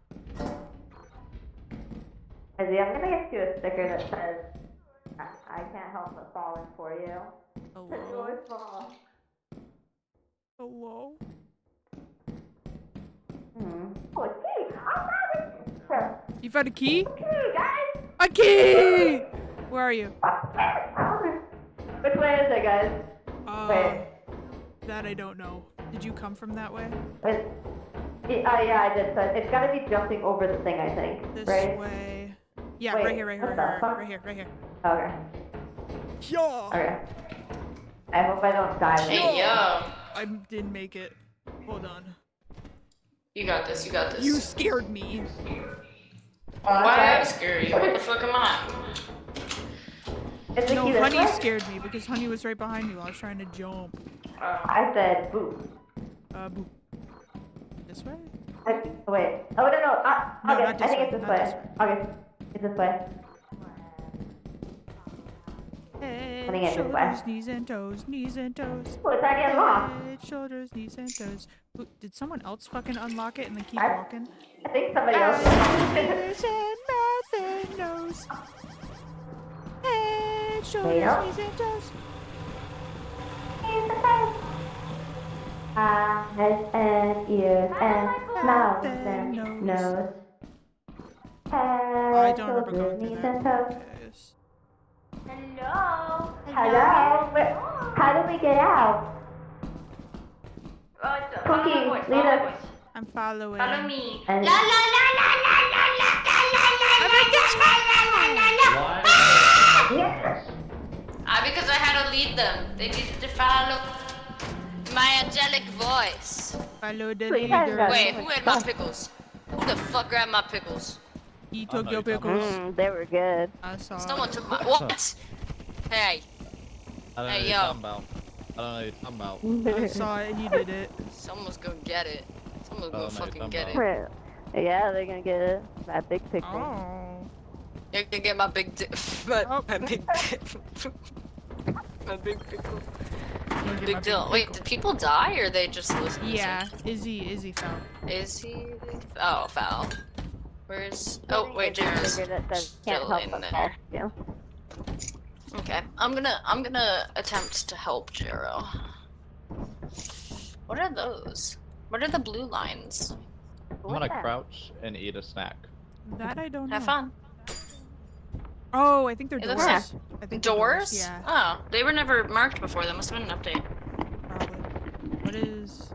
Izzy, I'm gonna get you a sticker that says, I can't help but falling for you. Hello? You're small. Hello? Oh, a key! I found it! You found a key? Key, guys! A key! Where are you? Which way is it, guys? Wait. That I don't know. Did you come from that way? Yeah, I did. So it's gotta be jumping over the thing, I think. This right? way. Yeah, Wait, right here. what the fuck? Right here. Okay. Yeah. Okay. I hope I don't die. Hey, yo. I didn't make it. Hold on. You got this. You scared me. Why am I scary? What the fuck am I? No, Honey scared me because Honey was right behind me while I was trying to jump. I said boo. Boo. This way? Wait. Oh, no. No, Okay, not this I think way, it's this not way. this way. Okay, it's this way. Head, think it's this way. shoulders, knees and toes, knees and toes. Oh, it's already unlocked. Head, shoulders, knees and toes. Ooh, did someone else fucking unlock it and then keep I- walking? I think somebody else. Ears and mouth and nose. Head, shoulders, Yep. knees and toes. Eyes and ears and mouth and nose. I Head, don't remember shoulders, going through knees that. and toes. Yes. Hello. Hello? How do we get out? Follow my voice. lead Follow us. my voice. I'm following. Follow me. And- La la la la la la la la la la la Yeah. Because I had to lead them. They needed to follow my angelic voice. Follow the So you guys leader. got- Wait, who had my pickles? Who the fuck grabbed my pickles? He I took know your you're talking pickles. They were good. I saw. Someone took my. What? Hey, I don't know Hey, what yo. you're talking about. I don't know what you're talking about. I saw it and you did it. someone's gonna get it. Someone's Oh, gonna no, fucking you're get talking it. Yeah, they're gonna get that big pickle. Oh. You're gonna get my big dick. My big dick. My big pickle. Big deal. Wait, did people die or they just listen? Yeah, Izzy fell. Izzy? Oh, foul. Where's? Oh, wait, Jared's still in there. Yeah. Okay, I'm gonna attempt to help Jero. What are those? What are the blue lines? I'm gonna crouch and eat a snack. That I don't know. Have fun. Oh, I think they're It doors. looks like I think they're doors? Yeah. Oh, they were never marked before. That must have been an update. Probably. What is?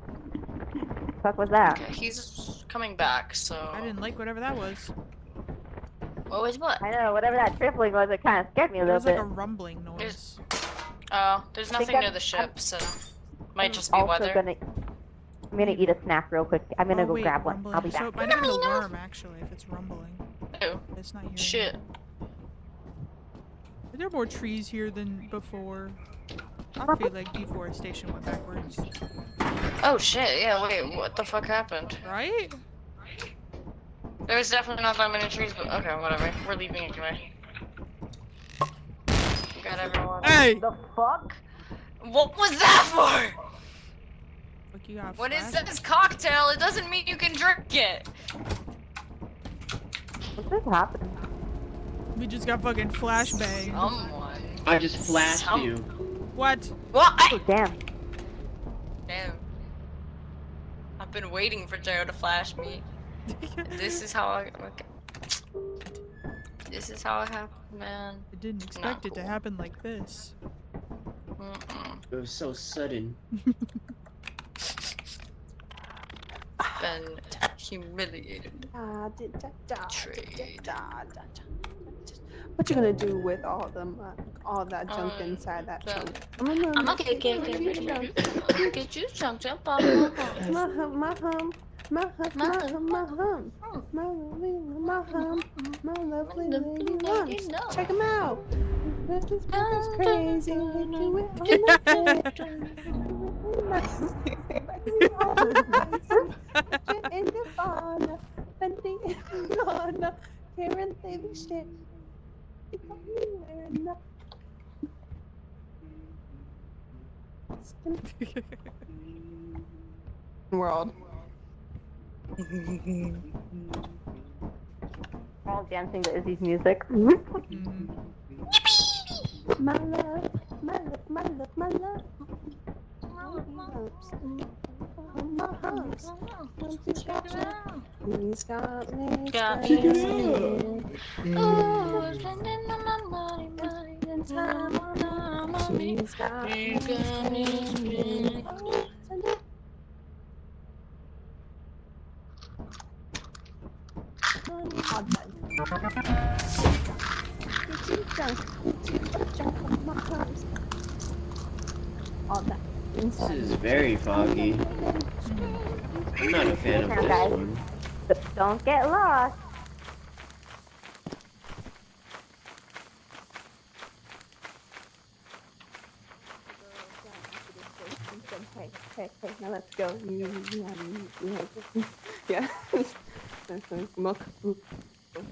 Fuck was that? Okay, he's coming back, so. I didn't like whatever that was. What was what? I know, whatever that tripling was, it kind of scared me a It little was like bit. a rumbling noise. There's I think nothing near I'm- the ship, I'm- so. Might just be also weather. I'm gonna eat a snack real quick. I'm gonna Oh, go wait, grab one. rumbling. I'll be So back. it might have been the worm, actually, if it's rumbling. Oh. It's not here. Shit. Are there more trees here than before? I feel like deforestation went backwards. Oh shit, yeah, wait, what the fuck happened? Right? There was definitely not that many trees, but okay, whatever. We're leaving anyway. Got everyone. Hey! The fuck? What was that for? Fuck, you got What is flash? this cocktail? It doesn't mean you can drink it. What's this happening? We just got fucking flashbang. Someone. I just flashed you. What? What? Oh, damn. Damn. I've been waiting for Jero to flash me. This is how I. Okay. This is how it happened, man. I didn't expect it to happen like this. It was so sudden. Been humiliated. Betrayed. What you gonna do with all that junk inside that trunk? I'm gonna get you chunked up on my home. My hum, my lovely lady wants. Check him out. This is crazy. Hit you with in the fauna, bending in the fauna, Karen baby shit. World. We're all dancing to Izzy's music. My love, my love, my love, my love. My humps. He's got me. Got me. Oh, spending all my money and time on my mommy. She's got You got me. All that. This is very foggy. I'm not a fan of Now, this guys, one. don't get lost. Hey, now let's go. Yeah. Milk.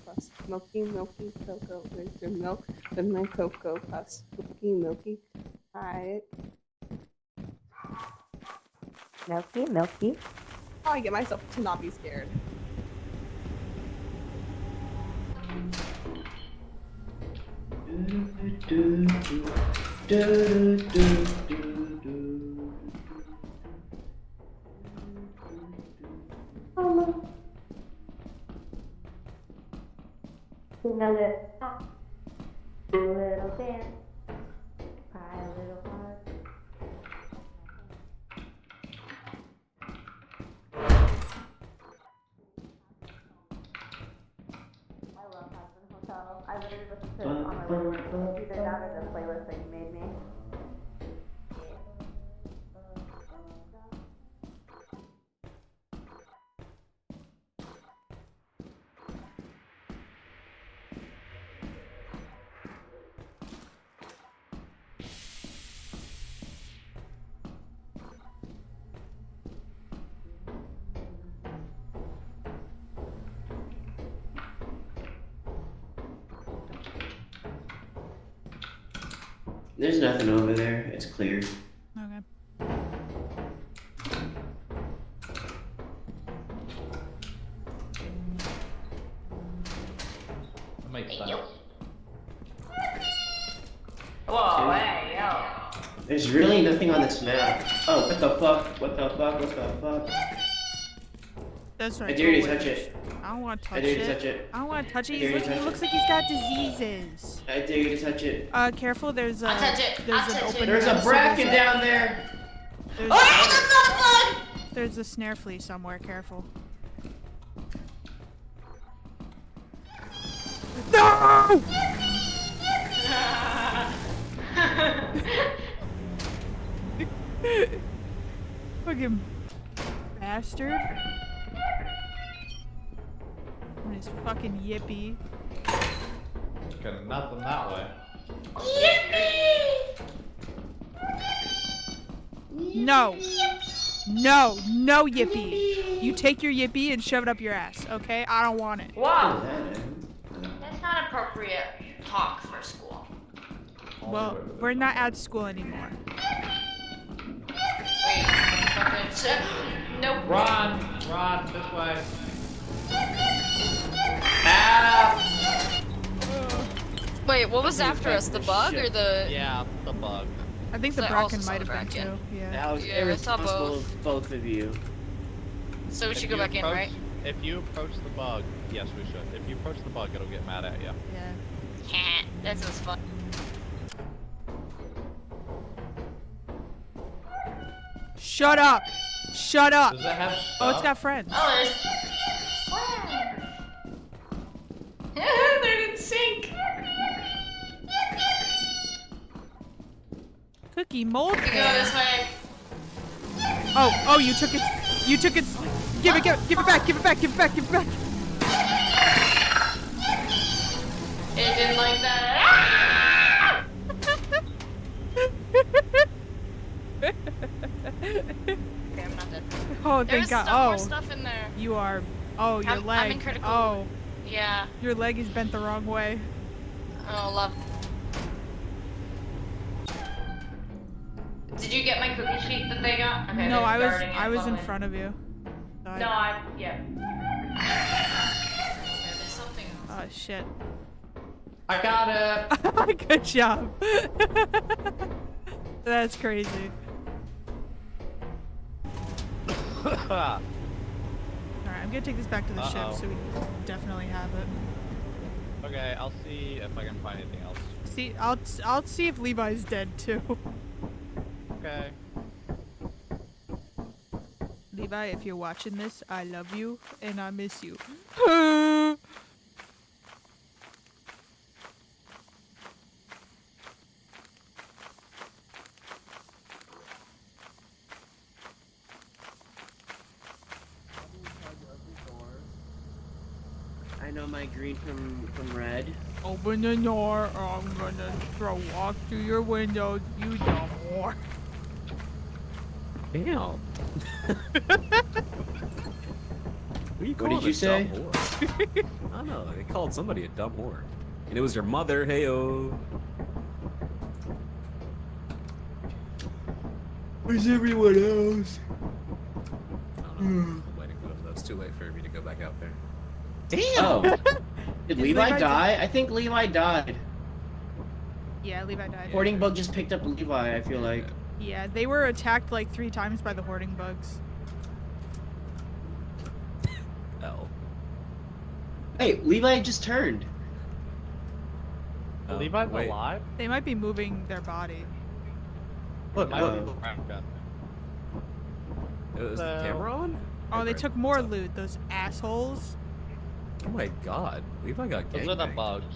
Puffs. Milky cocoa. Where's your milk? With my cocoa puffs. Milky. Alright. Milky. Oh, I get myself to not be scared. Another little dance. Cry a little heart. I love Husband Hotel. I literally listened to it on my way to work. Either that or the playlist that you made me. There's nothing over there. It's clear. Okay. That makes sense. Whoa, hey, yo. There's really nothing on this map. Oh, what the fuck? What the fuck? What the fuck? That's right. I dare you go to touch away. it. I don't want to touch I dare you it. to touch it. I don't want to touch it. I dare you to He touch looks it. like he's got diseases. I dare you to touch it. Careful. There's a. I'll touch it. There's I'll an touch open. it. There's a bracket down there. There's, Oh, there's a snare flea somewhere. Careful. No! Fucking bastard. And his fucking yippee. Got nothing that way. No. No. No yippee. You take your yippee and shove it up your ass, okay? I don't want it. Wow. That's not appropriate talk for school. Well, we're not at school anymore. Wait, fucking nope. Run! Run this way. Wait, what was after us? The bug or the? Yeah, the bug. I think the I also bracken saw might the have been bracken. too. Yeah. That was Yeah, I saw irresponsible of both of you. So we If should go you back in, approach- right? If you approach the bug, yes, we should. If you approach the bug, it'll get mad at you. Yeah. That sounds fun. Shut up! Shut up! Does it have Oh, it's stuff? got friends. Oh, there's flags. They're in sync. Cookie mold We go pan. this way. Oh, you took it. You took it. Give it back, give it back, give it back, give it back. It didn't like that. Okay, I'm not dead. Oh, There's thank God. more Oh, stuff in there. you are. Oh, your I'm leg. in critical. Oh, Yeah. your leg is bent the wrong way. Oh, love. Did you get my cookie sheet that they got? Okay, No, they're I was guarding it in lovely. front of you. So No, yeah. Okay, there's something else. Oh shit. I got it. Good job. That's crazy. Alright, I'm gonna take this back to the ship Uh-oh. so we definitely have it. Okay, I'll see if I can find anything else. See, I'll see if Levi's dead too. Okay. Levi, if you're watching this, I love you and I miss you. I know my green from red. Open the door or I'm gonna throw walk through your window, you dumb whore. Damn. What are you What calling did you a say? dumb whore? I don't know. They called somebody a dumb whore. And it was your mother. Heyo. Where's everyone else? I don't know. I'm waiting for them. Though. It's too late for me to go back out there. Oh. Did Is Levi Levi die? I think Levi died. Yeah, Levi died. Hoarding bug just picked up Levi, I feel like. Yeah, they were attacked like 3 times by the hoarding bugs. L. Hey, Levi just turned. Levi's wait. alive? They might be moving their body. Look, Might look. be the round gun. Is the camera on? Oh, they Right, took more loot, those assholes. Oh my god. Levi got Those are the gangbanged. bugs.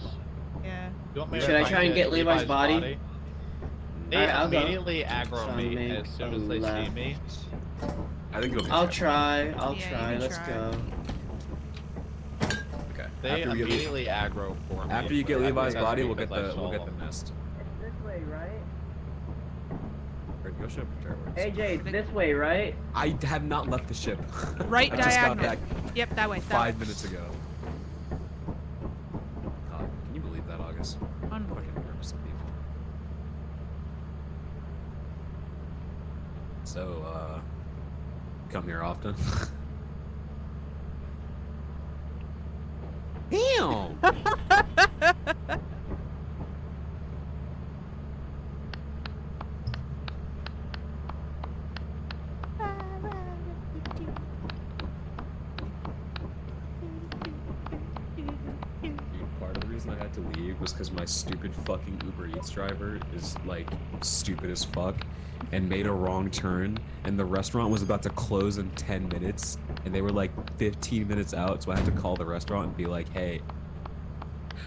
Yeah. You want me Should to I find try and it? get Levi's body? They Alright, I'll go. immediately aggro me Make as soon a as they see left. me. I think it'll be I'll checked. try. I'll Yeah, you try. can Let's try. go. Okay. They After we get immediately aggro for me. After you get but I Levi's think that's body, we'll get because I the stole them. nest. This way, right? Or go ship fireworks. AJ, it's this way, right? I have not left the ship. Right I just got diagonal. back Yep, that way. That 5 minutes ago. God, can you believe that, August? Unbelievable. Fucking nervous of people. So, come here often? Damn! Part of the reason I had to leave was because my stupid fucking Uber Eats driver is like stupid as fuck and made a wrong turn, and the restaurant was about to close in 10 minutes and they were like 15 minutes out, so I had to call the restaurant and be like, hey.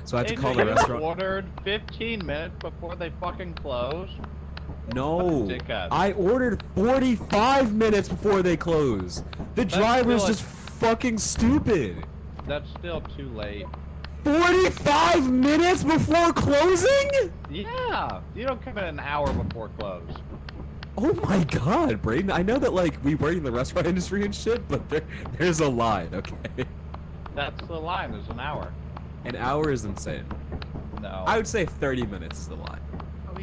So I had to call the restaurant. Ordered 15 minutes before they fucking closed. No, I ordered 45 minutes before they closed. The driver's just fucking stupid. That's still too late. 45 minutes before closing? Yeah, you don't come in an hour before close. Oh my god, Brayden, I know that like we work in the restaurant industry and shit, but there's a line, okay? That's the line, there's an hour. An hour is insane. No. I would say 30 minutes is the line. Oh,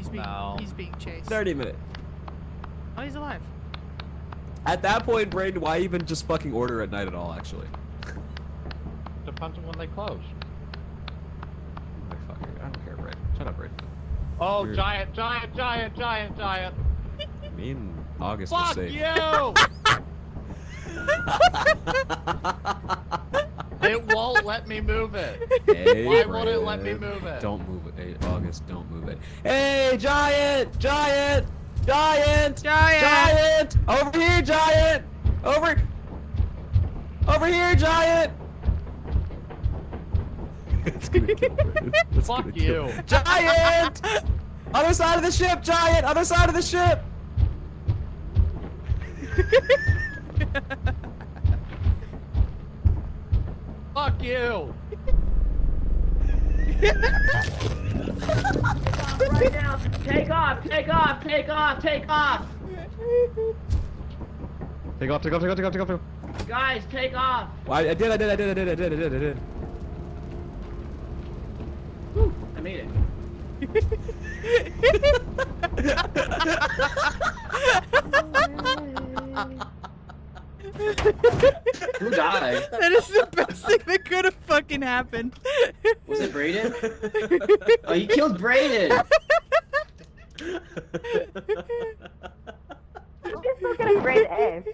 he's being chased. 30 minutes. Oh, he's alive. At that point, Brayden, why even just fucking order at night at all, actually? Depends on when they close. I don't care, Brayden. Shut up, Brayden. Oh, You're... giant. Me and August Fuck were safe. you! It won't let me move it. Hey, Why won't it let me move it? Don't move it. Hey, August, don't move it. Hey, Giant! Giant! Giant! Giant! Over here, Giant! Over here, Giant! It's gonna kill Brayden. Fuck you. Giant! Other side of the ship, Giant! Other side of the ship! Fuck you! Right now, take off, take off, take off, take off! Take off. Guys, take off! Well, I did. Whew, I made it. Who died? That is the best thing that could have fucking happened. Was it Brayden? Oh, you killed Brayden! I'm just looking at grade A.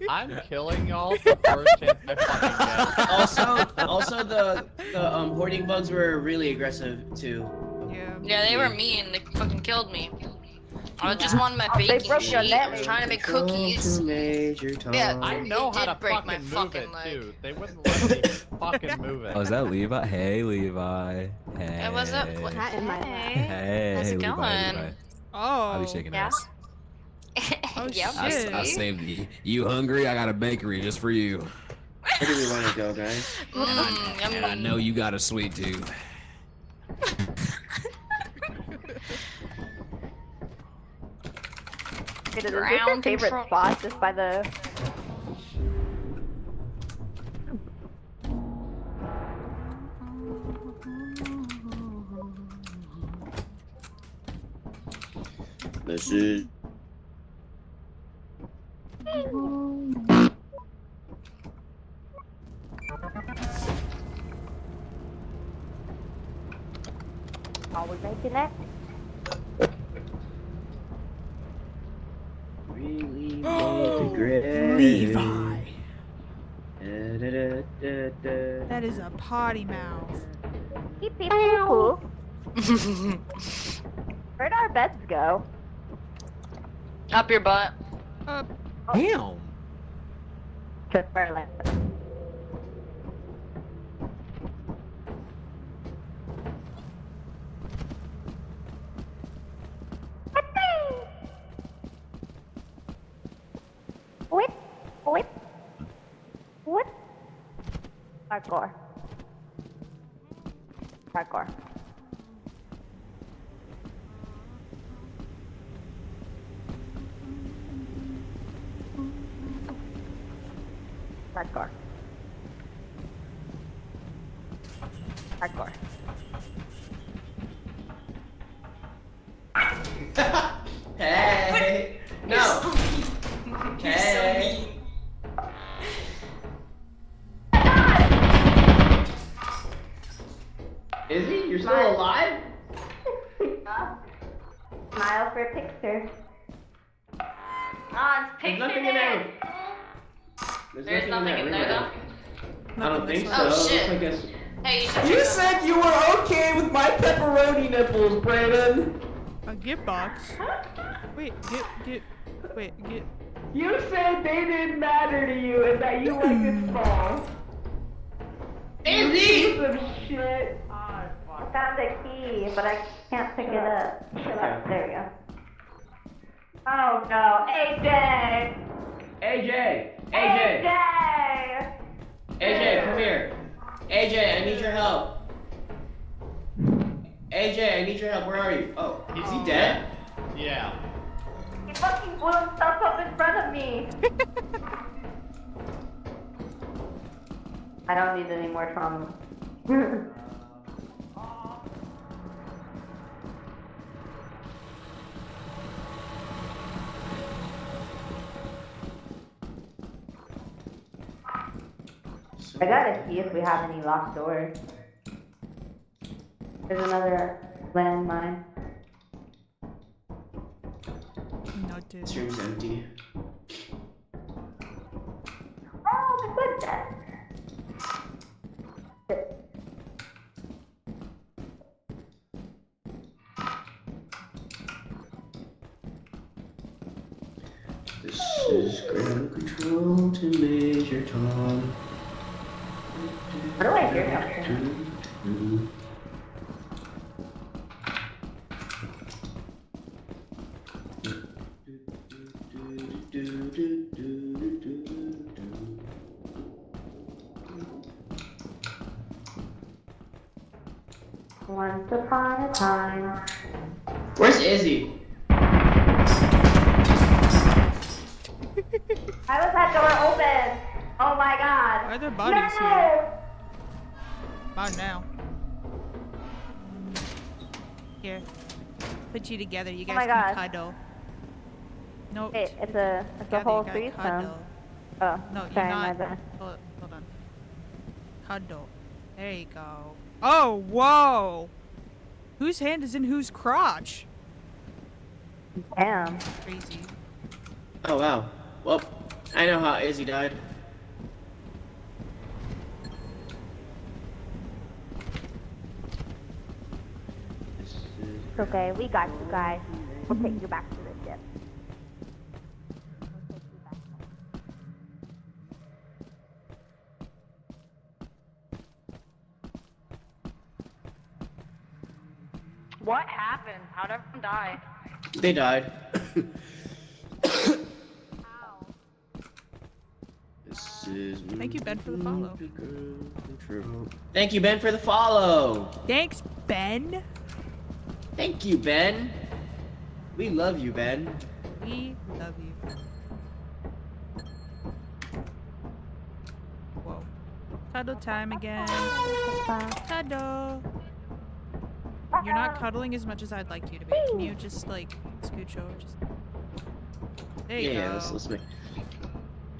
I'm killing y'all the first chance I fucking get. Also the hoarding bugs were really aggressive too. Yeah, they were mean. They fucking killed me. I just wanted my baking sheet. I was trying to make cookies. Yeah, I know how to break my fucking move it leg. too. They wouldn't let me fucking move it. Oh, is that Levi? Hey, Levi. Hey. Hey, what's up? Hey. How's it Levi, going? Levi. Oh. How you shaking Yeah. ass? Yep. I saved you. You hungry? I got a bakery just for you. Where do we want to go, guys? And I know you got a sweet tooth. Is this your favorite spot just by the... This is... Are we making it? Really made the grade. Levi. Da-da-da-da-da. That is a potty mouth. Beep, beep, poo, poo. Where'd our beds go? Up your butt. Damn. To Berlin. Whip, whip, whip. Hardcore. Hardcore. Hardcore. Hardcore. Hey! No! Smile for a picture. Ah, it's There's picture nothing in there. day. There's nothing in there though. I don't think so. Oh, It looks shit. like it's... Hey, you should You check said you were okay with my pepperoni nipples, Brandon. A gift box. Wait, get. You said they didn't matter to you and that you liked it small. Izzy! Some shit. I found a key, but I can't pick it up. Shut up. There we go. Oh no, AJ! AJ! AJ! AJ, come here. AJ, I need your help. AJ, I need your help. Where are you? Oh, is he dead? Yeah. He fucking blew himself up in front of me! I don't need any more trauma. I gotta see if we have any locked doors. There's another landmine. Noted. This room's empty. Oh, my goodness! This is ground control to Major Tom. What do I hear something? Once upon a time. Where's Izzy? How was that door open? Oh my god. Why are there bodies here? Bye now. Here. Put you together. You Oh guys my can God. cuddle. Nope. Wait, it's a Together, whole you gotta threesome. cuddle. Oh, No, you're sorry, my not. bad. Hold on. Cuddle. There you go. Oh, whoa! Whose hand is in whose crotch? Damn. Crazy. Oh wow. Well, I know how Izzy died. It's okay, we got you guys. We'll take you back to the ship. What happened? How'd everyone die? They died. This is Thank you, Ben, for the follow. Thank you, Ben, for the follow. Thanks, Ben. Thank you, Ben. We love you, Ben. We love you. Whoa. Cuddle time again. Cuddle. You're not cuddling as much as I'd like you to be. Can you just like scooch over? Just there you go. Let's make.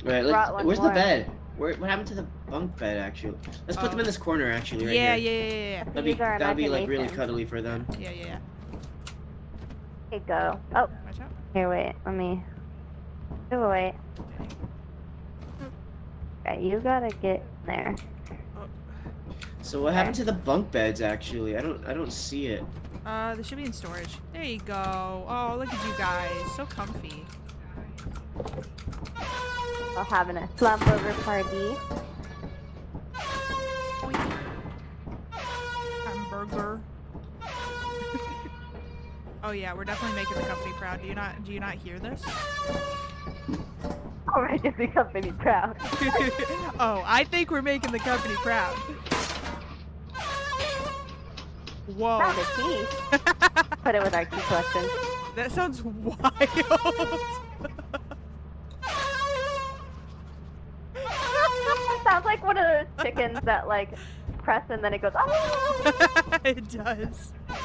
Right, Brought one where's the more. bed? What happened to the bunk bed? Actually, let's put them in this corner. Actually, right Yeah, here. yeah. Use our That'd be like really imagination. cuddly for them. Yeah. Here you go. Oh, Watch out. here, wait. Let me. Oh, wait. Okay, you gotta get in there. So what happened to the bunk beds? Actually, I don't see it. They should be in storage. There you go. Oh, look at you guys. So comfy. I'll having a slump over party. Hamburger. Oh yeah, we're definitely making the company proud. Do you not hear this? Oh, we're making the company proud. Oh, I think we're making the company proud. Whoa. Found a key. Put it with our key collection. That sounds wild. It sounds like one of those chickens that like press and then it goes. Oh! It does. I'm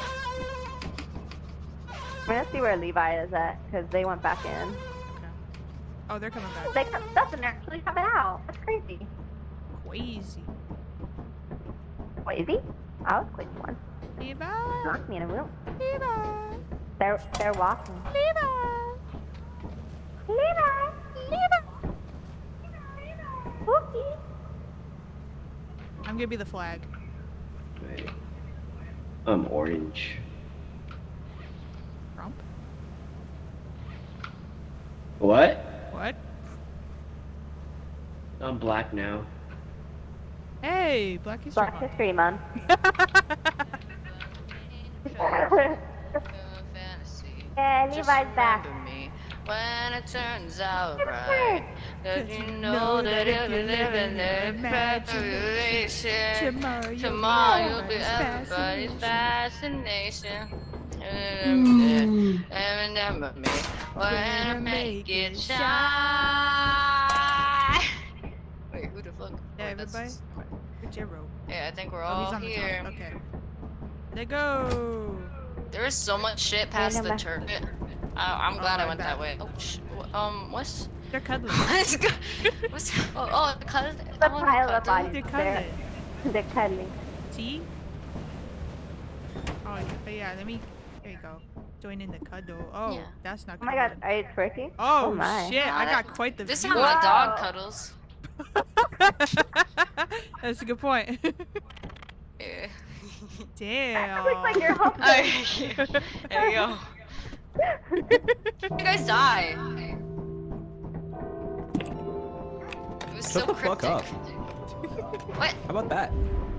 gonna see where Levi is at because they went back in. Oh, they're coming back. They nothing actually coming out. That's crazy. Crazy. Crazy? I was crazy once. Levi. Locked me in a room. Levi. They're walking. Whoopie. I'm gonna be the flag. Wait. I'm orange. Trump? What? What? I'm black now. Hey, Black History Black Month. History Month. Yeah, Levi's back. When it turns out right, that you know that if you live in their imagination, tomorrow you'll be everybody's fascination. And remember me when I make it shine. Wait, who the fuck? Yeah, Wait, everybody. Jero. Yeah, I think we're Oh, all he's on here. the top. Okay. They go. There is so much shit past the turret. I'm glad I went bet. that way. Oh, what's? They're cuddling. What's? The cuddling. The pile of bodies They're there. cuddling. They're cuddling. See? Oh, but yeah, let me. There you go. Join in the cuddle. Oh, Yeah. that's not Oh good. my god, are you twerking? Oh, my. shit, I Nah, got quite the This is view. how my dog cuddles. That's a good point. Yeah. Damn. Looks like you're hoping. There you go. You guys die. It was so Shut the fuck cryptic. up. What? How about that?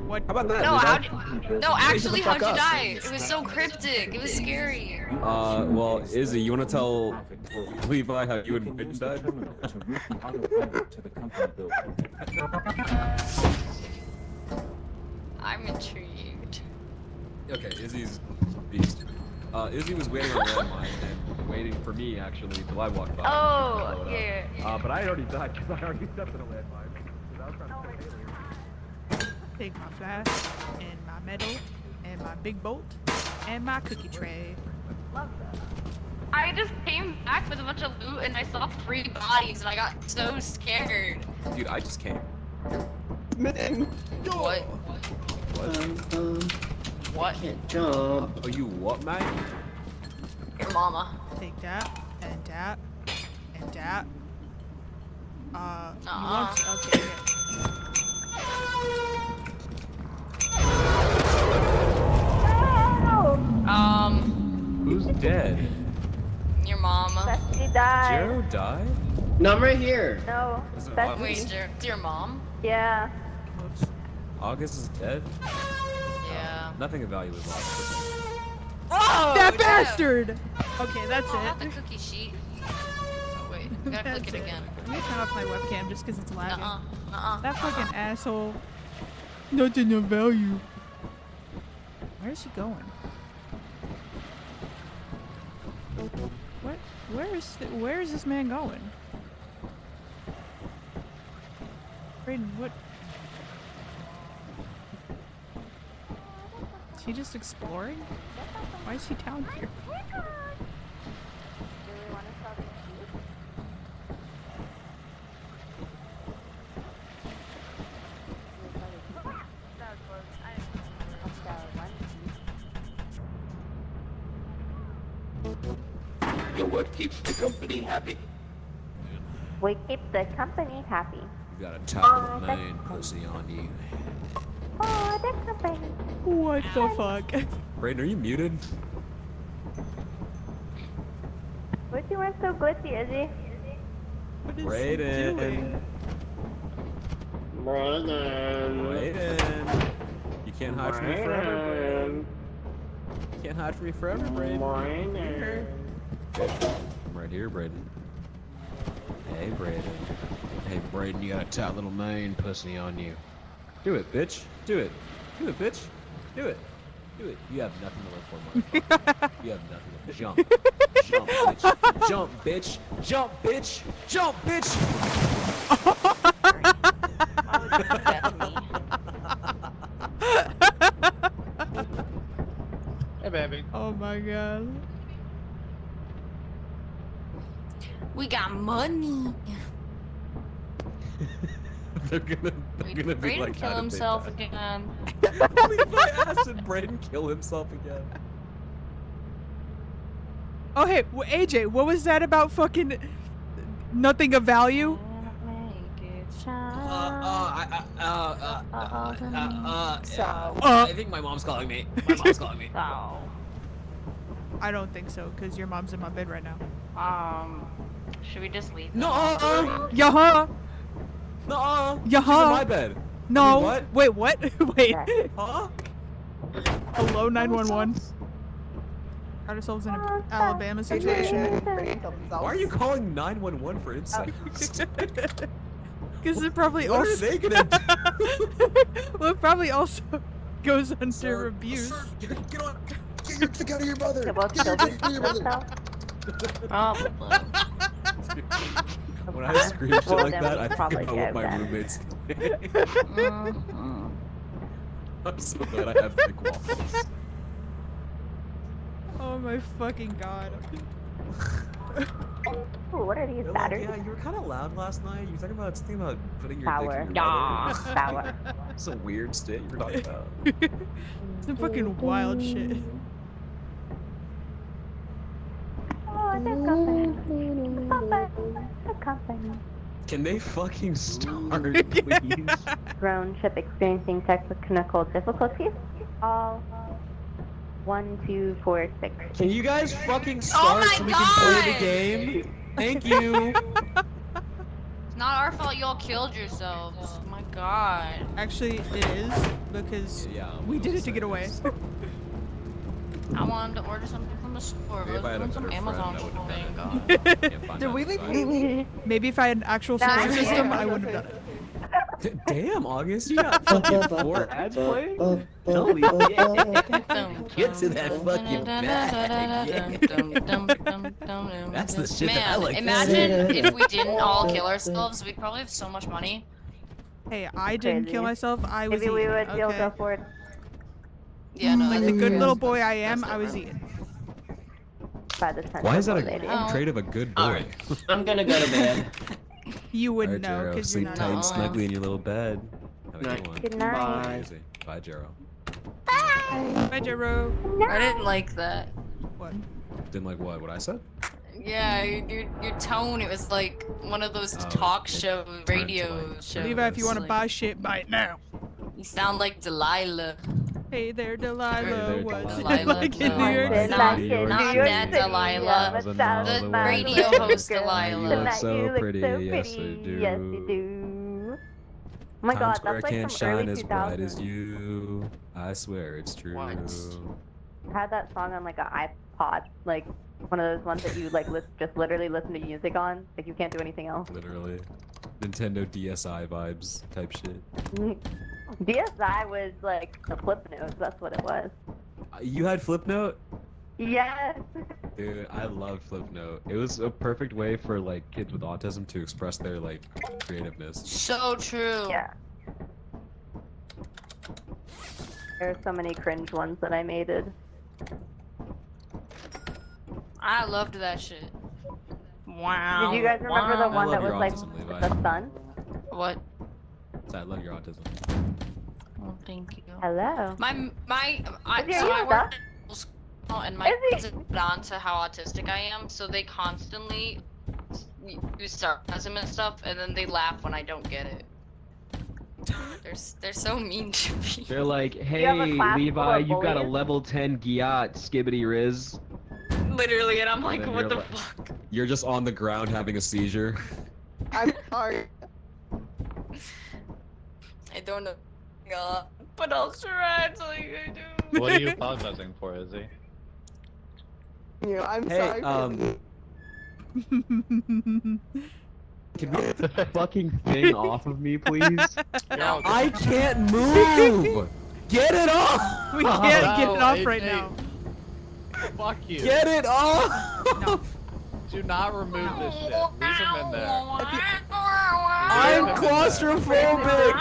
What? How about that? No, Levi? how did? No, actually, fuck how'd you up. die? It was so cryptic. It was scary. Well, Izzy, you wanna tell Levi how you and Brayden died? I'm intrigued. Okay, Izzy's beast. Izzy was waiting on a landmine and waiting for me actually till I walked by. Oh, Blow it up. yeah. But I already died because I already stepped in a landmine. 'Cause I was trying to kill aliens. Take my flask and my medal and my big bolt and my cookie tray. I just came back with a bunch of loot and I saw 3 bodies and I got so scared. Dude, I just came. What? What? Can't jump. Oh, you what, man? Your mama. Take that and that and that. You Uh-uh. want to, okay, Who's dead? Your mama. Bestie died. Jero died? No, I'm right here. No. Is it Bestie. Wait, it's your mom? Yeah. Whoops. August is dead? Yeah. Nothing of value is lost. Oh, That damn. bastard! Okay, that's Oh, not the it. cookie sheet. Oh, wait. I gotta click That's it again. Let me turn off my webcam just because it's lagging. Uh-uh. That fucking asshole. Nothing of value. Where is he going? What? Where is this man going? Brayden, what? Is he just exploring? Why is he down here? You're what keeps the company happy. We keep the company happy. You got a top of the main pussy on you. Oh, the company. What the fuck? Brayden, are you muted? What you went so glitchy, Izzy? What is Brayden. he doing? Brayden. You can't hide from me forever, Brayden. You can't hide from me forever, Brayden. I'm right here, Brayden. Hey, Brayden. Hey, Brayden, you got a tight little main pussy on you. Do it, bitch. Do it. Do it, bitch. Do it. Do it. You have nothing to live for, motherfucker. You have nothing to jump. Jump, bitch. Jump, bitch. Jump, bitch. Jump, bitch. Hey, baby. Oh my god. We got money. They're gonna be Brayden like, kill how did they himself die? again. Levi acid Brayden kill himself again. Oh, hey, AJ, what was that about fucking nothing of value? I think my mom's calling me. My mom's calling me. I don't think so, because your mom's in my bed right now. Should we just leave? No. Yaha! No. Yaha! She's in my bed. No. I mean, what? Wait, what? Wait. Huh? Hello, 911. Got ourselves in an Alabama situation. Why are you calling 911 for insight? Because it probably What also. are they gonna do? Well, it probably also goes under abuse. Sir, get on. Get your dick out of your mother. They both killed themselves. Probably. When I scream shit Well, like then that, we I think probably about get what my that. roommates think. Mhm. I'm so glad I have thick walls. Oh my fucking god. Ooh, what are these batteries? Yeah, you were kind of loud last night. You were talking about something about putting your Power. dick in your mother. Power. Some weird shit you were talking about. Some fucking wild shit. Oh, they're company. Can they fucking start, please? Drone ship experiencing technical difficulties. All 1, 2, 4, 6. Can you guys fucking start so we can play the game? Thank you. It's not our fault y'all killed yourselves. Oh my god. Actually, it is, because we did it to get away. I wanted to order something from the store. Maybe if I had a It was some better friend, Amazon I wouldn't have shopping. done it. God. Did we leave? Maybe if I had an actual support system, I wouldn't have done it. Damn, August, you got fucking 4 ads playing? Holy shit. Get to that fucking bag. That's the shit that I Man, like to imagine see. if we didn't all kill ourselves. We'd probably have so much money. Hey, I didn't kill myself. I was Maybe we eating, would be able okay? to afford. Yeah, no. Like the that's- good yeah, little that's- boy I that's am, I was different. eating. By the time Why is that lady. a trait of a good boy? Alright, I'm gonna go to bed. You wouldn't know, Jero, because you're sleep not. tight and snugly in your little bed. Have a Night. good one. Good night. Bye. Easy. Bye, Jero. Bye, Jero. I didn't like that. What? Didn't like what? What I said? Yeah, your tone, it was like one of those Oh, talk it show, turned radio to, like, shows. Levi, if you want to Like, buy shit, buy it now. You sound like Delilah. Hey there, Delilah. Hey there, What's it Delilah. like in New No, York? it's not- not that Delilah. The radio host You Delilah. look so look pretty, so yes I pretty. do. Yes, you do. Oh my Times god, Square that's like can't some shine early as bright 2000s. as you. I swear it's true. What? I had that song on like an iPod, like one of those ones that you like just literally listen to music on, like you can't do anything else. Literally. Nintendo DSi vibes type shit. DSi was like the flip notes, that's what it was. You had Flipnote? Yes. Dude, I loved Flipnote. It was a perfect way for like kids with autism to express their like creativeness. So true. Yeah. There are so many cringe ones that I made it. I loved that shit. Wow. Did you guys remember the I one love that was your like autism, Levi. the sun? What? So I love your autism. Oh, thank you. Hello. So Yeah, I yeah, work in school and my Is kids have put on to how autistic I am, so they constantly use sarcasm and stuff, and then they laugh when I don't get it. They're so mean to me. They're like, hey, have a class full Levi, of you've got a bullies? level 10 Giat, skibbity Riz. Literally, and I'm like, then what you're the like- fuck? You're just on the ground having a seizure. I'm sorry. I don't know. But I'll try to like I do. What are you apologizing for, Izzy? You know, I'm Hey, sorry. Can we get the fucking thing off of me, please? No. I can't move! Get it off! We can't get it No, off AJ. right now. Fuck you. Get it off! No. Do not remove this shit. Leave him in there. I'm Leave him in there. claustrophobic!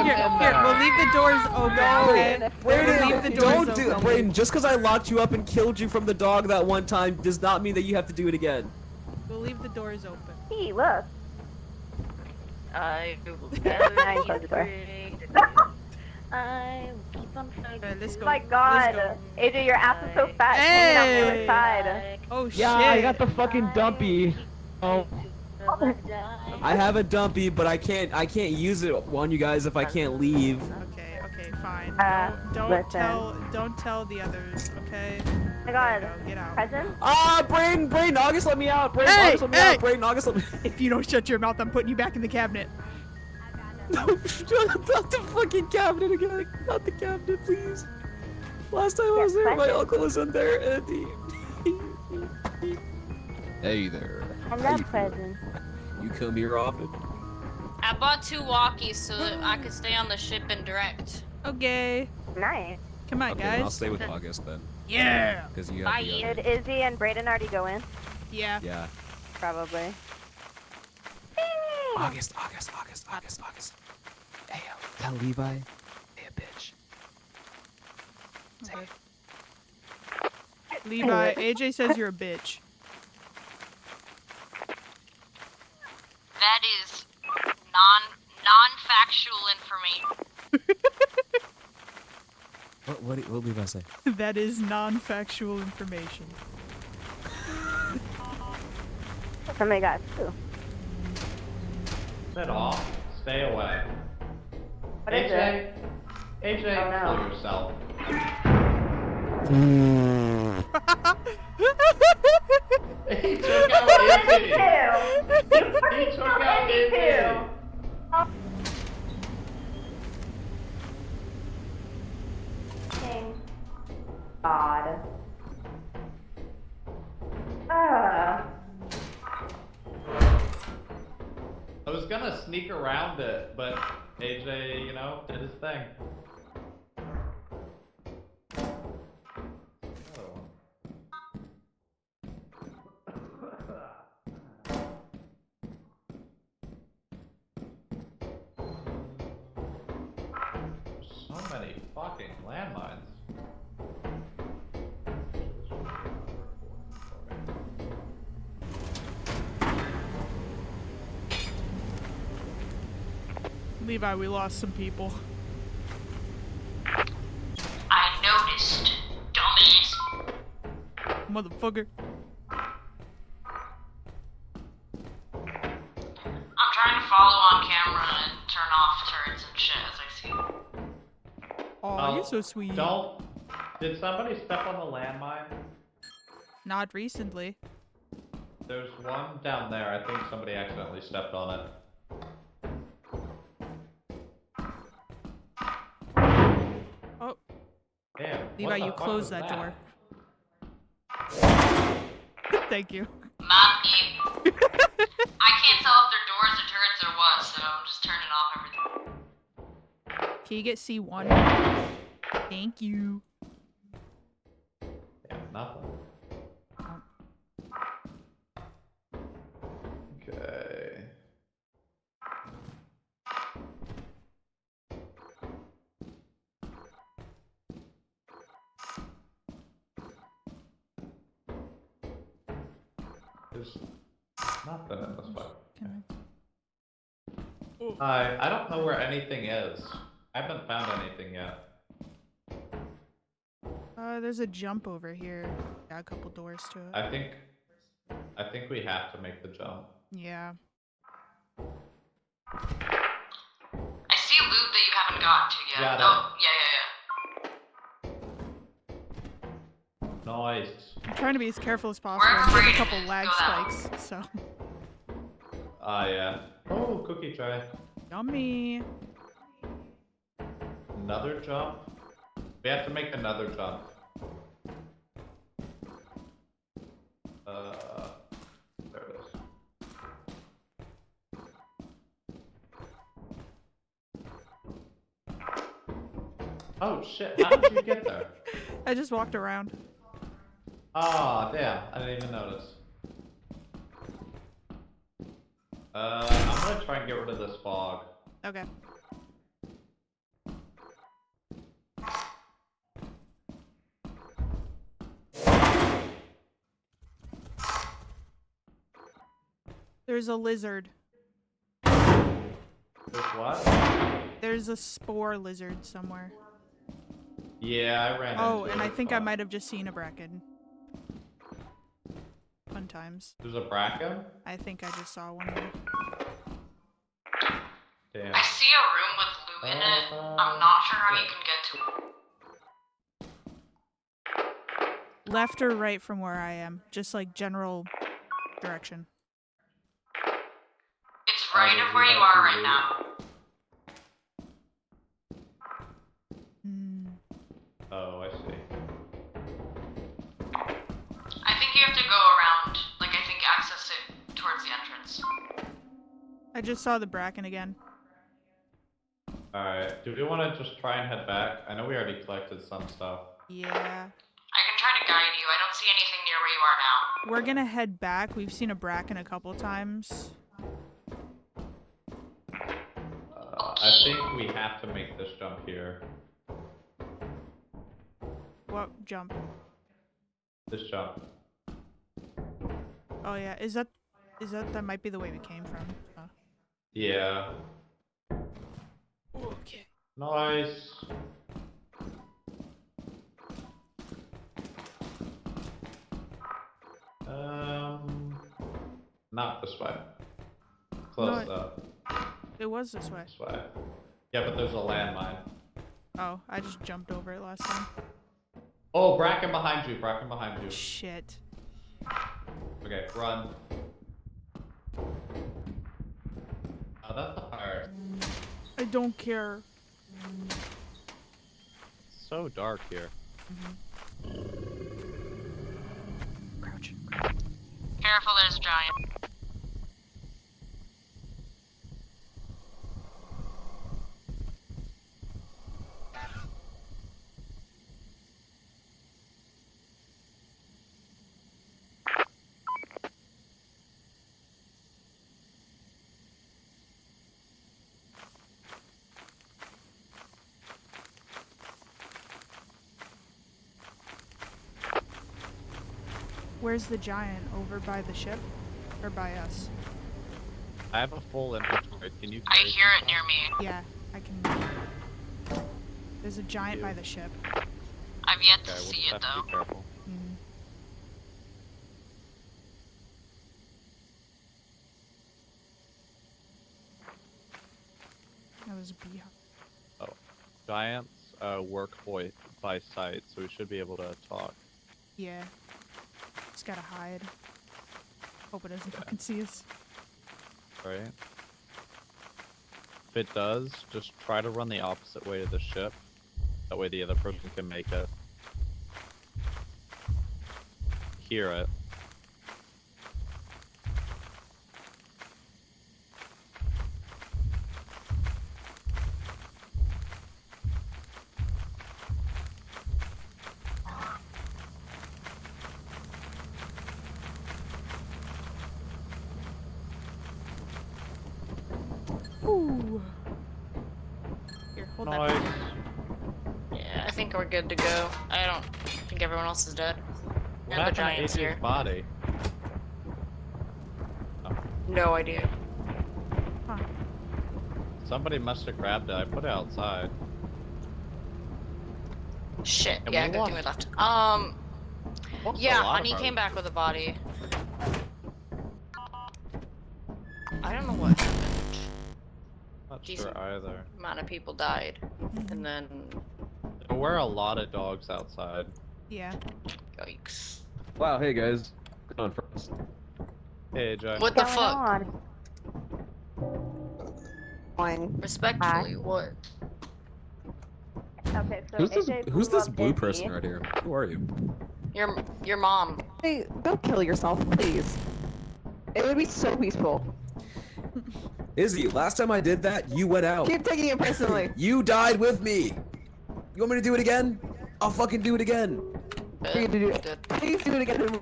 Here, we'll leave the doors open, okay? Brayden, Leave the doors don't do open. Brayden, just because I locked you up and killed you from the dog that one time does not mean that you have to do it again. We'll leave the doors open. Hey, look. I I closed the door. I keep on fighting. Alright, let's Oh go. my Let's god. go. AJ, your ass is so fat. It's hanging on the other side. Oh shit. Yeah, I got the fucking dumpy. Oh. I have a dumpy, but I can't use it on you guys if I can't leave. Okay, okay, fine. Don't listen. tell the others, okay? Oh my god. There you go, get out. Present? Brain August, let me out. Brain Hey, August, let me hey! out. Brain August, let me. If you don't shut your mouth, I'm putting you back in the cabinet. No, not the fucking cabinet again. Not the cabinet, please. Last time I was there, my uncle was in there, and he... Hey there. I love presents. You come here often? I bought 2 walkies so that I could stay on the ship and direct. Okay. Nice. Come on, Okay, guys. I'll stay with August then. Yeah. Because you Bye. have the other. Did Izzy and Brayden already go in? Yeah. Yeah. Probably. August. Hey, tell Levi. Hey, a bitch. Okay. Levi, AJ says you're a bitch. That is non-factual information. What did Levi say? That is non-factual information. Somebody got 2. Sit off. Stay away. What is AJ. AJ, Oh, no. kill yourself. He took out Izzy. He took out Izzy. God. I was gonna sneak around it, but AJ, you know, did his thing. So many fucking landmines. Levi, we lost some people. I noticed, dumbass. Motherfucker. I'm trying to follow on camera and turn off turrets and shit as I see them. Oh, you're so sweet. Don't. Did somebody step on the landmine? Not recently. There's one down there. I think somebody accidentally stepped on it. Oh. Damn. Levi, you close that door. Thank you. My bad. I can't tell if they're doors or turrets or what, so I'm just turning off everything. Can you get C1? Thank you. Yeah, nothing. Okay. There's nothing in this way. I don't know where anything is. I haven't found anything yet. There's a jump over here. Got a couple doors to it. I think we have to make the jump. Yeah. I see loot that you haven't gotten to yet. Got it. Oh, yeah. Nice. I'm trying to be as careful as possible. I'm getting a couple lag spikes, so. Ah, yeah. Oh, cookie tray. Yummy. Another jump? We have to make another jump. There it is. Oh shit, how did you get there? I just walked around. Ah, damn, I didn't even notice. I'm gonna try and get rid of this fog. Okay. There's a lizard. There's what? There's a spore lizard somewhere. Yeah, I ran Oh, into and I it, think I but- might have just seen a bracken. Fun times. There's a bracken? I think I just saw one here. Damn. I see a room with loot in it. I'm not sure how you can get to it. Left or right from where I am? Just like general direction. It's right of where you are right now. Oh, I see. I think you have to go around, like I think access it towards the entrance. I just saw the bracken again. Alright, do we want to just try and head back? I know we already collected some stuff. Yeah. I can try to guide you. I don't see anything near where you are now. We're gonna head back. We've seen a bracken a couple times. I think we have to make this jump here. What jump? This jump. Oh yeah, that might be the way we came from. Oh. Yeah. Okay. Nice. Not this way. Close No, up. It was this way. This way. Yeah, but there's a landmine. Oh, I just jumped over it last time. Oh, bracken behind you. Bracken behind you. Shit. Okay, run. Oh, that's hard. I don't care. It's so dark here. Crouch. Careful, there's a giant. Where's the giant? Over by the ship? Or by us? I have a full inventory. Can you? I hear it near me. Yeah, I can. There's a giant by the ship. I've yet Okay, to we'll see just it have to be though. careful. That was a beehive. Oh, giants work by sight, so we should be able to talk. Yeah. Just gotta hide. Hope it doesn't fucking see us. Right? If it does, just try to run the opposite way to the ship. That way the other person can make it. Hear it. Ooh. Here, hold that. Nice. Yeah, I think we're good to go. I don't think everyone else is dead. What And the happened to giant's AJ's here. body? No idea. Huh. Somebody must have grabbed it. I put it outside. Shit. And Yeah, we good thing we lost- left. Lost a Yeah, lot of Honey our- came back with a body. I don't know what happened. Not Decent. sure either. Amount of people died, and then There were a lot of dogs outside. Yeah. yikes. Wow, hey guys. Come on first. Hey, AJ. What the fuck? Fine. Respectfully, what? Okay, so Who's this blue person right here? Who are you? Your mom. Hey, don't kill yourself, please. It would be so peaceful. Izzy, last time I did that, you went out. Keep taking it personally. You died with me. You want me to do it again? I'll fucking do it again. Please do it. Please do it again.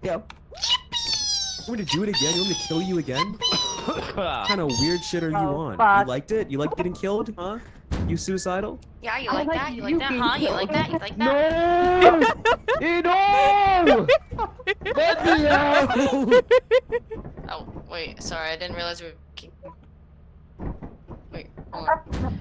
Yo. You want me to do it again? You want me to kill you again? What kind of weird shit are you Oh, on? fuck. You liked it? You liked getting killed, huh? You suicidal? Yeah, you I like like that? You you like that, being huh? You killed. like that? You like that? No! Let me out! Oh, wait. Sorry, I didn't realize we were. Hold on.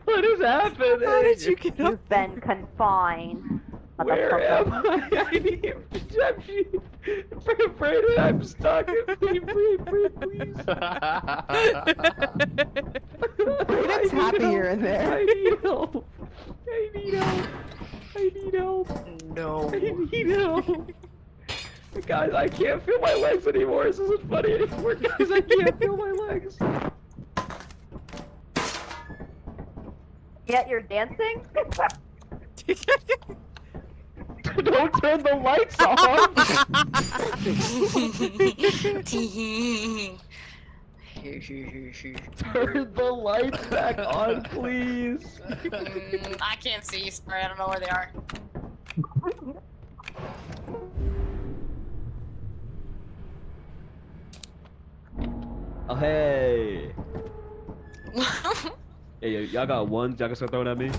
What is happening? How did you get up? You've been confined. Where am I? I need Brandon, I'm stuck. Please. Brayden's happy you're in there. I need help. I need help. No. I need help. Guys, I can't feel my legs anymore. This isn't funny anymore. Guys, I can't feel my legs. Yet you're dancing? Don't turn the lights off. Turn the lights back on, please. I can't see. Sorry, I don't know where they are. Oh, hey. Hey, y'all got ones y'all can start throwing at me?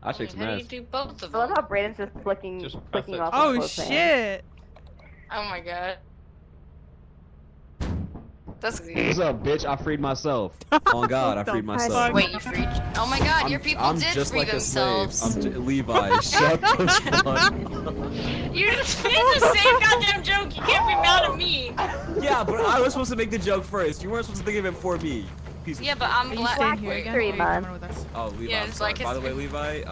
I'll shake some How do ass. you do both of I love them? how Brayden's just flicking press it. off Oh the clothes shit! Oh my god. That's What's up, bitch? I freed myself. On God, I What the freed myself. fuck? Wait, you freed? Oh my god, your people I'm did just free like themselves. a slave. Levi, shut the fuck. You just made the same goddamn joke. You can't be mad at me. Yeah, but I was supposed to make the joke first. You weren't supposed to think of it for me. Piece of Yeah, but I'm Are you black. staying here Wait. again? Or are you coming with us? Oh, Levi, Yeah, I'm it's sorry. Black By the way, History- Levi,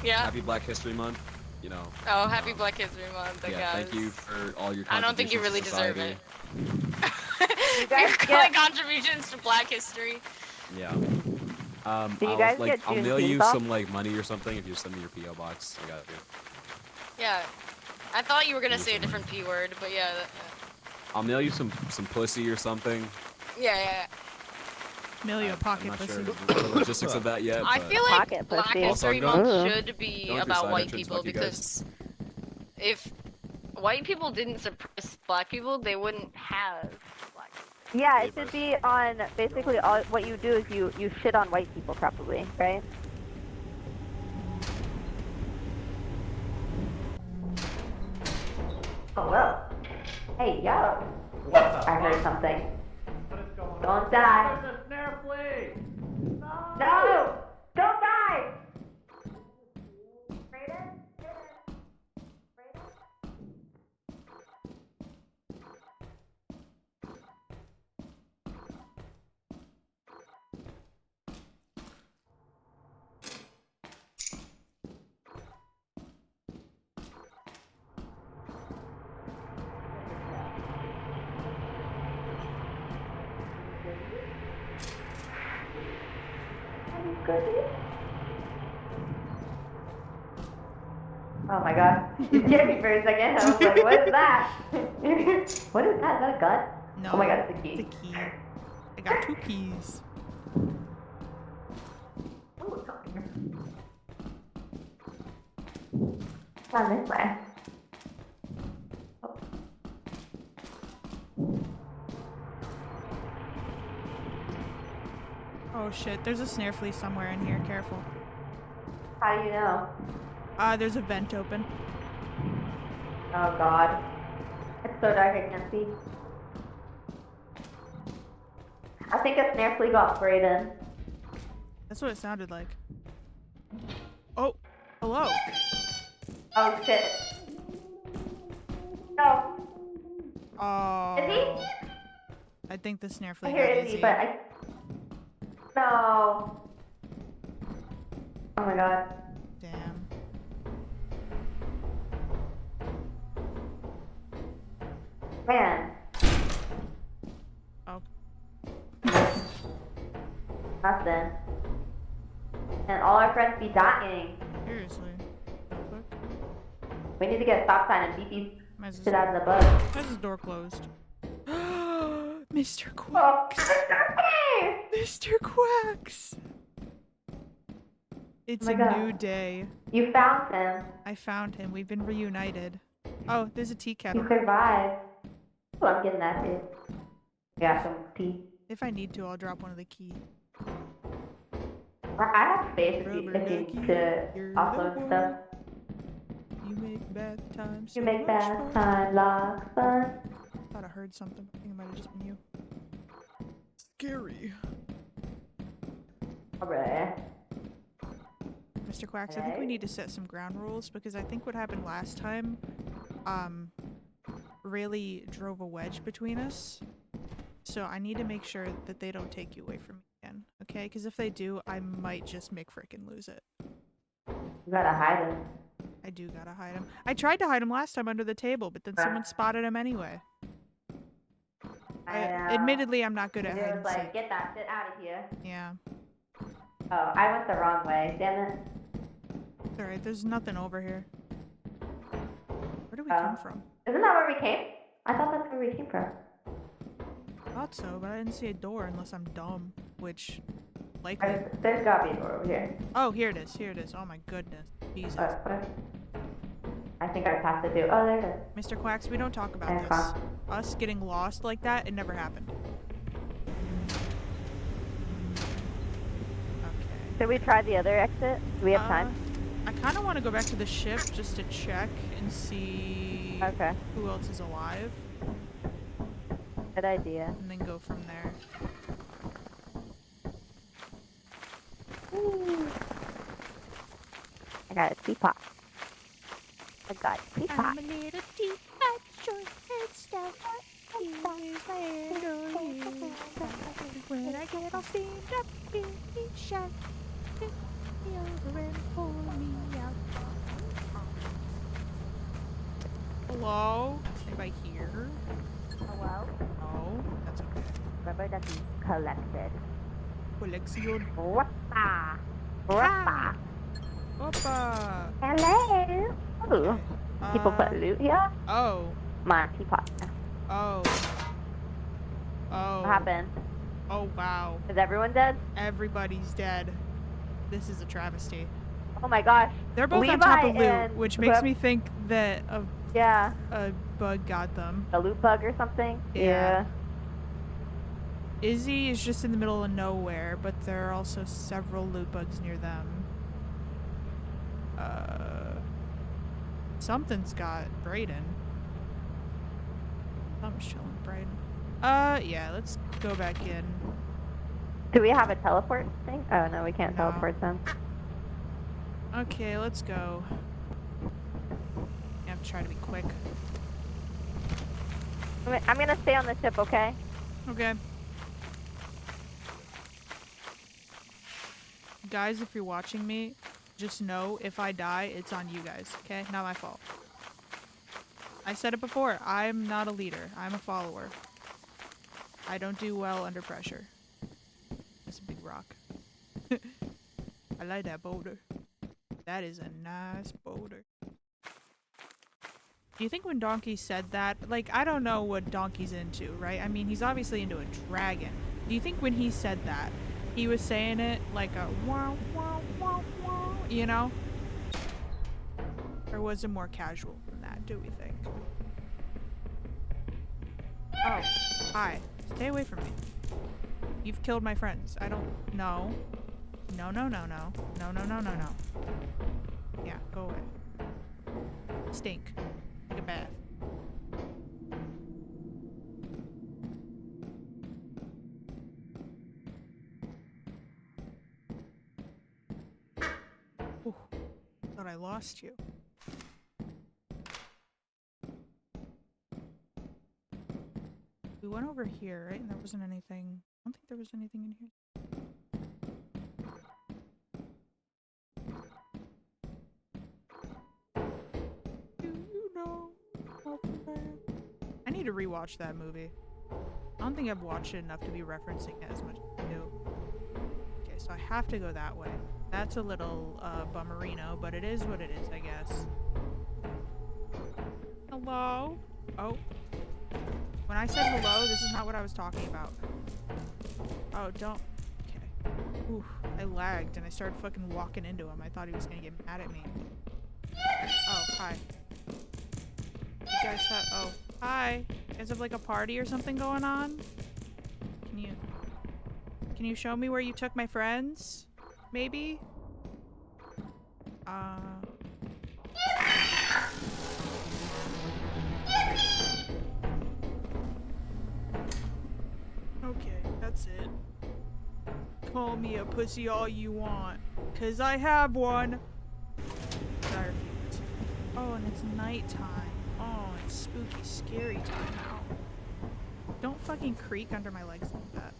Yeah. happy Black History Month. You know. Oh, happy Black History Month, I Yeah, guess. thank you for all your I don't think you really contributions deserve to it. society. You guys Your get- contributions to Black history. Yeah. Do you I'll, guys like, get I'll mail Juneteenth you off? some like money or something if you send me your PO box. I got you. Yeah. I thought you were gonna Use say a some different P word, but yeah. I'll mail you some pussy or something. Yeah. Milio pocket I'm not pussy. sure the logistics of that yet. I but... feel like Pocket Black pussy. History Also, Month should be going through about side white entrance, people fuck you guys. because if white people didn't suppress black people, they wouldn't have black people. Yeah, it should be on basically all what you do is you shit on white people probably, right? Oh well. Hey yo. I heard something. Don't die. There's a snare flea! No! Don't die! Brayden? Oh my god. You scared me for a second. I was like, what is that? What is that? Is that a gun? No. Oh my god, it's a key. It's a key. I got 2 keys. Ooh, it's up here. Down this way. Oh. Oh shit, there's a snare flea somewhere in here. Careful. How do you know? There's a vent open. Oh god. It's so dark I can't see. I think a snare flea got Brayden. That's what it sounded like. Oh, hello. Oh shit. No. Oh. Is he? I think the snare I flea hear got Izzy, Izzy. but I... No. Oh my god. Damn. Man. Oh. Nothing. And all our friends be dying. Seriously. Real quick. We need to get a stop sign and beat these Why is shit this, out of the bus. why is this door closed? Mr. Oh, Quacks! Mr. Quacks! It's Oh my a God. new day. You found him. I found him. We've been reunited. Oh, there's a tea kettle. You survived. Oh, I'm getting that shit. Got some tea. If I need to, I'll drop one of the keys. I have space if you Rubber to ducky, you're offload the stuff. You make bath time so You make much bath fun. time lots fun. Thought I heard something. I think it might have just been you. Scary. Alright. Mr. Quacks, I think we need to set some ground rules because I think what happened last time, really drove a wedge between us. So I need to make sure that they don't take you away from me again, okay? Because if they do, I might just frickin' lose it. You gotta hide him. I do gotta hide him. I tried to hide him last time under the table, but then someone spotted him anyway. Admittedly, I'm not good at hide It and was like, seek. get that shit out of here. Yeah. Oh, I went the wrong way. Damn it. It's alright, there's nothing over here. Where did we come from? Isn't that where we came? I thought that's where we came from. I thought so, but I didn't see a door unless I'm dumb, which likely. There's gotta be a door over here. Oh, here it is. Here it is. Oh my goodness. Jesus. I think I passed it too. Oh, there it is. Mr. Quacks, we don't talk about And this. Us getting lost like that, it never happened. Should we try the other exit? Do we have time? I kind of want to go back to the ship just to check and see who else is alive. Good idea. And then go from there. Ooh. I got a teapot. I got a teapot. I'm a little teapot, short and stout. Here's my handle here. When I get all steamed up, give me a shot. Tip me over and pull me out. Hello? Anybody here? Hello? No, that's okay. Remember that we collected. Collection. Whoppa! Whoppa! Opa! Hello! Ooh. People put loot here? Oh. My teapot. Oh. Oh. What happened? Oh, wow. Is everyone dead? Everybody's dead. This is a travesty. Oh my gosh. They're both on top of loot, which makes me think that a bug got them. A loot bug or something? Yeah. Izzy is just in the middle of nowhere, but there are also several loot bugs near them. Something's got Brayden. Something's chilling with Brayden. Yeah, let's go back in. Do we have a teleport thing? Oh no, we can't teleport them. Okay, let's go. I have to try to be quick. I'm gonna stay on the ship, okay? Okay. Guys, if you're watching me, just know if I die, it's on you guys, okay? Not my fault. I said it before, I'm not a leader. I'm a follower. I don't do well under pressure. That's a big rock. I like that boulder. That is a nice boulder. Do you think when Donkey said that, like, I don't know what Donkey's into, right? I mean, he's obviously into a dragon. Do you think when he said that, he was saying it like a wow, wow, wow, wow, you know? Or was it more casual than that, do we think? Oh, hi. Stay away from me. You've killed my friends. I don't know. No, no, no, no. No, no, no, no, no. Yeah, go away. Stink. Take a bath. Ooh, thought I lost you. We went over here, right? And there wasn't anything. I don't think there was anything in here. Do you know? I need to rewatch that movie. I don't think I've watched it enough to be referencing it as much as I do. Okay, so I have to go that way. That's a little bummerino, but it is what it is, I guess. Hello? Oh. When I said hello, this is not what I was talking about. Oh, don't. Okay. Oof. I lagged and I started fucking walking into him. I thought he was gonna get mad at me. Oh, hi. You guys have. Oh, hi. You guys have like a party or something going on? Can you show me where you took my friends? Maybe? That's it. Call me a pussy all you want, 'cause I have one. I refuse. Oh, and it's nighttime. Oh, it's spooky, scary time now. Don't fucking creak under my legs like that.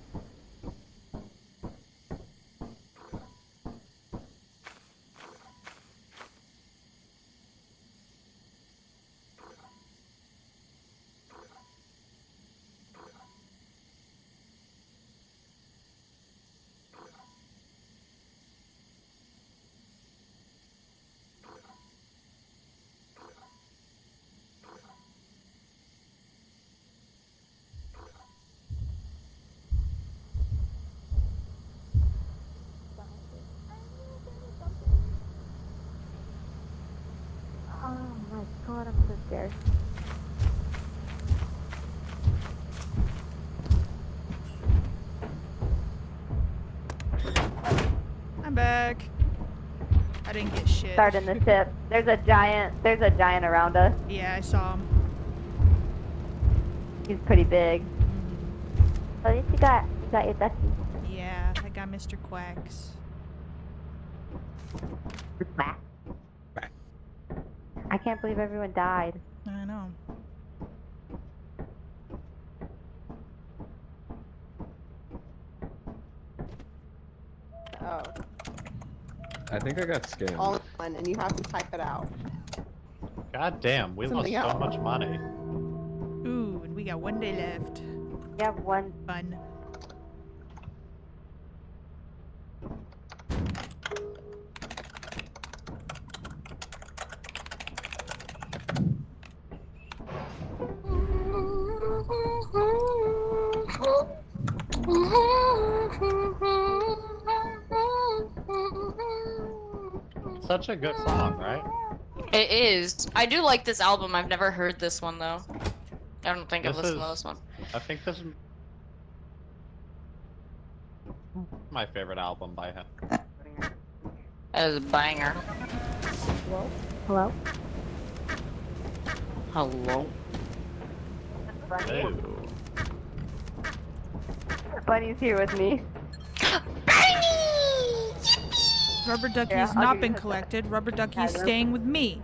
Oh my god, I'm so scared. I'm back. I didn't get shit. Starting the ship. There's a giant around us. Yeah, I saw him. He's pretty big. At least you got your Dutchie. Yeah, I got Mr. Quacks. Quack. I can't believe everyone died. I know. Oh, I think I got scammed. all in one, and you have to type it out. God damn, we Something lost so else. much money. Ooh, and we got one day left. We have one. Fun. Such a good song, right? It is. I do like this album. I've never heard this one though. I don't think I've This listened to is- this one. I think this is my favorite album by him. That is a banger. Hello? Hello. Ew. Bunny's here with me. Rubber Ducky Yeah, has I'll not give been you that. collected. Rubber Ducky is Yeah, staying with me.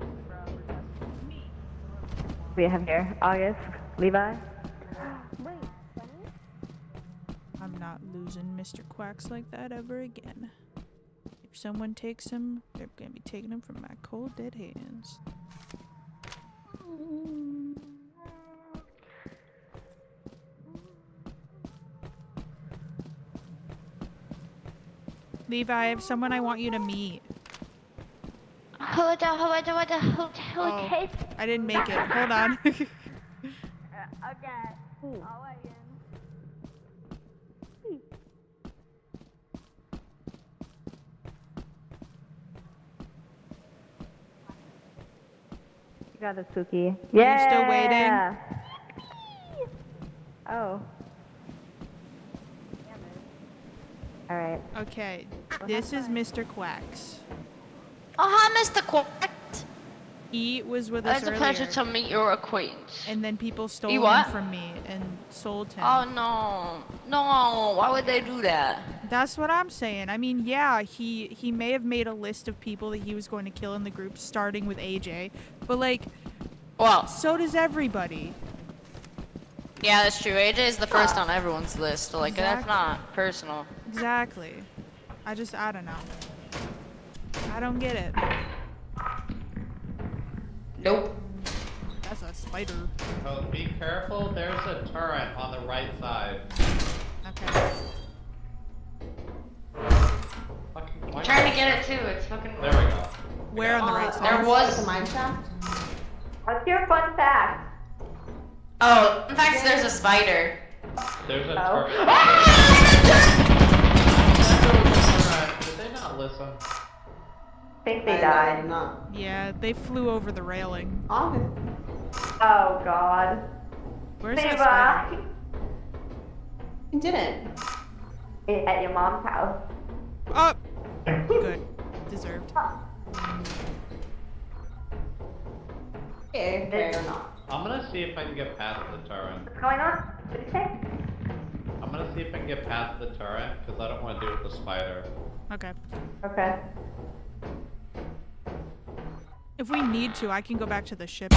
We have here August, Levi. I'm not losing Mr. Quacks like that ever again. If someone takes him, they're gonna be taking him from my cold dead hands. Levi, I have someone I want you to meet. Oh, I didn't make it. Hold on. Okay. You got the spooky. Yeah. you still waiting? Oh. Alright. Okay, this is Mr. Quacks. Oh, hi, Mr. Quack. He was with us It's a earlier, pleasure to meet your acquaintance. and then people stole He him what? from me and sold him. Oh no, no! Why would they do that? That's what I'm saying. I mean, yeah, he may have made a list of people that he was going to kill in the group, starting with AJ, but like, Well, so does everybody. yeah, that's true. AJ is the first on everyone's list, so like that's Exactly. not personal. Exactly. I don't know. I don't get it. Nope. That's a spider. Oh, be careful. There's a turret on the right side. Okay. Fucking, I'm trying to get it too. It's fucking. There we go. Where on the right side? There was. The mine shaft? What's your fun fact? Oh, in fact, there's a spider. There's a Oh. turret. Did they not listen? I think they died. Not. Yeah, they flew over the railing. August. Oh god. Where's that spider? Levi. You didn't. At your mom's house. Oh! Good. Deserved. Okay, fair or not. I'm gonna see if I can get past the turret. What's going on? What did you say? I'm gonna see if I can get past the turret, because I don't want to deal with the spider. Okay. Okay. If we need to, I can go back to the ship.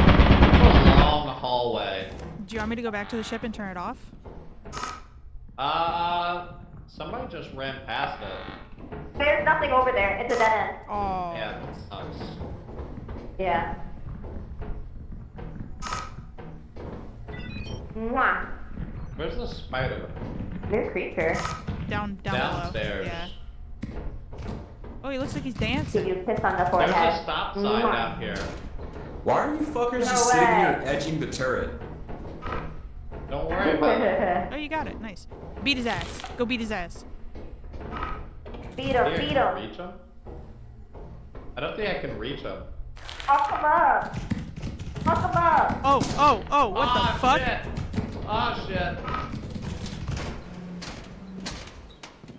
Long hallway. Do you want me to go back to the ship and turn it off? Somebody just ran past it. There's nothing over there. It's a dead end. Oh. Yeah, that sucks. Yeah. Mwah. Where's the spider? New creature. Down Downstairs. below. Yeah. Oh, he looks like he's dancing. You piss on the There's forehead. a stop sign down here. Why are you fuckers No just sitting way. here edging the turret? Don't worry about it. Oh, you got it. Nice. Beat his ass. Go beat his ass. Beat him, Here, beat can I him. reach him? I don't think I can reach him. Fuck him up. Fuck him up. Oh, what the fuck? Shit. Oh shit.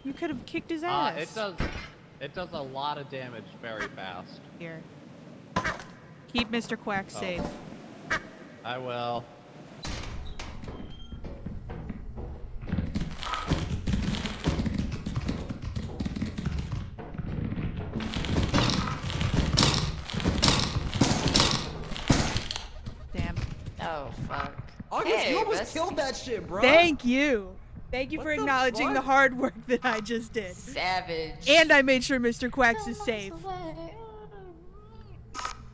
You could have kicked his ass. It does a lot of damage very fast. Here. Keep Mr. Quack Oh. safe. I will. Damn. Oh fuck. August, Hey, you almost that's- killed that shit, bro. Thank you. Thank you What for the acknowledging fuck? the hard work that I just did. Savage. And I made sure Mr. Quacks is safe.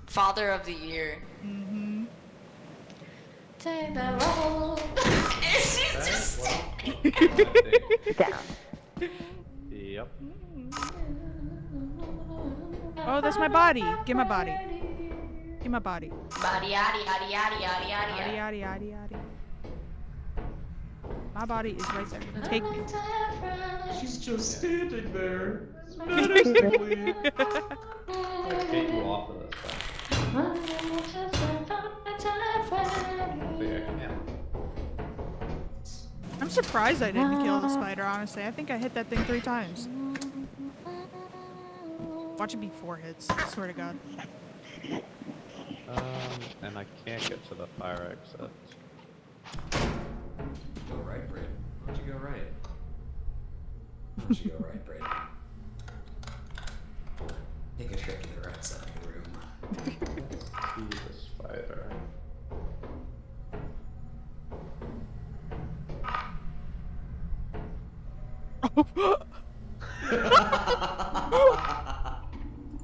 Father of the year. Mm-hmm. Take the roll. She's just Down. Yep. Oh, that's my body. Give my body. Give my body. Body yaddy yaddy yaddy yaddy Yaddy, yaddy. yaddy, yaddy, yaddy. My body is right there. Take me. She's just standing there. Let's get you off of this thing. I think I can. I'm surprised I didn't kill the spider, honestly. I think I hit that thing 3 times. Watch it be 4 hits. I swear to God. And I can't get to the fire exit. Go right, Braden. Why don't you go right? Why don't you go right, Braden? Take a trip to the right side of the room. See the spider.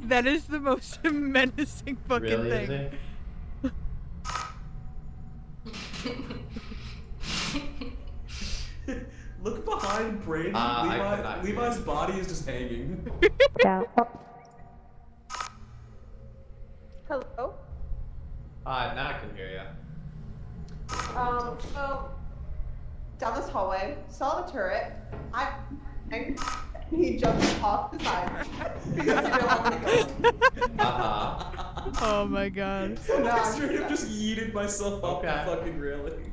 That is the most menacing fucking Really, thing. is Look behind Braden. I cannot hear Levi's you. body is just hanging. Down. Hello? Now I can hear you. So down this hallway, saw the turret. He jumped off the side because he didn't want to go. Oh my God. So now I I'm straight up stuck. just yeeted myself off the Okay. fucking railing.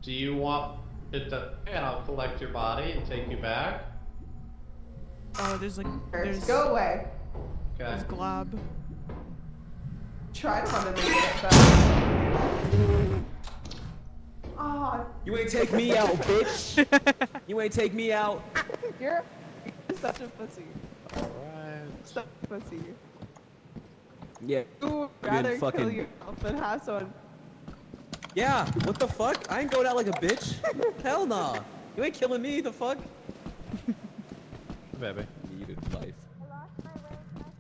Do you want it to, and I'll collect your body and take you back? Oh, there's like, Turrets, there's, go away. Okay. there's glob. Try to run into it, but oh, You ain't take me out, bitch. You ain't take me out. you're such a pussy. Alright. Such a pussy. Yeah. You would You rather didn't kill fucking- yourself than have someone. Yeah. What the fuck? I ain't going out like a bitch. Hell nah. You ain't killing me. The fuck? Baby. Needed life.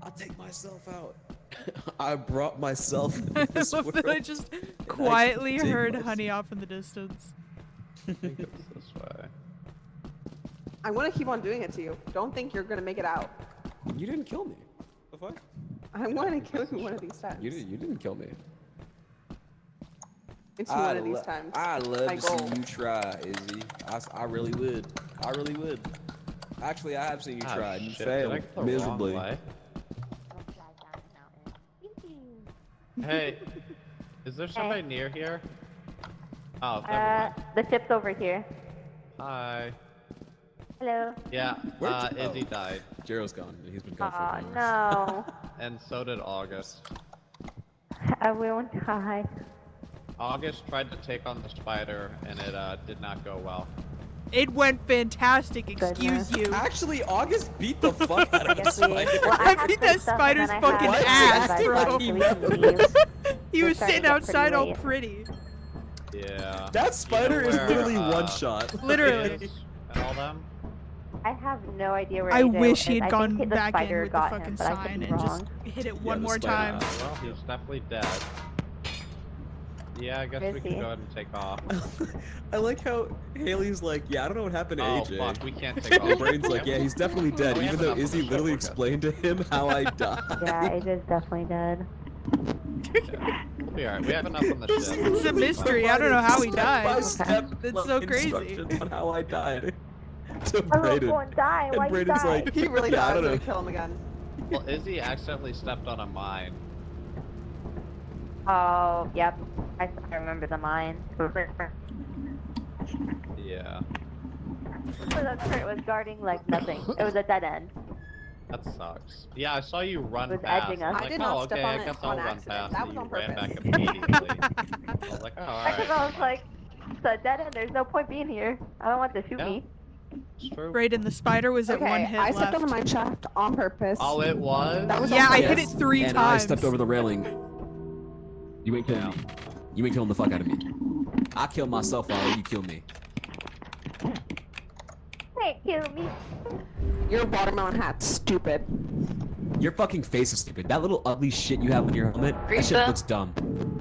I'll take myself out. I brought myself into I this love world. that I just and I quietly can take heard myself- Honey off in the distance. I think it's this way. I'm gonna keep on doing it to you. Don't think you're gonna make it out. You didn't kill me. The fuck? I'm gonna kill you one of these times. You didn't kill me. It's one of these times. I love My to see goal. you try, Izzy. I really would. I really would. Actually, I have seen you Ah, try. You shit, did I failed go the wrong miserably. way? Hey, is there somebody near here? Oh, never mind. The ship's over here. Hi. Hello. Yeah, Where'd Izzy died. Jero's gone. He's been gone for Aw, an hour. no. And so did August. I won't die. August tried to take on the spider, and it did not go well. It went fantastic, excuse you. Actually, August beat the fuck out of the Guess we- spider. well, I beat that spider's fucking ass, bro. He was sitting outside all pretty. Yeah. That spider is where, literally one shot. Literally. Is and all them? I have no idea where I AJ wish is. he had I gone think the back in spider with the got fucking him, but I could sign be and just wrong. hit it Yeah, one the more spider- time. Well, he's definitely dead. Yeah, I guess Where we is can he? go ahead and take off. I like how Haley's like, yeah, I don't know what happened to Oh, AJ. fuck, we can't take And off. Brain's like, yeah, he's definitely dead, Oh, we even have though enough of Izzy the ship, literally we're good. explained to him how I died. Yeah, AJ's definitely dead. We are. We have enough on the ship. It's a mystery. I don't know how he died. Step-by-step, That's so crazy. instructions on how I died. To I won't Brayden. go and die. And Why you Brayden's die? like, He really yeah, I died. don't I'm know. gonna kill him again. Well, Izzy accidentally stepped on a mine. Oh, yep. I remember the mine. Yeah. The turret was guarding like nothing. It was a dead end. That sucks. Yeah, I saw you run It was past. edging I us. was I like, did oh, not step okay, on I it guess on I'll run accident. past. That and was you on ran back purpose. immediately. I was like, oh, alright. Because I was like, it's a dead end. There's no point being here. I don't want to shoot Yeah. me. It's true. Brayden, the spider was at one Okay, hit I left. stepped on the mine shaft on purpose. Oh, it was? That was Yeah, on I purpose. hit it 3 And times. I stepped over the railing. You ain't killing me. You ain't killing the fuck out of me. I kill myself while you kill me. Can't kill me. Your watermelon hat's stupid. Your fucking face is stupid. That little ugly shit you have on your helmet, that shit Rita? looks dumb.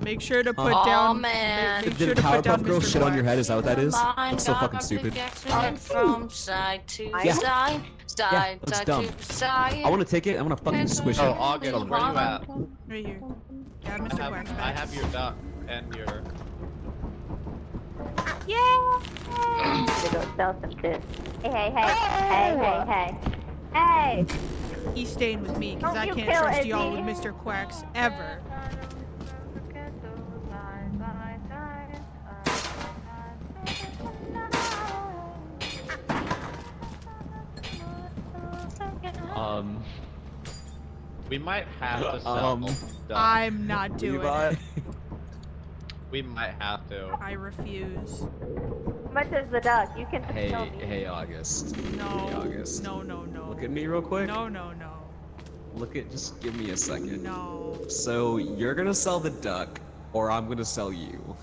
Make sure to put Aw, down. man. Make Did sure the to put down Powerpuff Girl Mr. shit on your Black. head? Is that what that is? Mine It's so got fucking a stupid. pickaxe and went from side to Yeah. side, side, looks side dumb. to side. I want to take it. I want to fucking squish Oh, it. August, where you at? Right here. Yeah, I Mr. have, Quack's I back. have your duck and your... Yeah. To go sell some shit. Hey, hey, hey, hey, hey, hey. He's staying with me because Don't I you can't kill trust y'all Izzy. with Mr. Quacks ever. We might have to sell duck. I'm not doing it. We might have to. I refuse. How much is the duck? You can Hey, tell me. hey, August. No. Hey, August. No, no, no. Look at me real quick. No, no, no. Look at, just give me a second. No. So, you're gonna sell the duck, or I'm gonna sell you.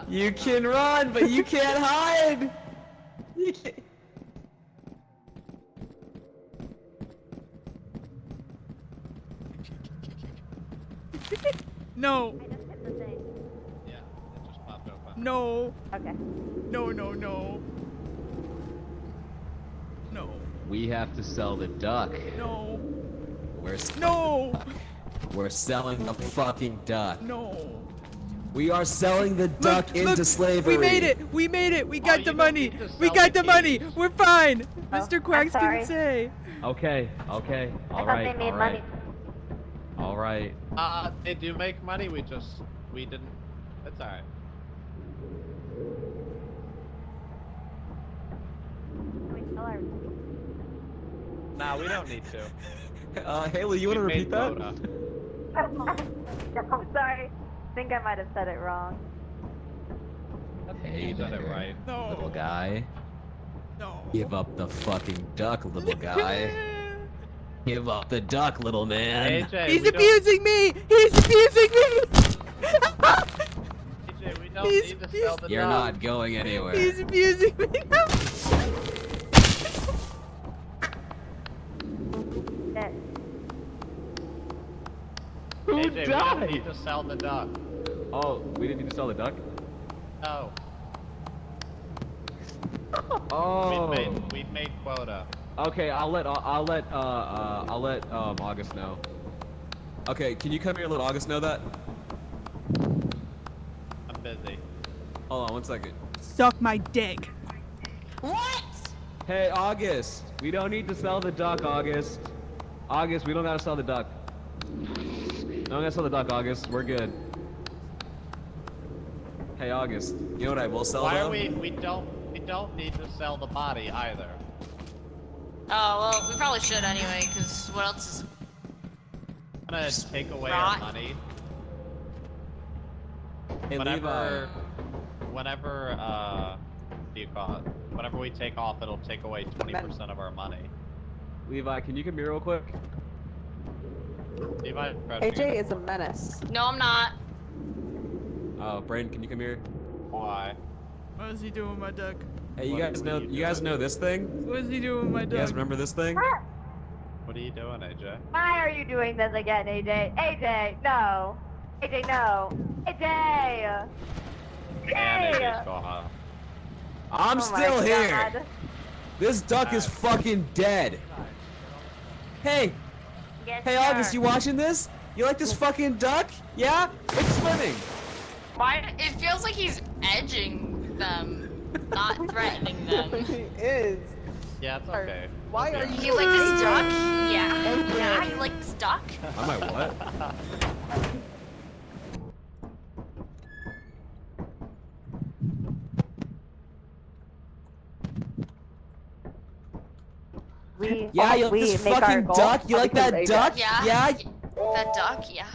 You can run, but you can't hide! You can't... No. Yeah, it just popped open. No. Okay. No, no, no. No. We have to sell the duck. No. We're selling No. the duck. We're selling the fucking duck. No. We are selling the duck into Look, slavery. we made it. We made it. We got you the don't money. need to We sell got the the money. keys. We're fine. Oh, Mr. Quacks I'm didn't sorry. say. Okay, okay, I all thought right, they made all money. right, all right. They do make money, we didn't. It's alright. Can we sell our... Nah, we don't need to. Haley, you want to We repeat made that? quota. I'm sorry. I think I might have said it wrong. Hey You said it there, right. No. little guy. No. Give up the fucking duck, little guy. Give up the duck, little man. AJ, He's we don't- abusing me. He's abusing me. AJ, we don't He's- need to sell the You're duck. not going anywhere. He's abusing me. That- AJ, we don't need to sell the duck. Oh, we didn't need to sell the duck? No. Oh. We've made quota. Okay, I'll let August know. Okay, can you come here and let August know that? I'm busy. Hold on one second. Suck my dick. What? Hey, August, we don't need to sell the duck, August. August, we don't gotta sell the duck. I'm gonna sell the duck, August. We're good. Hey, August. You know what I will sell Why though? are we don't need to sell the body either. Oh, well, we probably should anyway, because what else is... I'm gonna take away Rot. our money. Hey, Whenever what do you call it? Whenever we take off, it'll take away 20% of our money. Levi, can you come here real quick? Levi, AJ is a menace. No, I'm not. Oh, Braden, can you come here? Why? What is he doing with my duck? Hey, you What- guys what know are you you guys doing? know this thing? What is he doing with my You guys duck? remember this thing? What are you doing, AJ? Why are you doing this again, AJ? AJ, no. AJ, no. AJ! And Hey! AJ's gone. I'm Oh my still here. God. This duck is fucking dead. Hey, Yes, hey, sir. August, you watching this? You like this fucking duck? Yeah? It's swimming. Why? It feels like he's edging them, not threatening them. He is. Yeah, it's okay. Why are you? You like this duck? Yeah. Yeah, you like this duck? I might what? Yeah, you like we this make our fucking goal duck? You like because that AJ. duck? Yeah. Yeah? That duck? Yeah.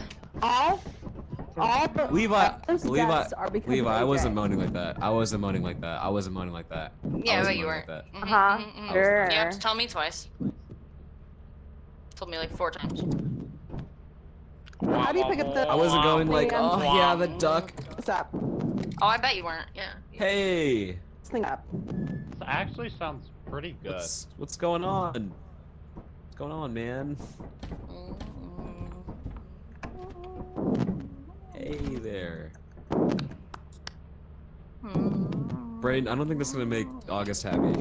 All the Levi, those Levi, deaths are because Levi, of I wasn't AJ. moaning like that. I wasn't moaning like that. I wasn't moaning like that. I Yeah, wasn't but you moaning weren't. like that. Mhm, Sure. You have to tell me twice. Told me like 4 times. How do you pick up the? I wasn't going like, Man. oh yeah, the duck. What's up? Oh, I bet you weren't. Yeah. Hey, This thing up. This actually sounds pretty good. what's going on? What's going on, man? Hey there. Braden, I don't think this is gonna make August happy.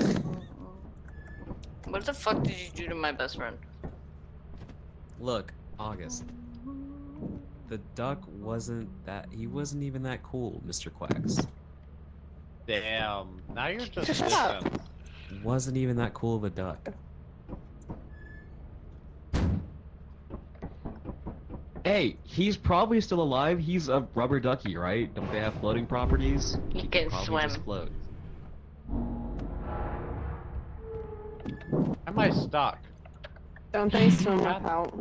What the fuck did you do to my best friend? Look, August. The duck wasn't that. He wasn't even that cool, Mr. Quacks. Damn. Now you're just Shut up. dissing. Wasn't even that cool of a duck. Hey, he's probably still alive. He's a rubber ducky, right? Don't they have floating properties? He can probably swim. just float. Am I stuck? Don't they swim without?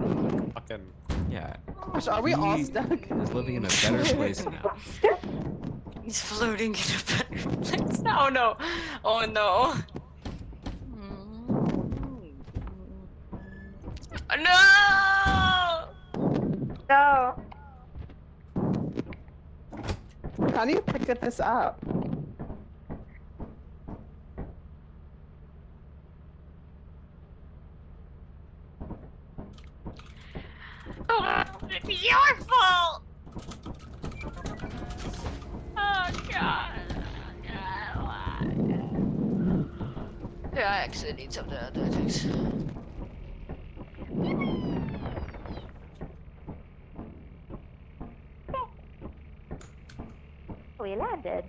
Fucking. Yeah. Gosh, are we all He stuck? is living in a better place now. He's floating in a better place. Oh no. Oh no. No! No. How do you pick this up? Oh, it's your fault! Oh god. Yeah, I actually need some tactics. We landed.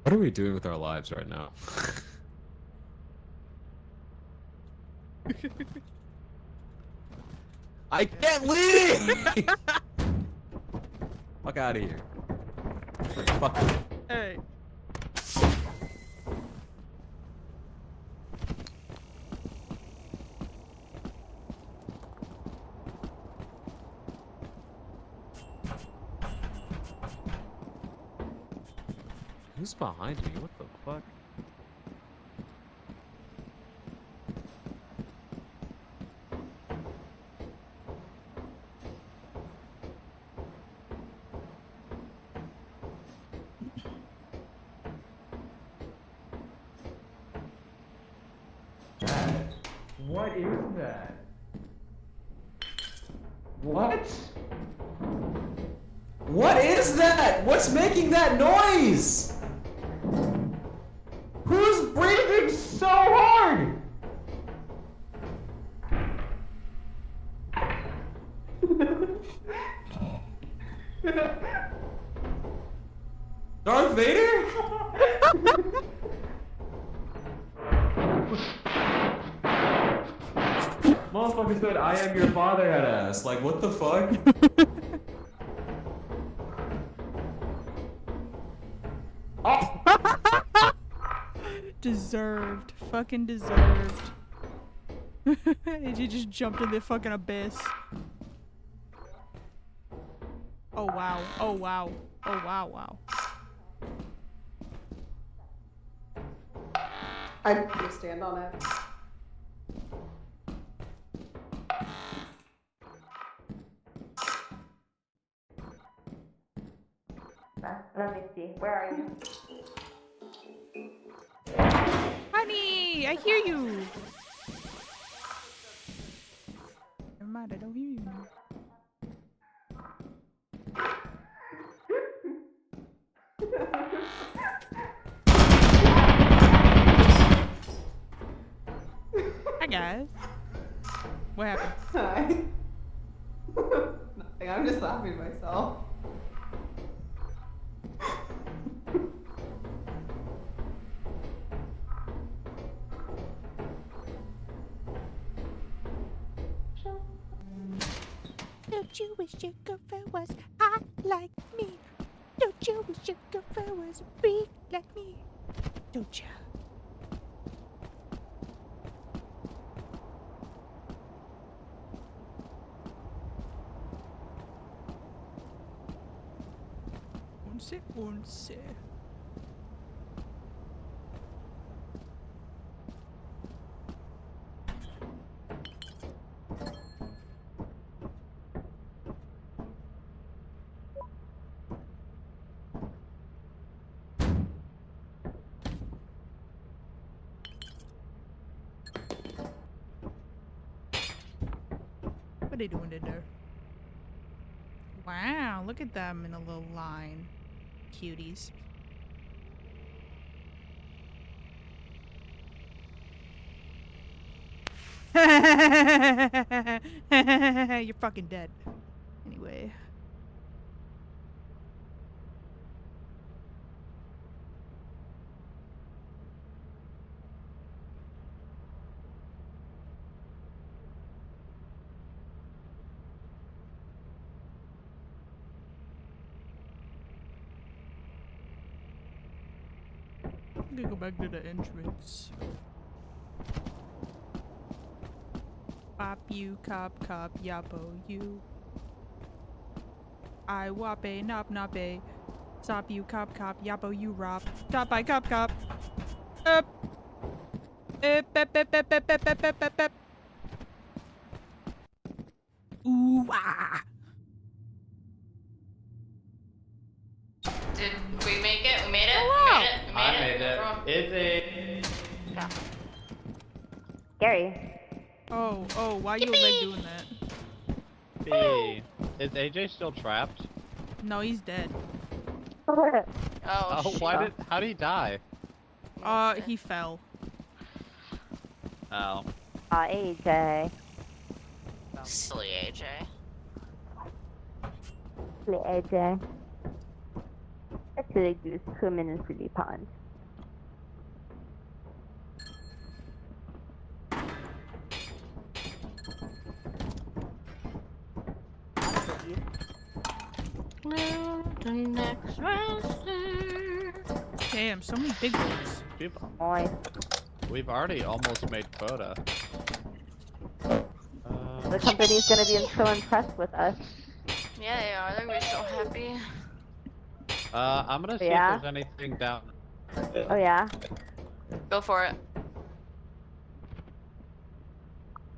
What are we doing with our lives right now? I can't leave! Fuck out of here. Fuck you. Hey. Who's behind me? What the fuck? that? What is that? What? What is that? What's making that noise? Who's breathing so hard? Darth Vader? Motherfucker said, I am your father, head ass. Like, what the fuck? Oh! Deserved. Fucking deserved. He just jumped in the fucking abyss. Oh wow. Oh wow. Oh wow, wow. I just stand on it. Let me see. Where are you? Honey, I hear you. Never mind, I don't hear you now. Hi guys. What happened? Hi. Nothing. I'm just laughing at myself. Don't you wish your girlfriend was hot like me? Don't you wish your girlfriend was a freak like me? Don't you? Once. What are they doing in there? Wow, look at them in a little line. Cuties. You're fucking dead. Anyway. I'm gonna go back to the entrance. Pop you, cop, yappo you. I wappe, nop, nappe. Sop you, cop, yappo you, rop. Cop by cop. Up. Ep. Ooh, ah. Did we make it? We made it? Hello. We made it? I made it. Is it? Gary. Oh, why you like doing that? Hey, is AJ still trapped? No, he's dead. Oh, How did he die? He fell. Oh. AJ. Silly AJ. Silly AJ. I should have used swimming in City Pond. The next wrestler. Damn, so many big ones. We've already almost made quota. The company's gonna be so impressed with us. Yeah, they are. They're gonna be so happy. I'm gonna see if there's anything down. Oh yeah? Go for it.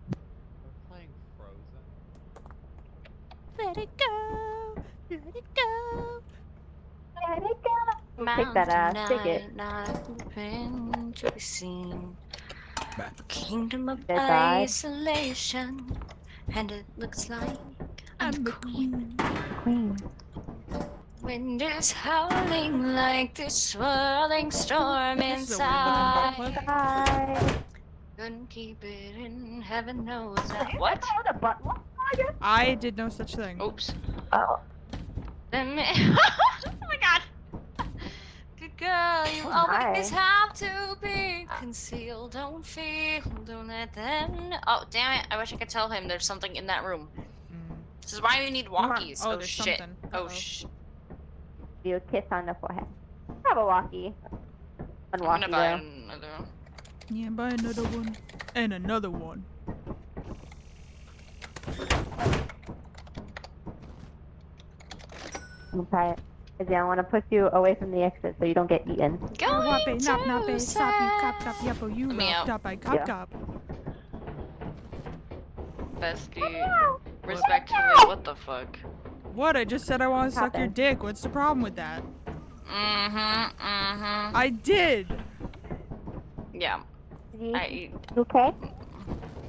We're playing Frozen. Let it go. Let it go. Let it go. Take that ass. Take it. Not open to be seen. A kingdom of They died. isolation, and it looks like I'm the queen. Queen. wind is howling like this swirling storm This is a weird looking butt inside. plug. Bye. Couldn't keep it in, heaven knows that. What? The butt plug? I did no such thing. Oops. Oh. Oh my god. Good girl, you always have to be concealed. Don't feel, don't let them know. Oh, damn it. I wish I could tell him there's something in that room. This is why we need walkies. Oh, Oh, there's shit. something. Oh, Uh-oh. shit. You a kiss on the forehead. Have a walkie. I'm Unwalkie gonna buy though. another one. Yeah, buy another one. And another one. Okay. Izzy, I want to push you away from the exit so you don't get eaten. Going Nop nop to sop you cop cop yappo you Let me rock out. top I cop Yeah. cop. Bestie. Respectfully, what the fuck? What? I just said I want to suck your happened? dick. What's the problem with that? Mm-hmm. I did. Yeah. Izzy, I you okay?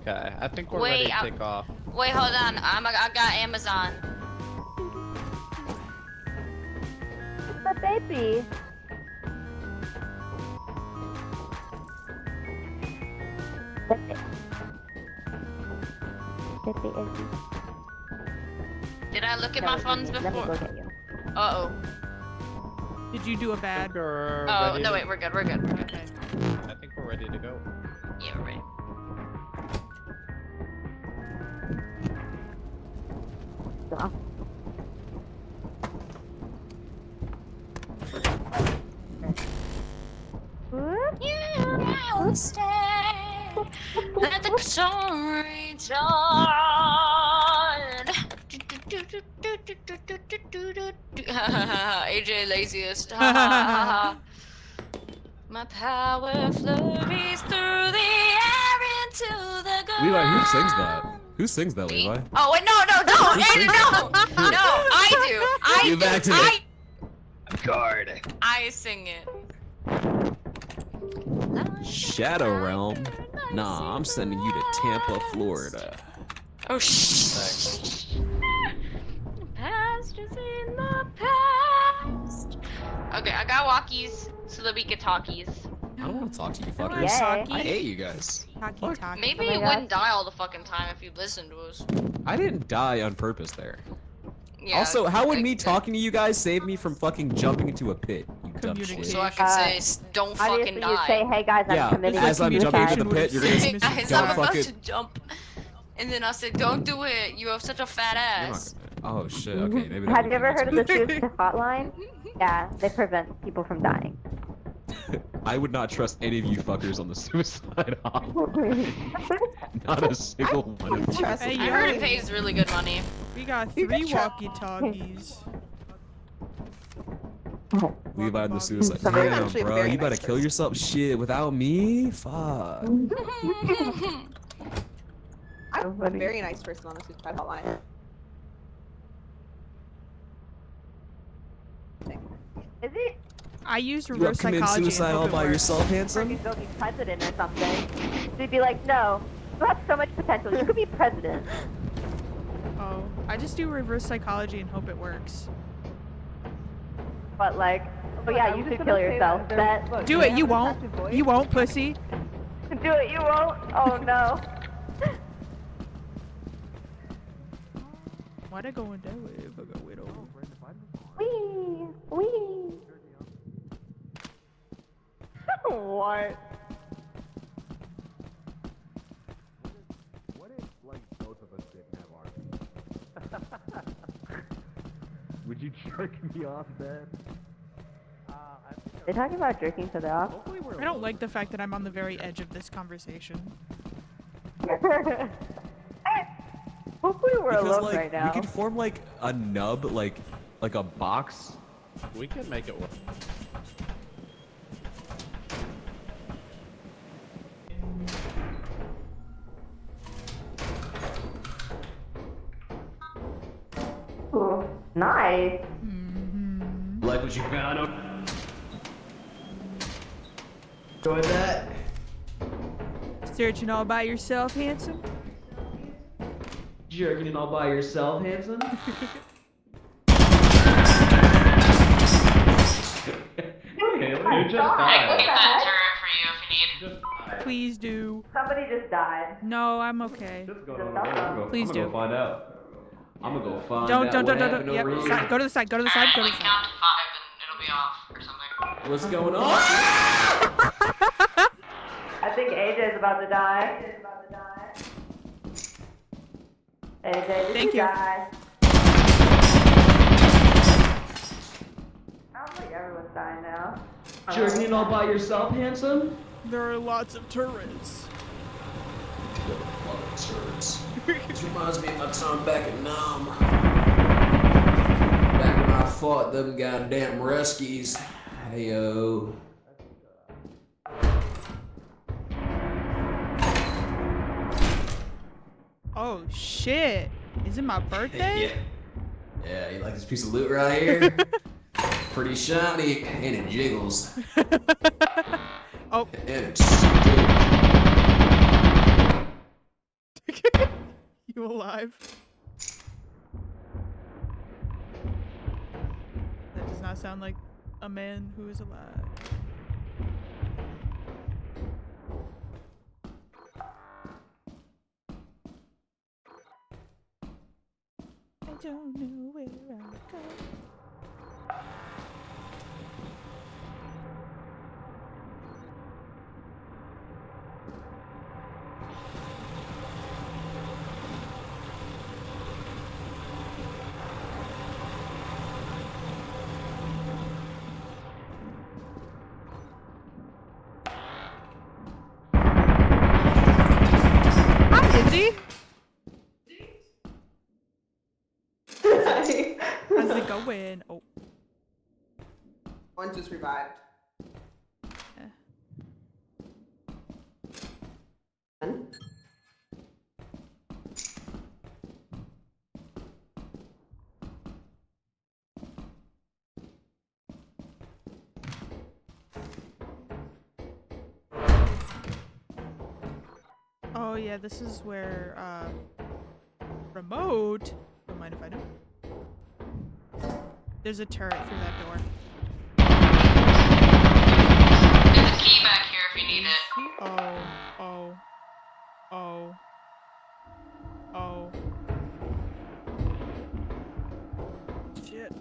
Okay, I think we're Wait, ready to take off. wait, hold on. I got Amazon. The baby. Baby Izzy. Did I look at No, my Izzy, phones let me before? go get you. Uh-oh. Did you do a I bad? think we're Oh, ready no, to- wait, we're good, we're good. Okay. I think we're ready to go. Yeah, we're ready. Yeah. Whoop. You will stay. Let the story turn. AJ laziest. My power flurries through the air into the ground. Levi, who sings that? Who sings that, Me? Levi? Oh wait, no, Who Andrew, sings no, that? no, I do. Get back to I sing it. Shadow Realm? Nah, I'm sending you to Tampa, Florida. Oh shh. Past is in the past. Okay, I got walkies so that we can talkies. I don't want to talk to you fuckers. Yay. I hate you guys. Talkie talkie. Maybe Oh my you gosh. wouldn't die all the fucking time if you listened to us. I didn't die on purpose there. Yeah, Also, how would like me the- talking to you guys save me from fucking jumping into a pit? You dumb shit. Communication. So I can say, don't fucking Obviously, you die. say, "Hey guys, I'm Yeah, committing as I'm jumping into the Communication pit, you're gonna would've say, Guys, don't I'm about fucking. to jump. And then I said, don't do it. You have such a fat You're not ass. gonna. Oh shit. Okay, maybe. that Have would you be ever heard of the what's- suicide hotline? Yeah, they prevent people from dying. I would not trust any of you fuckers on the suicide hotline. Not a single one of you. Hey, I yo. heard it pays really good money. We got 3 walkie talkies. Levi the suicide. Somebody Damn, actually bro, very you better nice kill yourself. Shit, without me? Fuck. I'm a very nice person on the suicide hotline. Is he? I used You up reverse committing psychology. suicide and all hope it by works. yourself, handsome? Freaking go be president or something. They'd be like, no, you have so much potential. You could be president. Oh, I just do reverse psychology and hope it works. But like, oh yeah, you should kill yourself. That Do it. You won't. You won't, pussy. do it. You won't. Oh no. Why'd I go in that way if I go widow? Wee wee. What? What if, like, both of us didn't have RP? Would you jerk me off then? They're talking about jerking each other off. I don't like the fact that I'm on the very edge of this conversation. Hopefully we're Because alone like right now. we could form like a nub, like a box. We can make it work. Ooh, nice. Like what you found. Enjoy that. Searching all by yourself, handsome? Jerking it all by yourself, handsome? You just I can died. get that turret for you if you need. Please do. Somebody just died. No, I'm okay. What's going on over there? Please I'm gonna do. go find out. I'm gonna go find Don't. out what happened Yep. over Side, here. go to the side. Go to the side. Go to the side. Count to 5 and it'll be off or something. What's going on? I think AJ's about to die. AJ, did Thank you. die? I don't think everyone's dying now. Jerking it all by yourself, handsome? There are lots of turrets. This reminds me of my time back in Nam. Back when I fought them goddamn Ruskies. Heyo. Oh shit! Is it my birthday? Yeah, you like this piece of loot right here? Pretty shiny, and it jiggles. Oh. And it's You alive? That does not sound like a man who is alive. I don't know where I go. Izzy? How's it going? Oh. One just revived. Oh yeah, this is where remote. Don't mind if I do. There's a turret through that door. There's a key back here if you need it. Oh. Shit.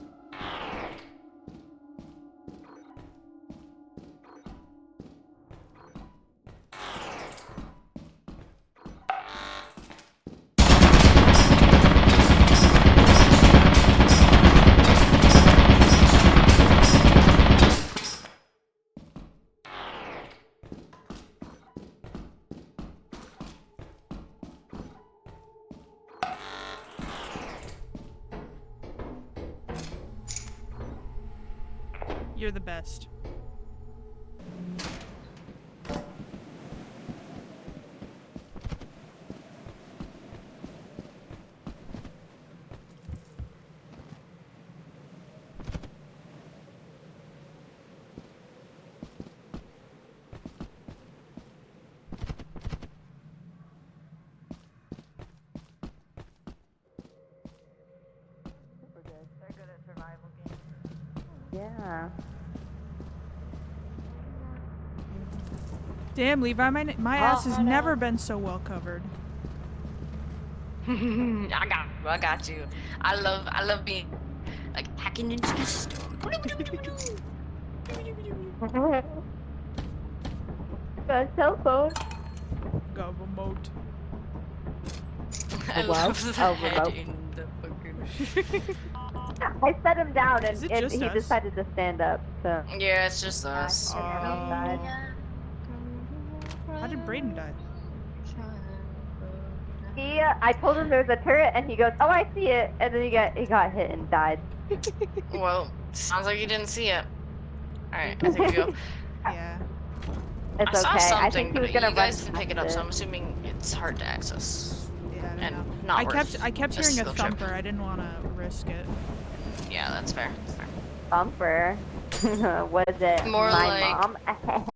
You're the best. Yeah. Damn, Levi, my ass has never been so well covered. I got you. I love being like hacking into the system. Got a cell phone. Government. I love the head in the fucking. I set him down and Is it he just us? decided to stand up. So. Yeah, it's just us. How did Brayden die? I told him there's a turret, and he goes, "Oh, I see it," and then he got hit and died. Well, sounds like you didn't see it. Alright, I think we go. Yeah. It's I saw okay. something, I think he but was you gonna guys run didn't pick it up, past so I'm assuming it's hard to access. Yeah, I And don't know. not I worth kept a hearing a skill check. thumper. I didn't want to risk it. Yeah, that's fair. Thumper. Was it More my like- mom?